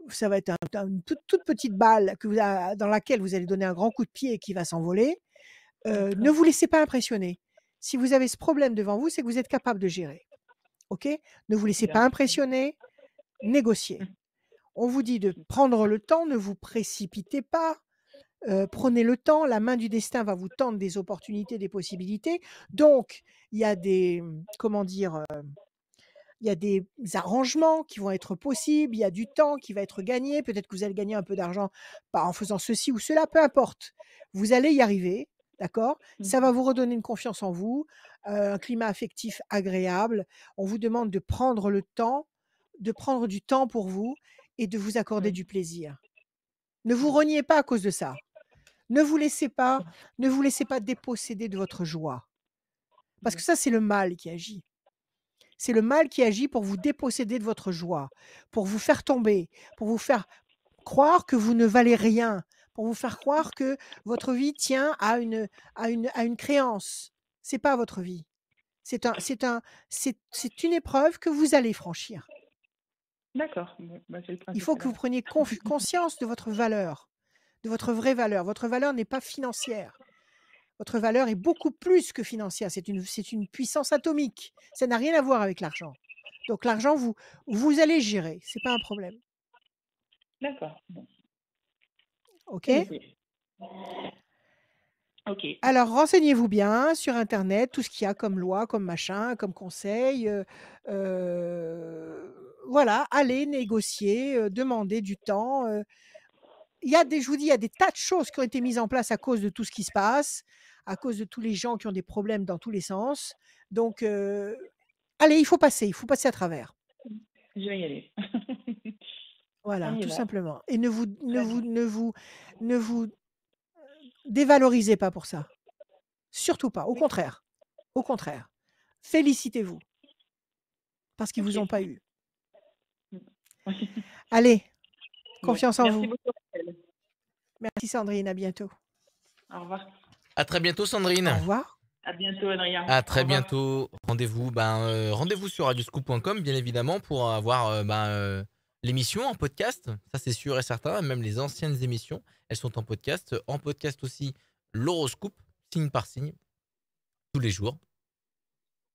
A: ça va être une toute petite balle dans laquelle vous allez donner un grand coup de pied et qui va s'envoler. Ne
I: D'accord.
A: vous laissez pas impressionner. Si vous avez ce problème devant vous, c'est que vous êtes capable de gérer. OK? Ne vous laissez pas
I: Bien.
A: impressionner, négociez. On vous dit de prendre le temps, ne vous précipitez pas. Prenez le temps, la main du destin va vous tendre des opportunités, des possibilités. Donc, il y a des, comment dire, il y a des arrangements qui vont être possibles, il y a du temps qui va être gagné. Peut-être que vous allez gagner un peu d'argent en faisant ceci ou cela, peu importe. Vous allez y arriver, d'accord? Ça va vous redonner une confiance en vous, un climat affectif agréable. On vous demande de prendre le temps, de prendre du temps pour vous et de vous accorder
I: Oui.
A: du plaisir. Ne vous reniez pas à cause de ça. Ne vous laissez pas, ne vous laissez pas déposséder de votre joie. Parce que ça, c'est le mal qui agit. C'est le mal qui agit pour vous déposséder de votre joie, pour vous faire tomber, pour vous faire croire que vous ne valez rien, pour vous faire croire que votre vie tient à une créance. C'est pas votre vie. C'est une épreuve que vous allez franchir.
I: D'accord. Bon, bah, c'est le
A: Il faut
I: principal
A: que vous
I: alors.
A: preniez conscience de votre valeur, de votre vraie valeur. Votre valeur n'est pas financière. Votre valeur est beaucoup plus que financière. C'est une puissance atomique. Ça n'a rien à voir avec l'argent. Donc l'argent, vous allez gérer. C'est pas un problème.
I: D'accord. Bon.
A: OK?
I: C'est noté. Ok.
A: Alors, renseignez-vous bien sur internet, tout ce qu'il y a comme loi, comme machin, comme conseil, voilà, allez négocier, demandez du temps, il y a des je vous dis, il y a des tas de choses qui ont été mises en place à cause de tout ce qui se passe, à cause de tous les gens qui ont des problèmes dans tous les sens. Donc, allez, il faut passer à travers.
I: Je vais y aller.
A: Voilà,
I: On y
A: tout
I: va.
A: simplement et ne vous ne
I: Très
A: vous
I: bien.
A: ne vous dévalorisez pas pour ça. Surtout pas, au
I: Oui.
A: contraire. Au contraire. Félicitez-vous parce qu'ils vous
I: Ok.
A: ont pas eu.
I: Mm.
A: Allez,
I: Bon,
A: confiance en
I: merci
A: vous.
I: beaucoup, Rachel.
A: Merci Sandrine, à bientôt.
I: Au revoir.
B: À très bientôt, Sandrine.
A: Au revoir.
I: À bientôt, Adrien.
B: À
I: Au
B: très
I: revoir.
B: bientôt. Rendez-vous rendez-vous sur radioscoop.com, bien évidemment, pour avoir l'émission en podcast. Ça, c'est sûr et certain. Même les anciennes émissions, elles sont en podcast. En podcast aussi, l'horoscope, signe par signe, tous les jours.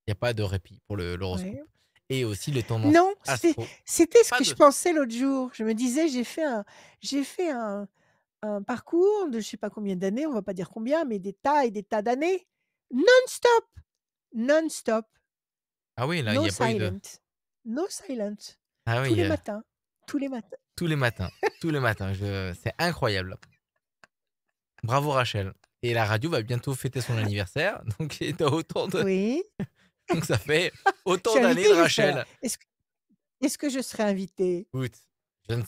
B: Il n'y a pas de répit pour l'horoscope.
A: Ouais.
B: Et aussi les tendances
A: Non,
B: astro.
A: c'était ce
B: Pas
A: que
B: de-
A: je pensais l'autre jour. Je me disais, j'ai fait un parcours de je sais pas combien d'années, on va pas dire combien, mais des tas et des tas d'années, non-stop, non-stop,
B: Ah oui, là, il
A: no
B: n'y a pas eu de...
A: silent, no silent,
B: Ah
A: tous
B: oui,
A: les matins, tous les matins.
B: tous les matins. Tous les matins. C'est incroyable. Bravo, Rachel. Et la radio va bientôt fêter son anniversaire. Donc, il y a autant de...
A: Oui,
B: Donc, ça fait
A: je
B: autant
A: suis
B: d'années
A: invitée,
B: de
A: j'espère.
B: Rachel.
A: Est-ce que je serai invitée?
B: Écoute, je ne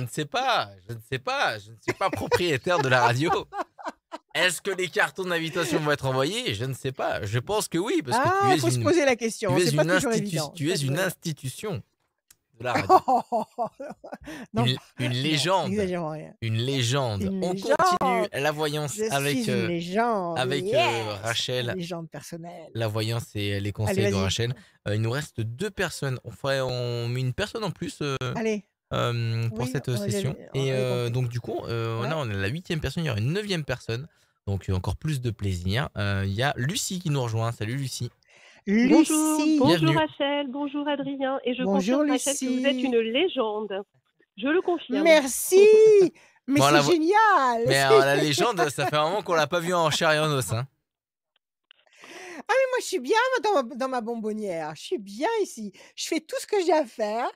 B: sais pas. Je ne suis pas propriétaire de la radio. Est-ce que les cartons d'invitation vont être envoyés? Je ne sais pas. Je pense que oui, parce que
A: Ah, il faut se poser la question, c'est pas toujours évident.
B: tu es
A: ça,
B: une
A: je-
B: institution de la radio.
A: Non,
B: Une
A: non,
B: légende.
A: n'exagérons rien.
B: Une légende.
A: Une
B: On
A: légende.
B: continue la voyance
A: Je
B: avec,
A: suis une légende.
B: avec
A: yes,
B: Rachel.
A: Une légende personnelle.
B: La voyance et les conseils
A: Allez,
B: de
A: vas-y.
B: Rachel. Il nous reste 2 personnes. On met une personne en plus
A: Allez,
B: pour
A: oui,
B: cette
A: on avait-
B: session.
A: on
B: Et
A: avait compris.
B: donc, du coup,
A: Ouais.
B: là, on est à la 8e personne. Il y aura une 9e personne. Donc, encore plus de plaisir. Il y a Lucie qui nous rejoint. Salut, Lucie.
J: Bonjour,
A: Lucie.
J: bonjour
B: Bienvenue.
J: Rachel, bonjour Adrien, et je
A: Bonjour,
J: confirme Rachel que vous êtes
A: Lucie.
J: une légende. Je le confirme.
A: Merci. Mais
B: Bon,
A: c'est
B: la-
A: génial.
B: Mais alors, la légende, ça fait un moment qu'on l'a pas vue en chair et en os. Hein.
A: Ah mais moi je suis bien dans ma bonbonnière. Je suis bien ici. Je fais tout ce que j'ai à faire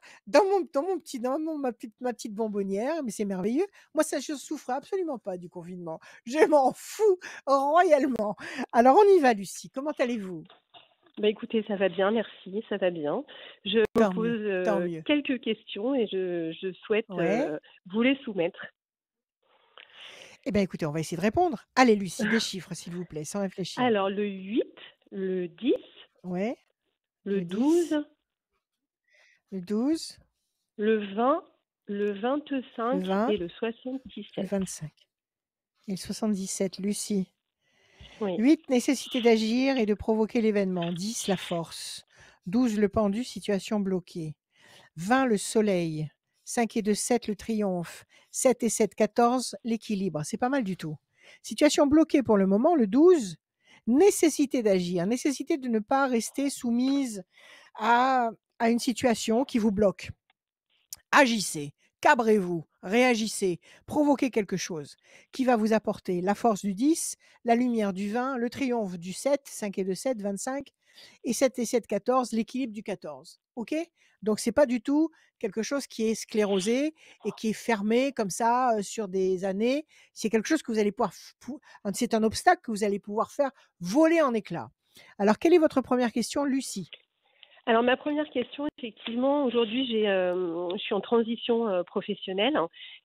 A: ma petite bonbonnière, mais c'est merveilleux. Moi ça je souffre absolument pas du confinement. Je m'en fous royalement. Alors on y va Lucie. Comment allez-vous?
J: Bah écoutez, ça va bien, merci, ça va bien. Je me
A: Tant
J: pose
A: mieux, tant mieux.
J: quelques questions et je souhaite
A: Ouais.
J: vous les soumettre.
A: Eh bien écoutez, on va essayer de répondre. Allez Lucie, des chiffres s'il vous plaît, sans réfléchir.
J: Alors le 8, le 10,
A: Ouais.
J: le
A: Le 10,
J: 12,
A: le 12,
J: le 20, le
A: le
J: 25
A: 20,
J: et le
A: le
J: 77.
A: 25 et le 77. Lucie.
J: Oui.
A: 8, nécessité d'agir et de provoquer l'événement. 10, la force. 12, le pendu, situation bloquée. 20, le soleil. 5 et 2, 7, le triomphe. 7 et 7, 14, l'équilibre. C'est pas mal du tout. Situation bloquée pour le moment. Le 12, nécessité d'agir. Nécessité de ne pas rester soumise à une situation qui vous bloque. Agissez, cabrez-vous, réagissez, provoquez quelque chose qui va vous apporter la force du 10, la lumière du 20, le triomphe du 7, 5 et 2, 7, 25, et 7 et 7, 14, l'équilibre du 14. OK? Donc, c'est pas du tout quelque chose qui est sclérosé et qui est fermé comme ça sur des années. C'est quelque chose que vous allez pouvoir, c'est un obstacle que vous allez pouvoir faire voler en éclats. Alors, quelle est votre première question, Lucie?
J: Alors ma première question, effectivement, aujourd'hui je suis en transition professionnelle.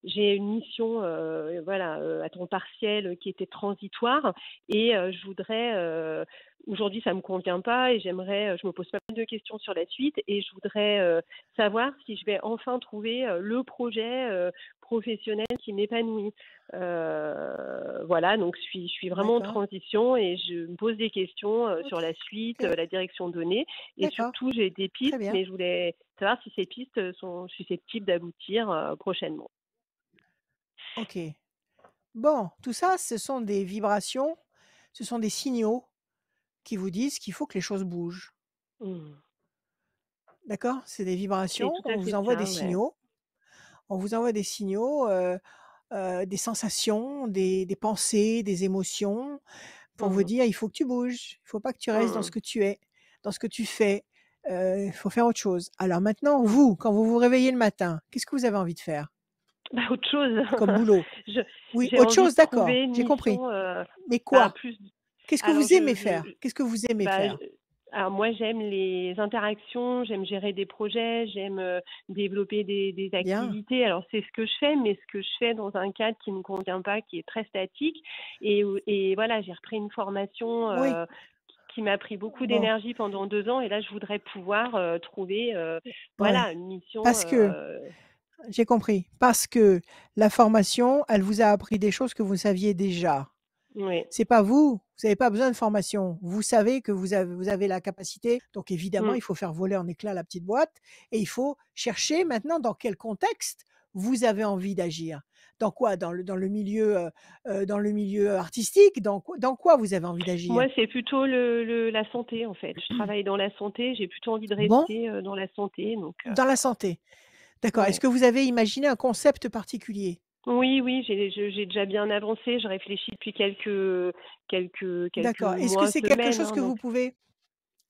J: J'ai une mission à temps partiel qui était transitoire et je voudrais aujourd'hui ça me convient pas et je me pose pas mal de questions sur la suite et je voudrais savoir si je vais enfin trouver le projet professionnel qui m'épanouit. Donc je suis vraiment en
A: D'accord.
J: transition et je me pose des questions sur la suite,
A: Ok.
J: la direction donnée. Et
A: D'accord.
J: surtout, j'ai des pistes,
A: Très bien.
J: mais je voulais savoir si ces pistes sont susceptibles d'aboutir prochainement.
A: OK. Bon, tout ça, ce sont des vibrations, ce sont des signaux qui vous disent qu'il faut que les choses bougent.
J: Mmh.
A: D'accord? C'est des
J: C'est
A: vibrations,
J: tout à
A: on vous
J: fait
A: envoie
J: ça,
A: des
J: ouais.
A: signaux. On vous envoie des signaux, des sensations, des pensées, des émotions pour vous
J: Mmh.
A: dire: «Il faut que tu bouges, il faut pas que tu restes dans ce
J: Mmh.
A: que tu es, dans ce que tu fais, il faut faire autre chose». Alors maintenant,
J: Mmh.
A: vous, quand vous vous réveillez le matin, qu'est-ce que vous avez envie de faire
J: Bah, autre chose.
A: comme boulot?
J: Je
A: Oui,
J: j'ai
A: autre
J: envie
A: chose,
J: de
A: d'accord,
J: trouver une
A: j'ai compris.
J: mission,
A: Mais
J: bah,
A: quoi?
J: plus
A: Qu'est-ce que
J: alors
A: vous aimez faire? Qu'est-ce que vous aimez
J: bah,
A: faire?
J: alors moi j'aime les interactions, j'aime gérer des projets, j'aime, développer des
A: Bien.
J: activités. Alors c'est ce que je fais, mais ce que je fais dans un cadre qui ne me convient pas, qui est très statique et voilà, j'ai repris une formation,
A: Oui.
J: qui m'a pris beaucoup
A: Bon,
J: d'énergie pendant 2 ans et là je voudrais pouvoir, trouver,
A: ouais.
J: voilà une mission,
A: Parce que j'ai compris. Parce que la formation, elle vous a appris des choses que vous saviez déjà.
J: oui.
A: C'est pas vous, vous avez pas besoin de formation. Vous savez que vous avez la capacité, donc évidemment,
J: Mmh.
A: il faut faire voler en éclats la petite boîte et il faut chercher maintenant dans quel contexte vous avez envie d'agir. Dans quoi? Dans le milieu artistique? Dans quoi vous avez envie
J: Moi,
A: d'agir?
J: c'est plutôt la santé, en fait. Je travaille dans la santé, j'ai plutôt envie de
A: Bon,
J: rester, dans la santé, donc
A: dans la santé. D'accord. Est-ce
J: ouais.
A: que vous avez imaginé un concept particulier?
J: Oui, oui, j'ai déjà bien avancé. Je réfléchis depuis quelques
A: D'accord. Est-ce que
J: mois,
A: c'est quelque
J: semaines,
A: chose
J: hein,
A: que vous
J: donc
A: pouvez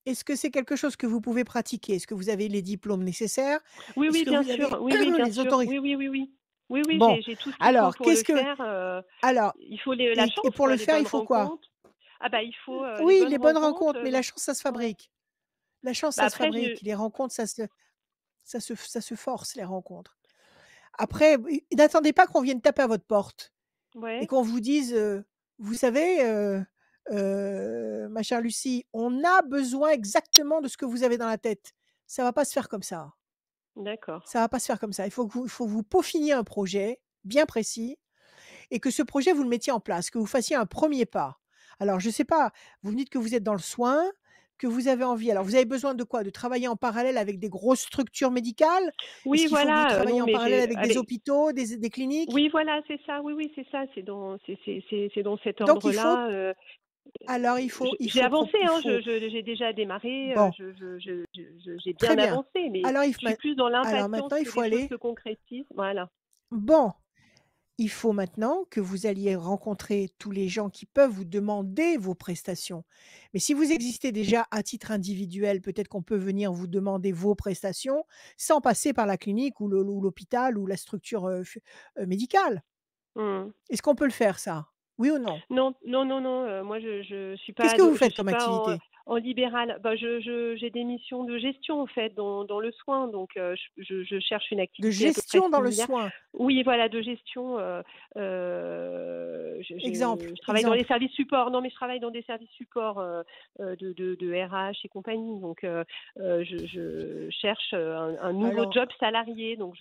A: Est-ce que c'est quelque chose que vous pouvez pratiquer? Est-ce que vous avez les diplômes nécessaires?
J: oui,
A: Est-ce
J: oui,
A: que
J: bien
A: vous
J: sûr.
A: avez
J: Oui, oui, bien
A: les
J: sûr.
A: autorisations?
J: Oui, oui, oui, oui. Oui, oui,
A: Bon,
J: j'ai tout ce qu'il faut
A: alors
J: pour le
A: qu'est-ce que
J: faire,
A: alors
J: il faut la
A: et
J: chance,
A: pour
J: quoi,
A: le
J: les
A: faire, il
J: bonnes
A: faut quoi?
J: rencontres. Ah bah, il faut, les
A: Oui,
J: bonnes
A: les bonnes
J: rencontres,
A: rencontres, mais la chance, ça se
J: ouais.
A: fabrique. La chance,
J: Bah,
A: ça se
J: après
A: fabrique. Les rencontres, ça se force, les rencontres. Après, oui, n'attendez pas qu'on vienne taper à votre porte et
J: ouais,
A: qu'on vous dise, «Vous savez, ma chère Lucie, on a besoin exactement de ce que vous avez dans la tête». Ça va pas se faire comme ça.
J: d'accord.
A: Ça va pas se faire comme ça. Il faut que vous peaufiniez un projet bien précis et que ce projet, vous le mettiez en place, que vous fassiez un premier pas. Alors je ne sais pas, vous me dites que vous êtes dans le soin, que vous avez envie alors vous avez besoin de quoi? De travailler en parallèle avec des grosses structures médicales? Est-ce
J: Oui,
A: qu'il faut que vous
J: voilà,
A: travailliez
J: non,
A: en
J: mais
A: parallèle
J: j'ai
A: avec des
J: avec
A: hôpitaux, des cliniques?
J: oui, voilà, c'est ça. Oui, oui, c'est ça. C'est dans cet
A: Donc il faut
J: ordre-là.
A: alors il faut il
J: J'ai
A: faut
J: avancé,
A: il
J: hein.
A: faut
J: J'ai déjà démarré.
A: bon,
J: J'ai
A: très
J: bien
A: bien.
J: avancé, mais
A: Alors
J: je suis plus dans l'impatience
A: maintenant il
J: que
A: faut
J: les choses
A: aller
J: se concrétisent. Voilà.
A: bon. Il faut maintenant que vous alliez rencontrer tous les gens qui peuvent vous demander vos prestations. Mais si vous existez déjà à titre individuel, peut-être qu'on peut venir vous demander vos prestations sans passer par la clinique ou l'hôpital ou la structure, médicale.
J: Mmh.
A: Est-ce qu'on peut le faire ça? Oui ou non?
J: Non, non, non, non, moi je suis
A: Qu'est-ce
J: pas
A: que vous
J: je
A: faites
J: suis
A: comme
J: pas
A: activité?
J: en libéral. Bah, j'ai des missions de gestion en fait dans le soin, donc je cherche une
A: De
J: activité à peu près
A: gestion dans le
J: similaire.
A: soin?
J: Oui, voilà, de gestion,
A: Exemple,
J: je travaille dans les
A: exemple.
J: services supports. Non, mais je travaille dans des services supports, de RH et compagnie, donc je cherche, un nouveau
A: Alors,
J: job salarié, donc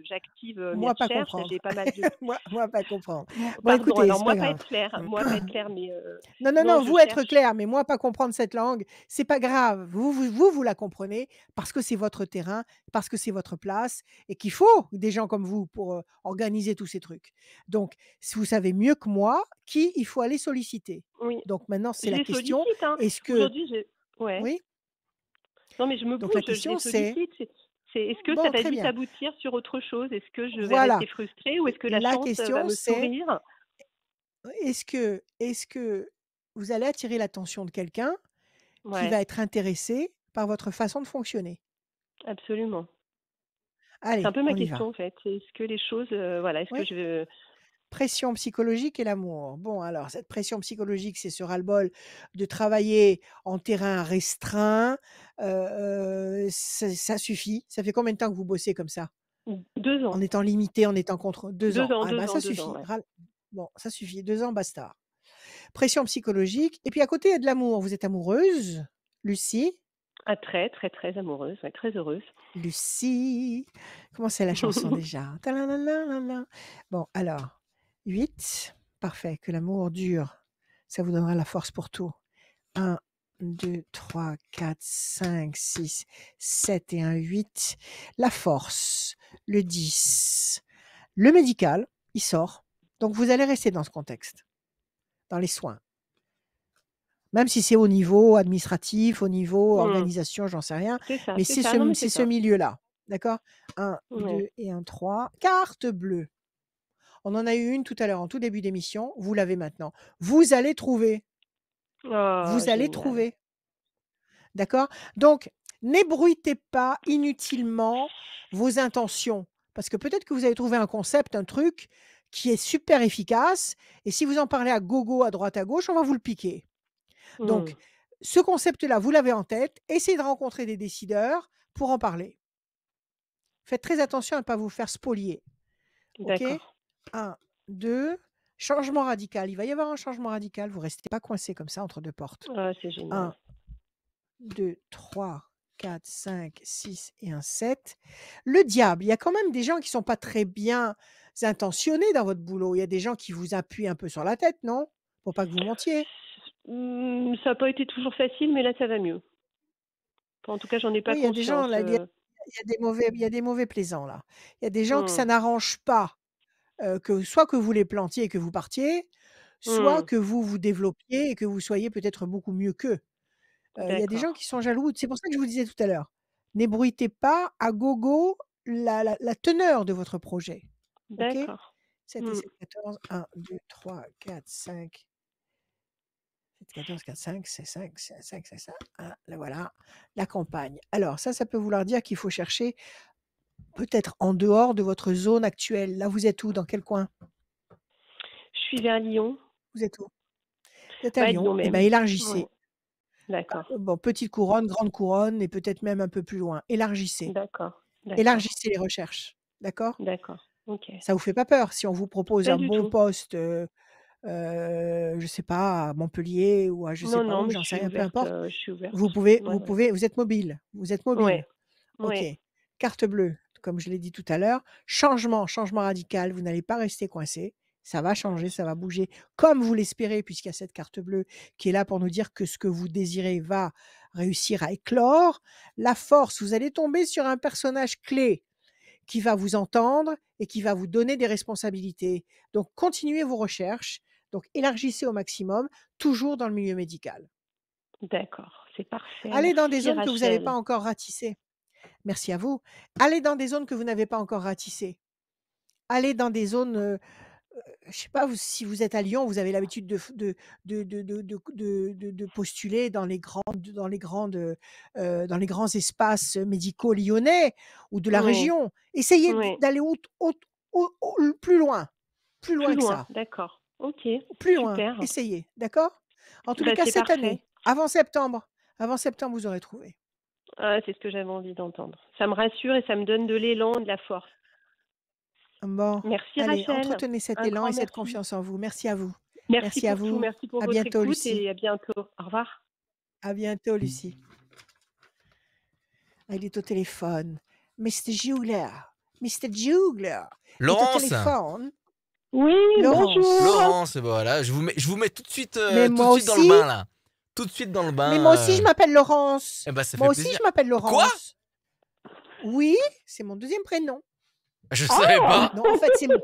J: j'active, mes
A: moi pas
J: recherches.
A: comprendre.
J: J'ai pas mal de
A: Moi pas comprendre. Bon
J: pardon,
A: écoutez,
J: alors
A: c'est pas
J: moi pas
A: grave.
J: être claire, moi pas être claire, mais
A: Non, non,
J: non,
A: non,
J: je
A: vous être
J: cherche.
A: clair, mais moi pas comprendre cette langue, c'est pas grave. Vous la comprenez parce que c'est votre terrain, parce que c'est votre place et qu'il faut des gens comme vous pour, organiser tous ces trucs. Donc, si vous savez mieux que moi qui il faut aller solliciter.
J: Oui,
A: Donc maintenant, c'est
J: je
A: la
J: les
A: question,
J: sollicite, hein.
A: est-ce que
J: Aujourd'hui, ouais.
A: oui?
J: Non, mais je me
A: Donc la
J: bouge, je les
A: question c'est
J: sollicite. Est-ce que ça
A: bon,
J: va
A: très
J: vite
A: bien.
J: aboutir sur autre chose? Est-ce que je vais
A: Voilà.
J: rester frustrée ou est-ce que la
A: La
J: chance, va
A: question
J: me
A: c'est
J: sourire?
A: est-ce que vous allez attirer l'attention de quelqu'un qui
J: Ouais,
A: va être intéressé par votre façon de fonctionner?
J: absolument. C'est un
A: Allez,
J: peu ma
A: on y
J: question,
A: va.
J: en fait. Est-ce que les choses, voilà, est-ce que
A: Oui?
J: je
A: Pression psychologique et l'amour. Bon, alors cette pression psychologique, c'est ce ras-le-bol de travailler en terrain restreint, ça suffit. Ça fait combien de temps que vous bossez comme ça?
J: 2 ans.
A: En étant limité, en étant contre 2
J: 2
A: ans.
J: ans,
A: Ah
J: 2
A: bah,
J: ans,
A: ça
J: 2 ans,
A: suffit.
J: ouais.
A: Bon, ça suffit, 2 ans, basta. Pression psychologique et puis à côté, il y a de l'amour. Vous êtes amoureuse? Lucie?
J: Ah très, très, très amoureuse, ouais, très heureuse.
A: Lucie. Comment c'est la chanson déjà? Ta-la-la-la-la-la. Bon, alors, 8, parfait, que l'amour dure, ça vous donnera la force pour tout. 1, 2, 3, 4, 5, 6, 7 et un 8. La force, le 10. Le médical, il sort. Donc vous allez rester dans ce contexte, dans les soins. Même si c'est au niveau administratif, au niveau
J: Mmh.
A: organisation, j'en sais rien,
J: C'est ça,
A: mais
J: c'est ça. Non, mais
A: c'est
J: c'est
A: ce
J: ça.
A: milieu-là, d'accord? 1,
J: Ouais.
A: 2 et un 3. Carte bleue. On en a eu une tout à l'heure en tout début d'émission. Vous l'avez maintenant. Vous allez trouver.
J: Oh,
A: Vous allez
J: génial.
A: trouver. D'accord? Donc, n'ébruitez pas inutilement vos intentions. Parce que peut-être que vous avez trouvé un concept, un truc qui est super efficace. Et si vous en parlez à gogo, à droite, à gauche, on va vous le piquer. Donc,
J: Hmm.
A: ce concept-là, vous l'avez en tête. Essayez de rencontrer des décideurs pour en parler. Faites très attention à ne pas vous faire spolier. OK?
J: D'accord.
A: 1, 2. Changement radical. Il va y avoir un changement radical. Vous ne restez pas coincé comme ça entre deux portes.
J: Ah, c'est génial.
A: 1, 2, 3, 4, 5, 6 et un 7. Le diable, il y a quand même des gens qui ne sont pas très bien intentionnés dans votre boulot. Il y a des gens qui vous appuient un peu sur la tête, non? Pour pas que vous mentiez.
J: Ça n'a pas été toujours facile, mais là, ça va mieux. En tout cas, j'en ai pas
A: Oui, il y a des gens,
J: conscience.
A: là, il y a des mauvais plaisants, là. Il y a des gens que ça n'arrange pas, que soit que vous les plantiez et que vous partiez, soit que vous vous développiez et que vous soyez peut-être beaucoup mieux qu'eux. Il y a des gens
J: D'accord.
A: qui sont jaloux. C'est pour ça que je vous disais tout à l'heure, n'ébruitez pas à gogo la teneur de votre projet. OK?
J: D'accord.
A: 7 et 7, 14. 1, 2, 3, 4, 5. 7, 14, 4, 5, c'est 5, c'est 5, c'est ça. Là, voilà. La campagne. Alors, ça peut vouloir dire qu'il faut chercher peut-être en dehors de votre zone actuelle. Là, vous êtes où? Dans quel coin?
J: Je suis vers Lyon.
A: Vous êtes où? Vous êtes à
J: Lyon
A: Lyon. Eh bien,
J: même.
A: élargissez.
J: Ouais. D'accord.
A: Bon, petite couronne, grande couronne et peut-être même un peu plus loin. Élargissez.
J: D'accord. D'accord.
A: Élargissez les recherches. D'accord?
J: D'accord. Ok.
A: Ça vous fait pas peur si on vous propose
J: Pas
A: un
J: du
A: bon
J: tout.
A: poste, je sais pas, à Montpellier ou à je sais
J: Non,
A: pas
J: non,
A: où,
J: mais
A: j'en
J: je
A: sais
J: suis
A: rien, peu
J: ouverte.
A: importe.
J: Je suis ouverte.
A: Vous
J: Ouais.
A: êtes mobile. Vous êtes mobile.
J: Ouais.
A: OK.
J: Ouais.
A: Carte bleue, comme je l'ai dit tout à l'heure. Changement radical. Vous n'allez pas rester coincé. Ça va changer, ça va bouger comme vous l'espérez, puisqu'il y a cette carte bleue qui est là pour nous dire que ce que vous désirez va réussir à éclore. La force, vous allez tomber sur un personnage clé qui va vous entendre et qui va vous donner des responsabilités. Donc, continuez vos recherches. Donc, élargissez au maximum, toujours dans le milieu médical.
J: D'accord. C'est parfait.
A: Allez dans des
J: Merci,
A: zones que vous n'avez pas
J: Rachel.
A: encore ratissées. Merci à vous. Allez dans des zones que vous n'avez pas encore ratissées. Allez dans des zones, je ne sais pas si vous êtes à Lyon, vous avez l'habitude de postuler dans les grands espaces médicaux lyonnais ou de la
J: Oui.
A: région. Essayez
J: Oui.
A: d'aller plus loin
J: Plus
A: que
J: loin.
A: ça.
J: D'accord. Ok.
A: Plus loin,
J: Super.
A: essayez, d'accord? En tous les
J: Bah,
A: cas,
J: c'est
A: cette
J: parfait.
A: année, avant septembre, vous aurez trouvé.
J: Ah, c'est ce que j'avais envie d'entendre. Ça me rassure et ça me donne de l'élan, de la force.
A: Bon,
J: Merci,
A: allez,
J: Rachel.
A: entretenez cet
J: Un
A: élan
J: grand
A: et cette
J: merci.
A: confiance en vous. Merci à vous.
J: Merci
A: Merci à
J: pour tout.
A: vous.
J: Merci pour
A: À
J: votre
A: bientôt,
J: écoute
A: Lucie.
J: et à bientôt. Au revoir.
A: À bientôt, Lucie. Ah, il est au téléphone. Mr. Jugler. Mr. Jugler. Il est au
B: Laurence.
A: téléphone.
C: Oui,
A: Laurence.
C: bonjour.
B: Laurence, voilà, je vous mets tout de suite,
A: Mais moi
B: dans le
A: aussi.
B: bain là. Tout de suite dans le bain.
A: Mais moi aussi, je m'appelle Laurence.
B: Eh ben, ça
A: Moi
B: fait
A: aussi,
B: plaisir.
A: je m'appelle Laurence.
B: Quoi?
A: Oui, c'est mon deuxième prénom.
B: Je savais pas.
A: Non, en fait, c'est mon...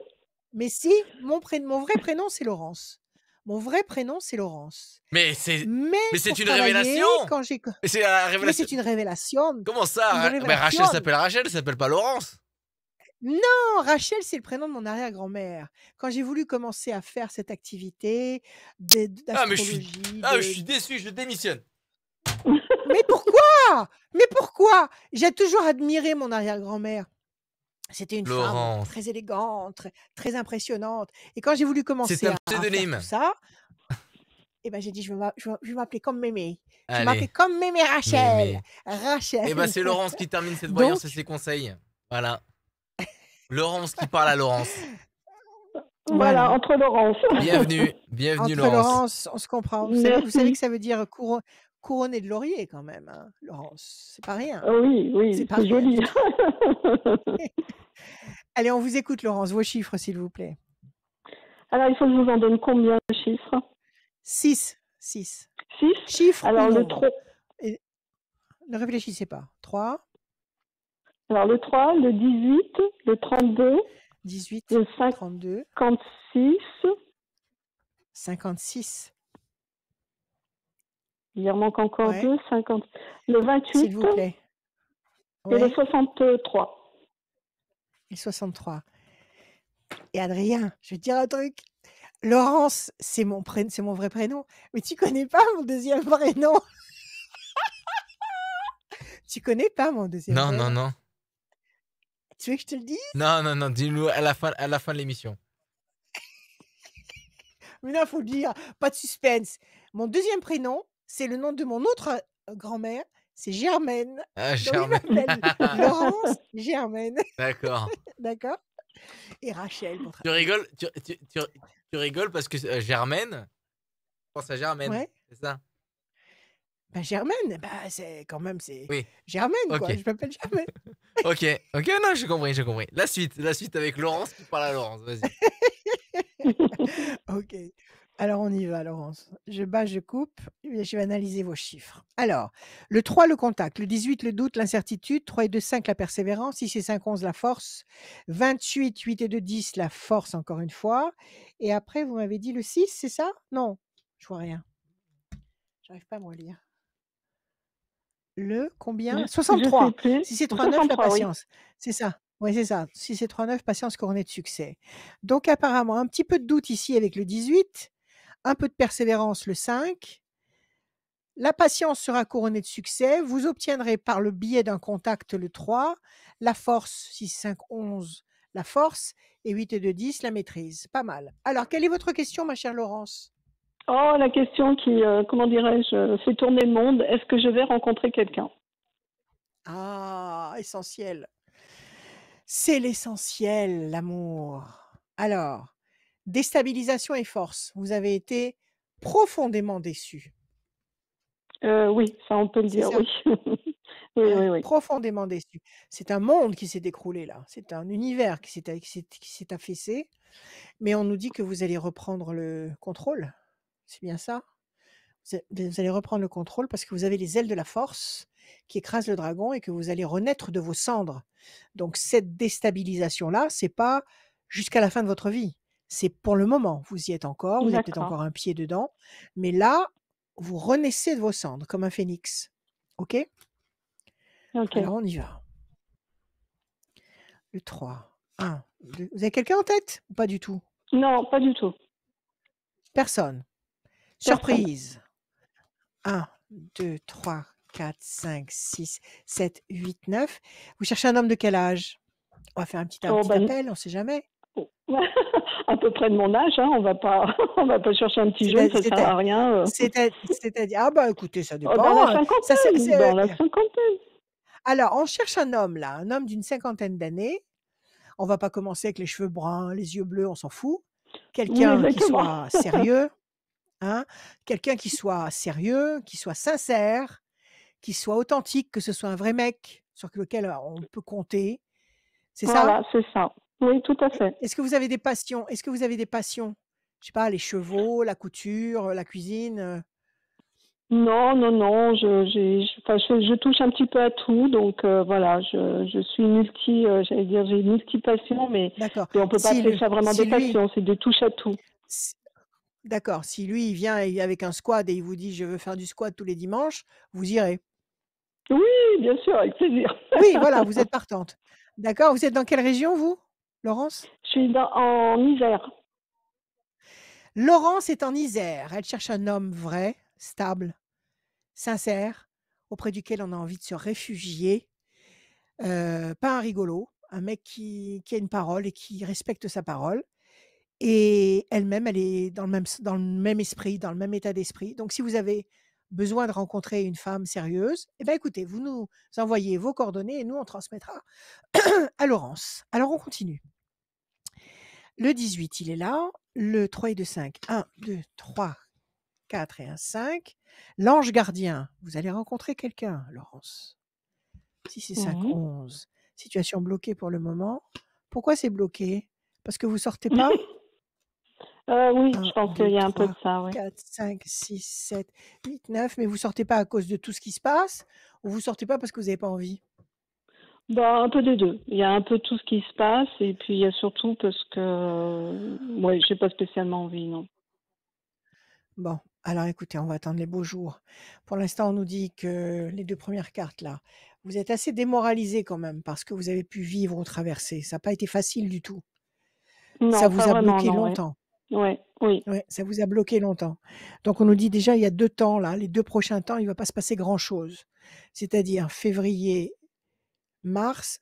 A: Mais si, mon vrai prénom, c'est Laurence. Mon vrai prénom, c'est Laurence.
B: Mais c'est
A: pour
B: une
A: travailler,
B: révélation.
A: quand j'ai...
B: Mais c'est la
A: Mais
B: révélation.
A: c'est une révélation.
B: Comment ça?
A: Une
B: Mais
A: révélation.
B: Rachel s'appelle Rachel, elle s'appelle pas Laurence.
A: Non, Rachel, c'est le prénom de mon arrière-grand-mère. Quand j'ai voulu commencer à faire cette activité d'astrologie...
B: je suis déçu, je démissionne.
A: Mais pourquoi? Mais pourquoi? J'ai toujours admiré mon arrière-grand-mère. C'était une femme
B: Laurence.
A: très élégante, très impressionnante. Et quand j'ai voulu commencer
B: C'est un
A: à faire
B: pseudonyme.
A: tout ça, eh ben, j'ai dit, je vais m'appeler comme Mémé. Je vais
B: Allez.
A: m'appeler comme Mémé Rachel.
B: Mémé.
A: Rachel.
B: Eh ben, c'est Laurence qui termine cette
A: Donc-
B: voyance et ses conseils. Voilà. Laurence qui parle à Laurence.
C: Voilà, entre Laurence.
B: Bienvenue
A: Entre
B: Laurence.
A: Laurence, on se comprend. Vous
C: Merci.
A: savez que ça veut dire couronné de laurier quand même, hein, Laurence. C'est pas rien.
C: Oui,
A: C'est pas
C: c'est
A: rien
C: joli.
A: du tout. Allez, on vous écoute, Laurence. Vos chiffres, s'il vous plaît.
C: Alors, il faut que je vous en donne combien de chiffres?
A: 6.
C: 6.
A: Chiffre
C: Alors,
A: ou
C: le
A: nombre.
C: 3.
A: Ne réfléchissez pas. 3,
C: Alors, le 3, le 18, le 32,
A: 18,
C: le
A: 32,
C: 56.
A: 56.
C: Il en manque encore
A: Ouais.
C: 2, 50. Le 28
A: S'il vous plaît.
C: et le
A: Ouais.
C: 63.
A: Et 63. Et Adrien, je vais te dire un truc. Laurence, c'est mon vrai prénom. Mais tu connais pas mon deuxième prénom. Tu connais pas mon deuxième
B: Non, non,
A: prénom.
B: non.
A: Tu veux que je te le dise?
B: Non, non, non, dis-nous à la fin de l'émission.
A: Mais non, faut le dire. Pas de suspense. Mon deuxième prénom, c'est le nom de mon autre grand-mère. C'est Germaine.
B: Ah,
A: Donc, je
B: Germaine.
A: m'appelle Laurence Germaine.
B: D'accord.
A: D'accord? Et Rachel pour
B: Tu rigoles, tu rigoles parce que Germaine, je pense à Germaine,
A: Ouais.
B: c'est ça?
A: Bah, Germaine, bah, c'est quand même, c'est
B: Oui.
A: Germaine, quoi.
B: Ok.
A: Je m'appelle Germaine.
B: Ok, non, j'ai compris. La suite avec Laurence qui parle à Laurence, vas-y.
A: Ok. Alors, on y va, Laurence. Je bats, je coupe. Et je vais analyser vos chiffres. Alors, le 3, le contact. Le 18, le doute, l'incertitude. 3 et 2, 5, la persévérance. 6 et 5, 11, la force. 28, 8 et 2, 10, la force, encore une fois. Et après, vous m'avez dit le 6, c'est ça? Non, je vois rien. J'arrive pas à me lire. Le combien?
I: Je
A: 63.
I: sais plus.
A: 6 et 3, 9, la
I: 63, oui.
A: patience. C'est ça. Oui, c'est ça. 6 et 3, 9, patience couronnée de succès. Donc, apparemment, un petit peu de doute ici avec le 18, un peu de persévérance le 5. La patience sera couronnée de succès. Vous obtiendrez par le biais d'un contact le 3, la force 6, 5, 11, la force, et 8 et 2, 10, la maîtrise. Pas mal. Alors, quelle est votre question, ma chère Laurence?
I: Oh, la question qui, comment dirais-je, fait tourner le monde. Est-ce que je vais rencontrer quelqu'un?
A: Ah, essentiel. C'est l'essentiel, l'amour. Alors, déstabilisation et force. Vous avez été profondément déçu.
I: Oui, ça on peut le
A: C'est
I: dire,
A: ça?
I: oui. Oui,
A: Ouais,
I: oui, oui.
A: profondément déçu. C'est un monde qui s'est écroulé là. C'est un univers qui s'est affaissé. Mais on nous dit que vous allez reprendre le contrôle. C'est bien ça? Vous allez reprendre le contrôle parce que vous avez les ailes de la force qui écrasent le dragon et que vous allez renaître de vos cendres. Donc cette déstabilisation-là, c'est pas jusqu'à la fin de votre vie. C'est pour le moment. Vous y êtes encore, vous avez peut-être encore
I: D'accord.
A: un pied dedans, mais là, vous renaissez de vos cendres comme un phénix. OK?
I: Ok.
A: Alors on y va. Le 3. 1, 2. Vous avez quelqu'un en tête ou pas du tout?
I: Non, pas du tout.
A: Personne.
I: Personne.
A: Surprise. 1, 2, 3, 4, 5, 6, 7, 8, 9. Vous cherchez un homme de quel âge? On va faire un petit
I: Oh, ben,
A: appel, on ne sait jamais.
I: à peu près de mon âge, hein, on va pas, on va pas chercher un petit jeune, ça sert à rien.
A: C'est-à-dire, ah bah écoutez, ça
I: Oh, dans la
A: dépend.
I: cinquantaine, dans la cinquantaine.
A: Alors, on cherche un homme là, un homme d'une cinquantaine d'années. On va pas commencer avec les cheveux bruns, les yeux bleus, on s'en fout.
I: Oui,
A: Quelqu'un qui
I: exactement.
A: soit sérieux, hein, quelqu'un qui soit sérieux, qui soit sincère, qui soit authentique, que ce soit un vrai mec sur lequel on peut compter. C'est ça?
I: Voilà, c'est ça. Oui, tout à fait.
A: Est-ce que vous avez des passions? Est-ce que vous avez des passions? Je sais pas, les chevaux, la couture, la cuisine?
I: Non, non, non, enfin, je touche un petit peu à tout, donc voilà, je suis j'allais dire, j'ai multi-passion, mais
A: D'accord.
I: on peut pas appeler ça vraiment des passions, c'est de touche à tout.
A: D'accord. Si lui, il vient avec un squad et il vous dit: «Je veux faire du squat tous les dimanches», vous irez?
I: Oui, bien sûr, avec plaisir.
A: Oui, voilà, vous êtes partante. D'accord. Vous êtes dans quelle région, vous, Laurence?
I: Je suis en Isère.
A: Laurence est en Isère. Elle cherche un homme vrai, stable, sincère, auprès duquel on a envie de se réfugier. Pas un rigolo, un mec qui a une parole et qui respecte sa parole. Et elle-même, elle est dans le même esprit, dans le même état d'esprit. Donc si vous avez besoin de rencontrer une femme sérieuse, eh ben, écoutez, vous nous envoyez vos coordonnées et nous, on transmettra à Laurence. Alors on continue. Le 18, il est là. Le 3 et 2, 5. 1, 2, 3, 4 et 1, 5. L'ange gardien. Vous allez rencontrer quelqu'un, Laurence. 6 et 5, 11. Situation bloquée pour le moment. Pourquoi c'est bloqué? Parce que vous sortez pas?
I: Oui,
A: 1,
I: je pense
A: 2,
I: qu'il y a un peu
A: 3,
I: de ça, oui.
A: 4, 5, 6, 7, 8, 9. Mais vous sortez pas à cause de tout ce qui se passe? Ou vous sortez pas parce que vous avez pas envie?
I: Bah, un peu des deux. Il y a un peu tout ce qui se passe et puis il y a surtout parce que, ouais, j'ai pas spécialement envie, non.
A: Bon, alors écoutez, on va attendre les beaux jours. Pour l'instant, on nous dit que les 2 premières cartes là, vous êtes assez démoralisés quand même parce que vous avez pu vivre ou traverser. Ça n'a pas été facile du tout. Ça
I: Non,
A: vous
I: pas
A: a
I: vraiment,
A: bloqué
I: non, ouais.
A: longtemps.
I: Oui.
A: Ouais, ça vous a bloqué longtemps. Donc on nous dit déjà, il y a 2 temps là, les 2 prochains temps, il va pas se passer grand-chose. C'est-à-dire février, mars,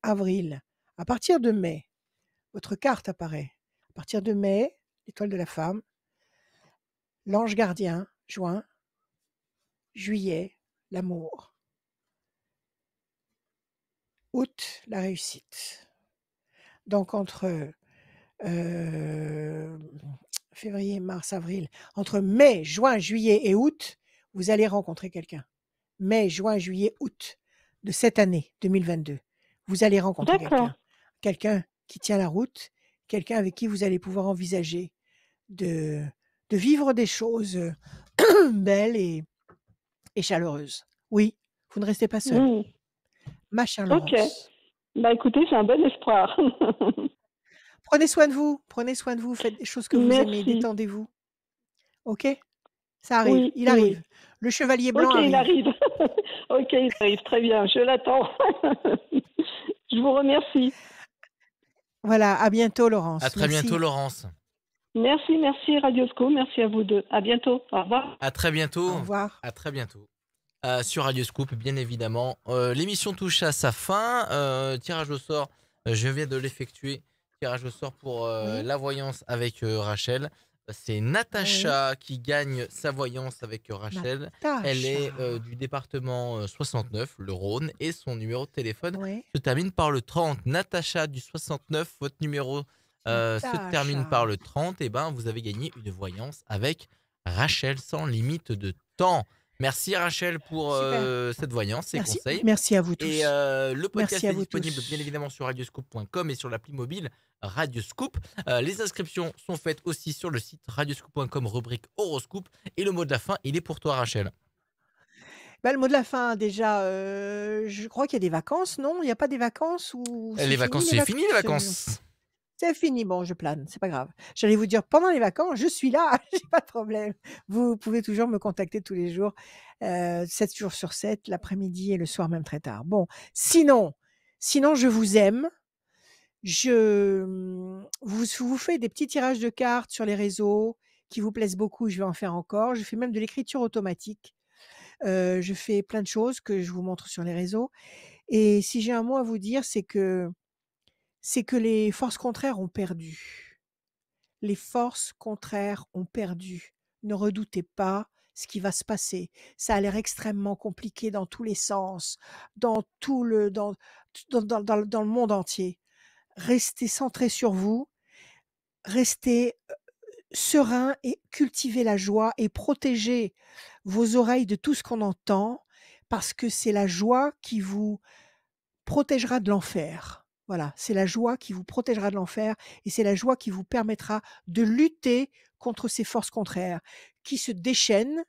A: avril. À partir de mai, votre carte apparaît. À partir de mai, l'étoile de la femme, l'ange gardien, juin, juillet, l'amour, août, la réussite. Donc entre euh, février, mars, avril, entre mai, juin, juillet et août, vous allez rencontrer quelqu'un. Mai, juin, juillet, août de cette année 2022. Vous allez rencontrer
I: D'accord.
A: quelqu'un. Quelqu'un qui tient la route, quelqu'un avec qui vous allez pouvoir envisager de, de vivre des choses belles et chaleureuses. Oui, vous ne restez pas seul.
I: Hmm.
A: Machin
I: Ok.
A: Laurence.
I: Bah écoutez, c'est un bon espoir.
A: Prenez soin de vous, faites des choses que vous aimez,
I: Merci.
A: détendez-vous. Ok? Ça arrive,
I: Oui,
A: il
I: oui,
A: arrive.
I: oui.
A: Le chevalier
I: Ok,
A: blanc
I: il
A: arrive.
I: arrive. Ok, il arrive. Très bien, je l'attends. Je vous remercie.
A: Voilà, à bientôt
B: À
A: Laurence.
B: très bientôt,
A: Merci.
B: Laurence.
I: Merci Radiosco, merci à vous deux. À bientôt. Au revoir.
B: À très bientôt.
A: Au revoir.
B: À très bientôt. Sur Radio Scoop, bien évidemment. L'émission touche à sa fin. Tirage au sort, je viens de l'effectuer. Tirage au sort pour
A: Oui.
B: la voyance avec Rachel. C'est Natacha qui gagne sa voyance avec Rachel. Elle est
A: Natacha.
B: du département 69, le Rhône, et son numéro de téléphone
A: Oui.
B: se termine par le 30. Natacha du 69, votre numéro se termine par le 30. Et ben, vous avez gagné une voyance avec Rachel sans limite de temps. Merci Rachel pour
A: Super.
B: cette voyance, ces
A: Merci.
B: conseils.
A: Merci à vous tous.
B: Et le podcast
A: Merci à
B: est
A: vous
B: disponible
A: tous.
B: bien évidemment sur radioscoop.com et sur l'appli mobile Radioscoop. Les inscriptions sont faites aussi sur le site radioscoop.com, rubrique horoscope. Et le mot de la fin, il est pour toi Rachel.
A: Bah, le mot de la fin, déjà, je crois qu'il y a des vacances, non? Il n'y a pas des vacances ou c'est
B: Les vacances,
A: fini les
B: c'est fini les
A: vacances?
B: vacances.
A: C'est fini, bon, je plane, c'est pas grave. J'allais vous dire pendant les vacances, je suis là, j'ai pas de problème. Vous pouvez toujours me contacter tous les jours, 7 jours sur 7, l'après-midi et le soir même très tard. Bon, sinon je vous aime. Vous fais des petits tirages de cartes sur les réseaux qui vous plaisent beaucoup, je vais en faire encore. Je fais même de l'écriture automatique. Je fais plein de choses que je vous montre sur les réseaux et si j'ai un mot à vous dire, c'est que les forces contraires ont perdu. Les forces contraires ont perdu. Ne redoutez pas ce qui va se passer. Ça a l'air extrêmement compliqué dans tous les sens, dans le monde entier. Restez centrés sur vous, restez serein et cultivez la joie et protégez vos oreilles de tout ce qu'on entend parce que c'est la joie qui vous protégera de l'enfer. Voilà, c'est la joie qui vous protégera de l'enfer et c'est la joie qui vous permettra de lutter contre ces forces contraires qui se déchaînent,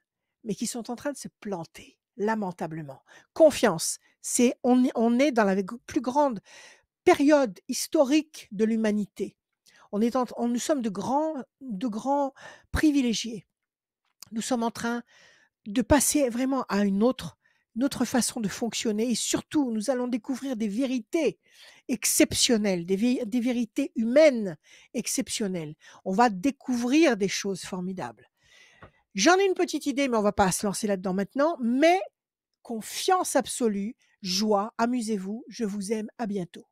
A: mais qui sont en train de se planter, lamentablement. Confiance, on est dans la plus grande période historique de l'humanité. Nous sommes de grands privilégiés. Nous sommes en train de passer vraiment à une autre façon de fonctionner et surtout, nous allons découvrir des vérités exceptionnelles, des vérités humaines exceptionnelles. On va découvrir des choses formidables. J'en ai une petite idée, mais on ne va pas se lancer là-dedans maintenant. Mais confiance absolue, joie, amusez-vous, je vous aime, à bientôt.